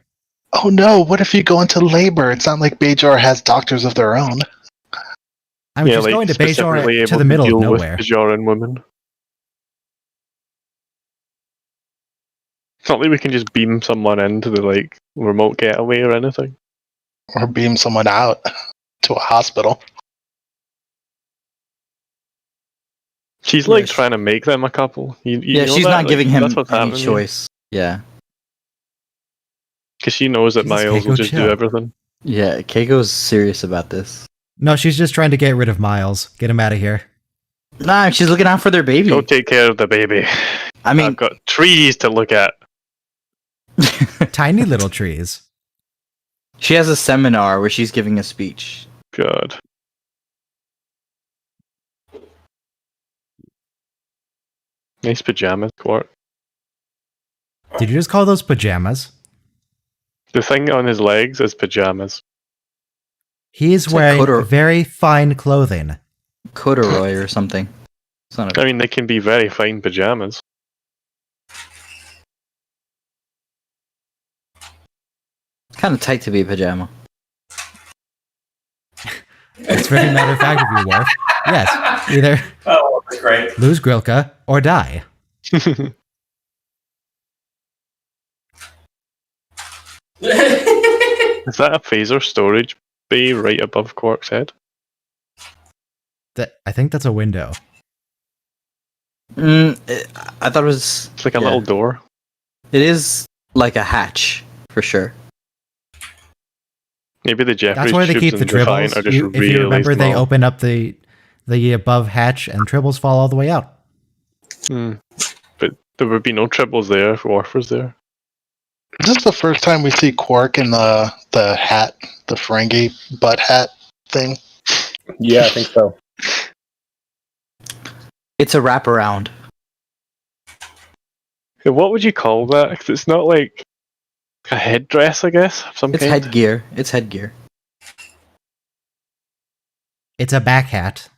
Oh no, what if you go into labor? It's not like Bajor has doctors of their own. I mean, Yeah, she's like going to specifically Bajor able to the middle of deal with nowhere. Bajoran women. It's not like we can just beam someone into the like remote getaway or anything. Or beam someone out to a hospital. She's Yeah, like trying to make them a couple. You Yeah, know she's that? not Like, giving him that's what's any happening here. choice. Yeah. Because she knows that Jesus, Miles will Keiko, just chill. do everything. Yeah, Keiko's serious about this. No, she's just trying to get rid of Miles. Get him out of here. Nah, she's looking out for their baby. Go take care of the baby. I mean, I've got trees to look at. Tiny little trees. she has a seminar where she's giving a speech. God. Nice pajamas, Quark. Did you just call those pajamas? The thing on his legs is pajamas. He's It's like wearing corduroy. very fine clothing. Corduroy or something. It's not I mean, they can be very fine pajamas. kind of tight to be a pajama. It's very matter of fact of you, Worf. Yes, either Oh, that's great. lose Grilka or die. Is that a phaser storage bay right above Quark's head? I think that's a window. I thought it was. It's like a little door. It is like a hatch for sure. Maybe the Jeffries That's where they keep tubes the in Defiant tribbles. are just If you remember, they small. open up the above hatch and tribbles fall all the way out. But there would be no tribbles there if Worf was there. Is this the first time we see Quark in the hat, the Ferengi butt hat thing? Yeah, I think so. It's a wraparound. What would you call that? 'Cause it's not like a headdress, I guess. Of some It's kind. headgear. It's headgear. It's a back hat.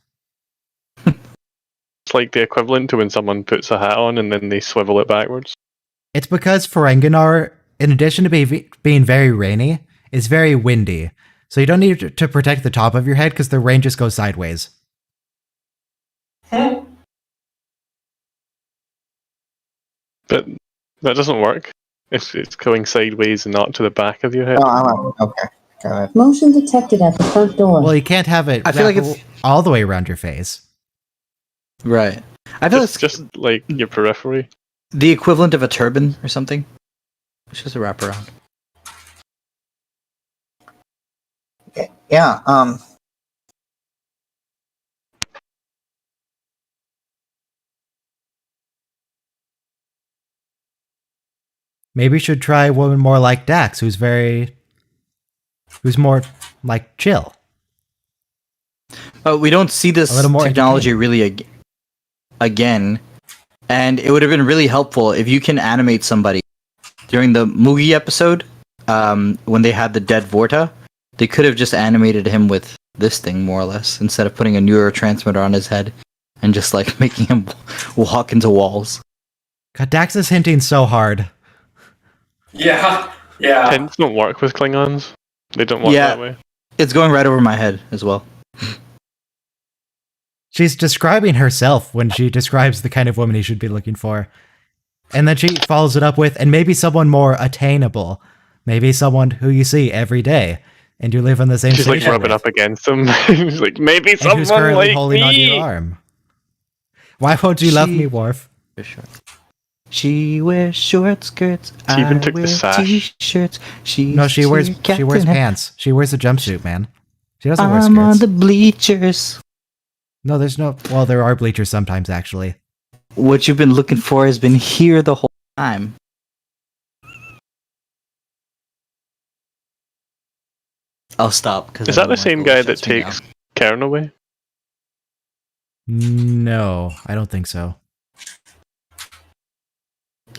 It's like the equivalent to when someone puts a hat on and then they swivel it backwards. It's because Ferenginar, in addition to being very rainy, is very windy. So you don't need to protect the top of your head because the rain just goes sideways. But that doesn't work. It's going sideways and not to the back of your head. Okay, got it. Motion detected at the front door. Well, you can't have it I feel like it's all the way around your face. right. I feel It's just like your periphery. the equivalent of a turban or something. It's just a wraparound. Yeah. Maybe you should try a woman more like Dax, who's more like chill. We don't see this A little more technology really again, and it would have been really helpful if you can animate somebody during the Mugi episode when they had the dead Vorta. They could have just animated him with this thing more or less instead of putting a neurotransmitter on his head and just like making him walk into walls. God, Dax is hinting so hard. Yeah. Hints don't work with Klingons. They don't work that way. It's going right over my head as well. She's describing herself when she describes the kind of woman he should be looking for. And then she follows it up with, and maybe someone more attainable. Maybe someone who you see every day, and you live in the same She's like station rubbing with, up against him. She's like, maybe and someone who's currently like holding me. onto your arm. Why won't you love me, Worf? She wears short skirts. She even I took the wear sash. T-shirts. No, she wears pants. She wears a jumpsuit, man. She doesn't wear I'm on skirts. the bleachers. No, there's no. Well, there are bleachers sometimes, actually. What you've been looking for has been here the whole time. I'll stop. Cause Is that the same guy that takes Karen away? No, I don't think so.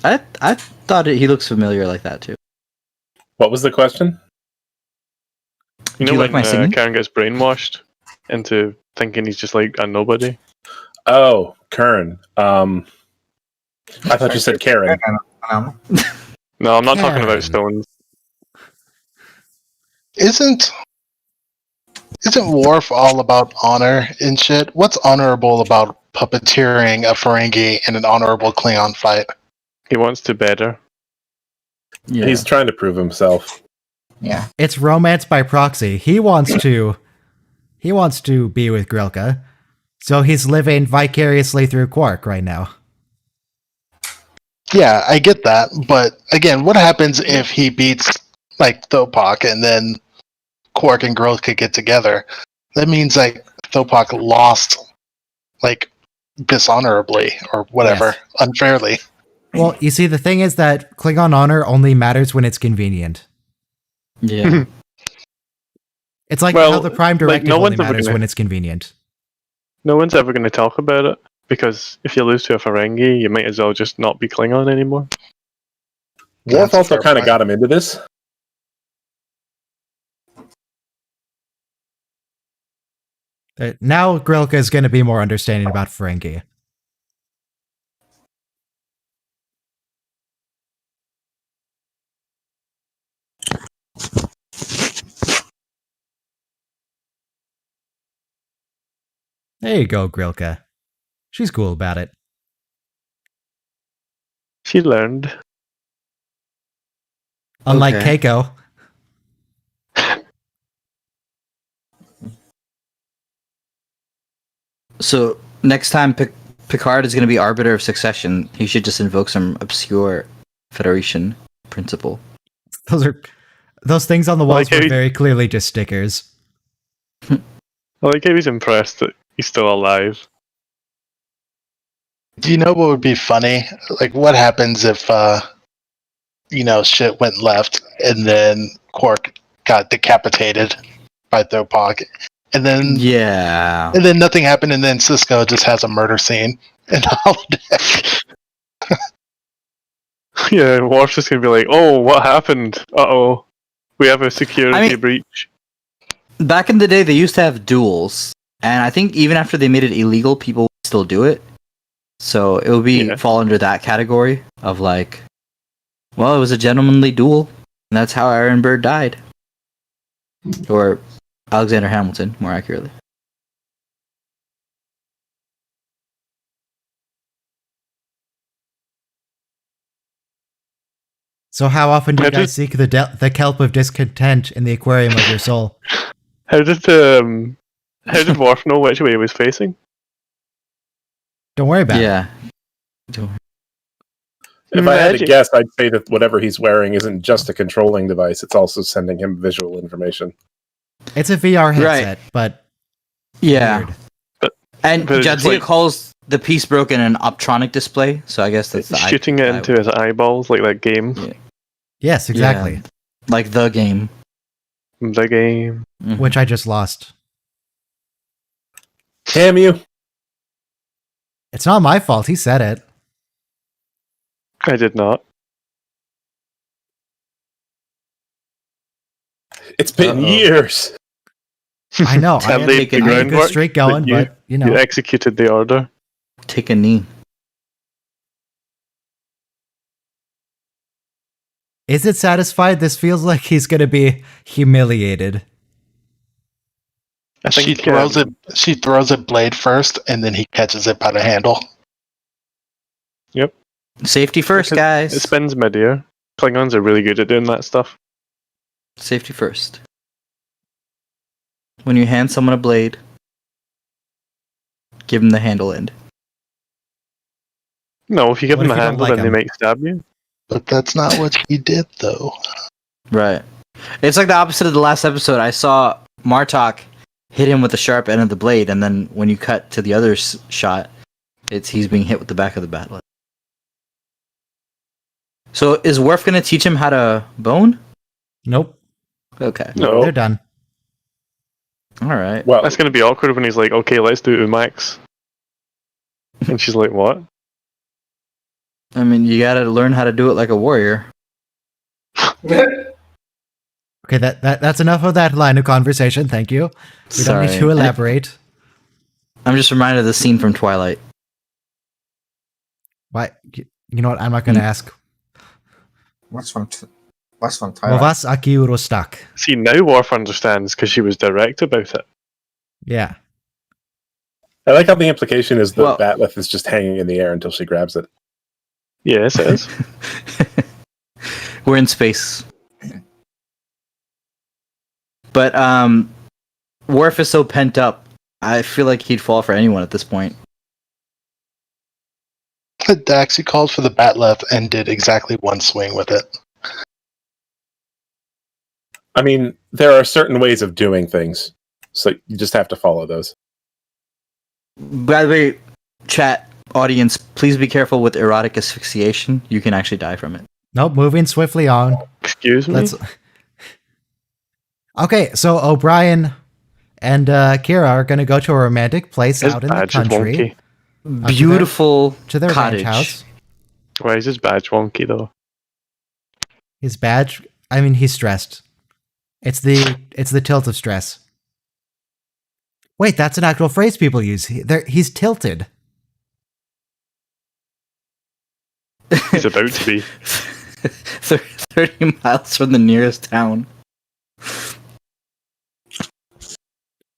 I thought he looks familiar like that too. What was the question? You Do know you when like my singing? Karen gets brainwashed into thinking he's just like a nobody? Oh, Kern. I thought you said Karen. No, I'm not talking Karen. about stones. Isn't Worf all about honor and shit? What's honorable about puppeteering a Ferengi in an honorable Klingon fight? He wants to better. Yeah. He's trying to prove himself. Yeah. It's romance by proxy. He wants to be with Grilka, so he's living vicariously through Quark right now. Yeah, I get that, but again, what happens if he beats like Thopak and then Quark and Grilka get together? That means like Thopak lost like dishonorably or whatever, Yes. unfairly. Well, you see, the thing is that Klingon honor only matters when it's convenient. Yeah. It's like Well, how the Prime like, Directive no only one's ever matters gonna- when it's convenient. No one's ever going to talk about it because if you lose to a Ferengi, you might as well just not be Klingon anymore. Worf That's a also fair kind of point. got him into this. Now Grilka is going to be more understanding about Ferengi. There you go, Grilka. She's cool about it. She learned. Unlike Okay. Keiko. So next time Picard is going to be Arbiter of Succession, he should just invoke some obscure Federation principle. Those things on the walls Like were very clearly just stickers. I like how he's impressed that he's still alive. Do you know what would be funny? Like, what happens if, shit went left and then Quark got decapitated by Thopok, and then and then nothing happened, and then Cisco just has a murder scene in the holodeck. Yeah, Worf's just gonna be like, "Oh, what happened? Uh-oh, we have a security breach." Back in the day, they used to have duels, and I think even after they made it illegal, people would still do it. So it would fall under that category of like, well, it was a gentlemanly duel, and that's how Aaron Burr died, or Alexander Hamilton, more accurately. So how often do you guys seek the kelp of discontent in the aquarium of your soul? How did Worf know which way he was facing? Don't worry about it. Yeah. If I had to guess, I'd say that whatever he's wearing isn't just a controlling device, it's also sending him visual information. It's a VR headset, but... Yeah. And but Jadzia calls the piece broken an optronic display, so I guess that's the shooting it into his eyeballs, like that game. Yeah. Yes, exactly. Yeah. Like the game. The game. Mm-hmm. Which I just lost. Damn you. It's not my fault, he said it. I did not. It's been years. I know. I had a good streak going, but you know. You executed the order. Take a knee. Is it satisfied? This feels like he's going to be humiliated. I think She throws a blade first, and then he catches it by the handle. Yep. Safety first, guys. It spins mid-air. Klingons are really good at doing that stuff. Safety first. When you hand someone a blade, give them the handle end. No, if you give them the handle, then they might stab you. But that's not what he did, though. Right. It's like the opposite of the last episode. I saw Martok hit him with the sharp end of the blade, and then when you cut to the other shot, he's being hit with the back of the battle. So is Worf going to teach him how to bone? Nope. Okay. No. They're done. All right. Well, that's going to be awkward when he's like, okay, let's do Umax. And she's like, what? I mean, you got to learn how to do it like a warrior. Okay, that's enough of that line of conversation. Thank you. We don't need to elaborate. I'm just reminded of the scene from Twilight. Why? You know what? I'm not going to ask. What's from Twilight? Was aki urostak. See, now Worf understands because she was direct about it. Yeah. I like how the implication is that Batleth is just hanging in the air until she grabs it. Yes, it is. We're in space. But Worf is so pent up. I feel like he'd fall for anyone at this point. Dax, he called for the Batleth and did exactly one swing with it. I mean, there are certain ways of doing things, so you just have to follow those. By the way, chat audience, please be careful with erotic asphyxiation. You can actually die from it. Nope, moving swiftly on. Excuse me? Okay, so O'Brien and Kira are going to go to a romantic place out in the country. Beautiful to their cottage. ranch house. Why is his badge wonky, though? His badge? I mean, he's stressed. It's the tilt of stress. Wait, that's an actual phrase people use. He's tilted. He's about to be. 30 miles from the nearest town.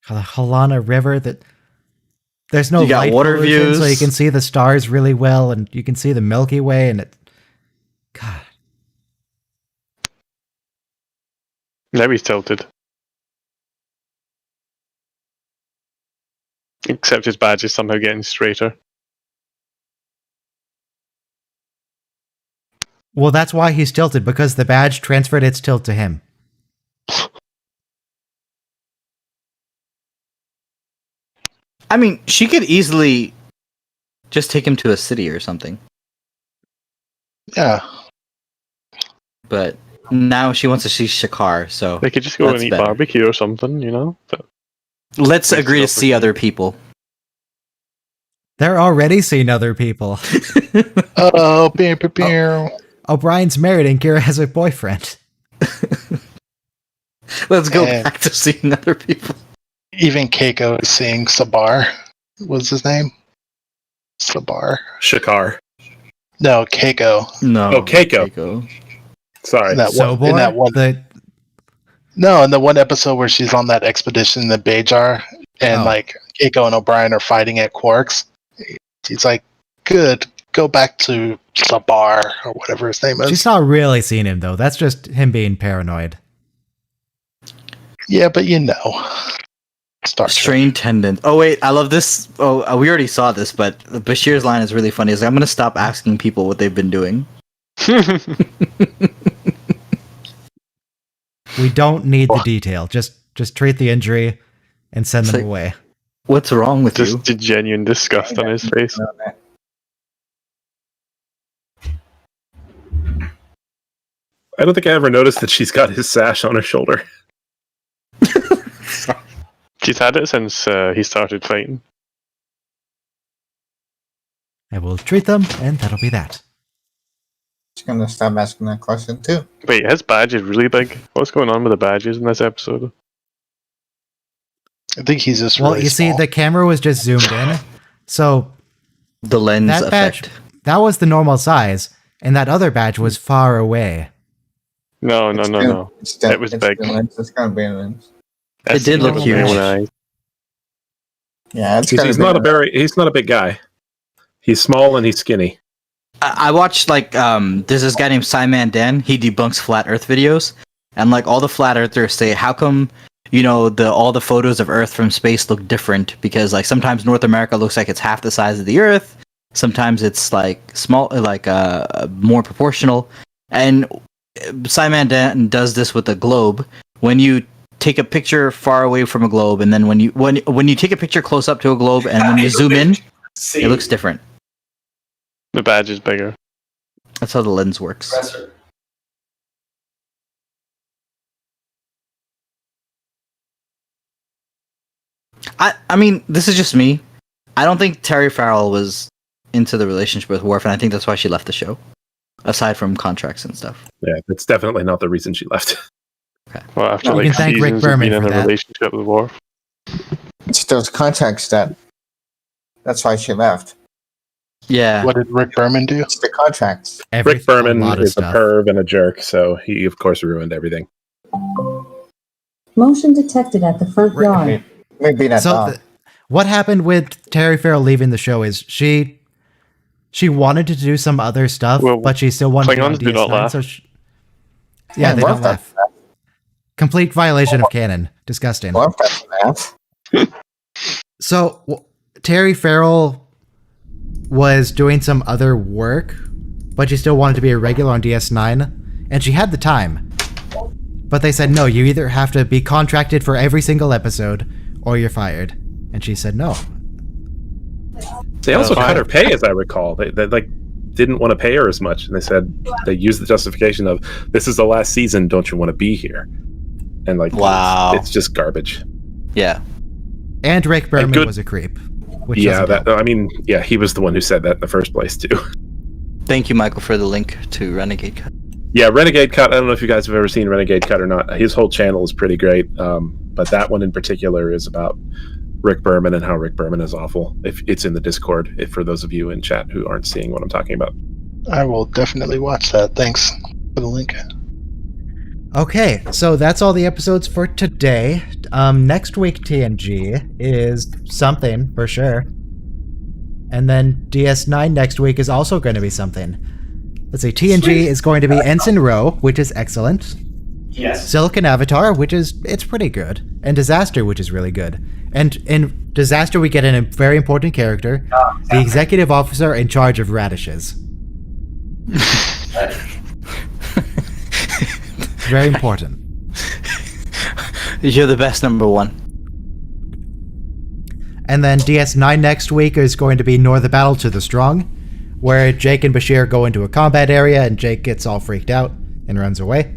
The Halana River that... There's no You got light water pollution, views. so you can see the stars really well, and you can see the Milky Way, and God. Now he's tilted. Except his badge is somehow getting straighter. Well, that's why he's tilted, because the badge transferred its tilt to him. I mean, she could easily just take him to a city or something. Yeah. But now she wants to see Shakar, so They could just go and eat better. barbecue or something, you know? But Let's agree to see other people. They're already seeing other people. Oh, beer. O'Brien's married and Kira has a boyfriend. Let's go And- back to seeing other people. Even Keiko is seeing Sabar. What's his name? Sabar. Shakar. No, Keiko. No. Oh, Keiko. Sorry. In that Sobor? in that one, no, in the one episode where she's on that expedition in the Bajar, and Oh. like Keiko and O'Brien are fighting at Quark's. He's like, "Good, go back to Sabar or whatever his name is." She's not really seeing him, though. That's just him being paranoid. Yeah, but you know, Star Trek. Strain tendon. Oh wait, I love this. Oh, we already saw this, but Bashir's line is really funny. Is I'm gonna stop asking people what they've been doing. We don't need the detail. Just treat the injury and send them like- away. What's wrong with just you? the genuine disgust on his face. I don't think I ever noticed that she's got his sash on her shoulder. She's had it since he started fighting. I will treat them, and that'll be that. Just gonna stop asking that question too. Wait, his badge is really big. What's going on with the badges in this episode? I think he's just Well, really you see, small. the camera was just zoomed in, so The lens that badge, effect. that was the normal size, and that other badge was far away. No. It's It was big. It's gonna be a lens. It did look huge. Yeah, it's He's not a big guy. He's small and he's skinny. I watched like there's this guy named Simon Dan. He debunks flat Earth videos, and like all the flat earthers say, how come all the photos of Earth from space look different? Because like sometimes North America looks like it's half the size of the Earth, sometimes it's like small, like more proportional. And Simon Dan does this with the globe. When you take a picture far away from a globe, and then when you take a picture close up to a globe, and when you zoom in, it looks different. The badge is bigger. That's how the lens works. I mean, this is just me. I don't think Terry Farrell was into the relationship with Worf, and I think that's why she left the show. Aside from contracts and stuff. Yeah, that's definitely not the reason she left. Okay. Well, after You like can thank Rick seasons of Berman being in for a that. relationship with Worf. It's those contracts that's why she left. Yeah. What did Rick Berman do? It's the contracts. Rick Berman a lot of is a stuff. perv and a jerk, so he of course ruined everything. Motion detected at the front yard. Maybe that's all. What happened with Terry Farrell leaving the show is she wanted to do some other stuff, Well, but she still wanted Klingons to do be on not DS9, laugh. so yeah, they Worf don't laugh. Complete violation of canon. Disgusting. Worf doesn't laugh. So Terry Farrell was doing some other work, but she still wanted to be a regular on DS9, and she had the time. But they said, no, you either have to be contracted for every single episode, or you're fired. And she said no. They also Fine. cut her pay, as I recall. They like didn't want to pay her as much, and they said they used the justification of this is the last season. Don't you want to be here? And like, Wow. it's just garbage. Yeah. And Rick Berman good- was a creep. Which Yeah, doesn't help. he was the one who said that in the first place too. Thank you, Michael, for the link to Renegade Cut. Yeah, Renegade Cut. I don't know if you guys have ever seen Renegade Cut or not. His whole channel is pretty great, but that one in particular is about Rick Berman and how Rick Berman is awful. If it's in the Discord, if for those of you in chat who aren't seeing what I'm talking about. I will definitely watch that. Thanks for the link. Okay, so that's all the episodes for today. Next week, TNG is something for sure. And then DS9 next week is also going to be something. Let's see, TNG is going to be Ensign Row, which is excellent. Yes. Silicon Avatar, it's pretty good. And Disaster, which is really good. And in Disaster, we get a very important character, the executive officer in charge of radishes. Very important. You're the best number one. And then DS9 next week is going to be Nor the Battle to the Strong, where Jake and Bashir go into a combat area and Jake gets all freaked out and runs away.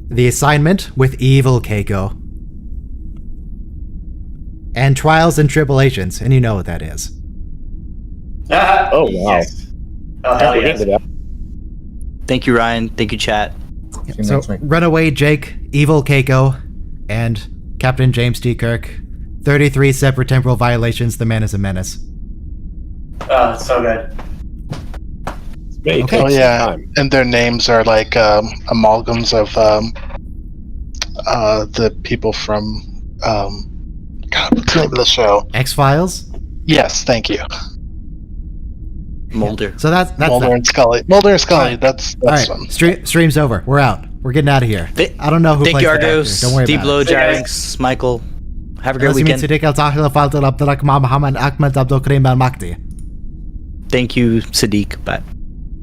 The Assignment with Evil Keiko. And Trials and Tribulations, and you know what that is. Oh, wow. Yes. Oh, hell yes. Thank you, Ryan. Thank you, chat. So, Runaway Jake, Evil Keiko, and Captain James T. Kirk. 33 separate temporal violations, the man is a menace. Oh, so good. Okay. Oh yeah, and their names are like amalgams of the people from God, what's the name of the show? X-Files? Yes, thank you. Mulder. So that's Mulder that. and Scully. Mulder and Scully. Right. That's All right. one. Stream's over. We're out. We're getting out of here. I don't know who Thank plays you, the actor. Argos. Don't worry Deep about Low, it. Jarynx, Michael. Have a great weekend. Thank you, Sadiq. Bye.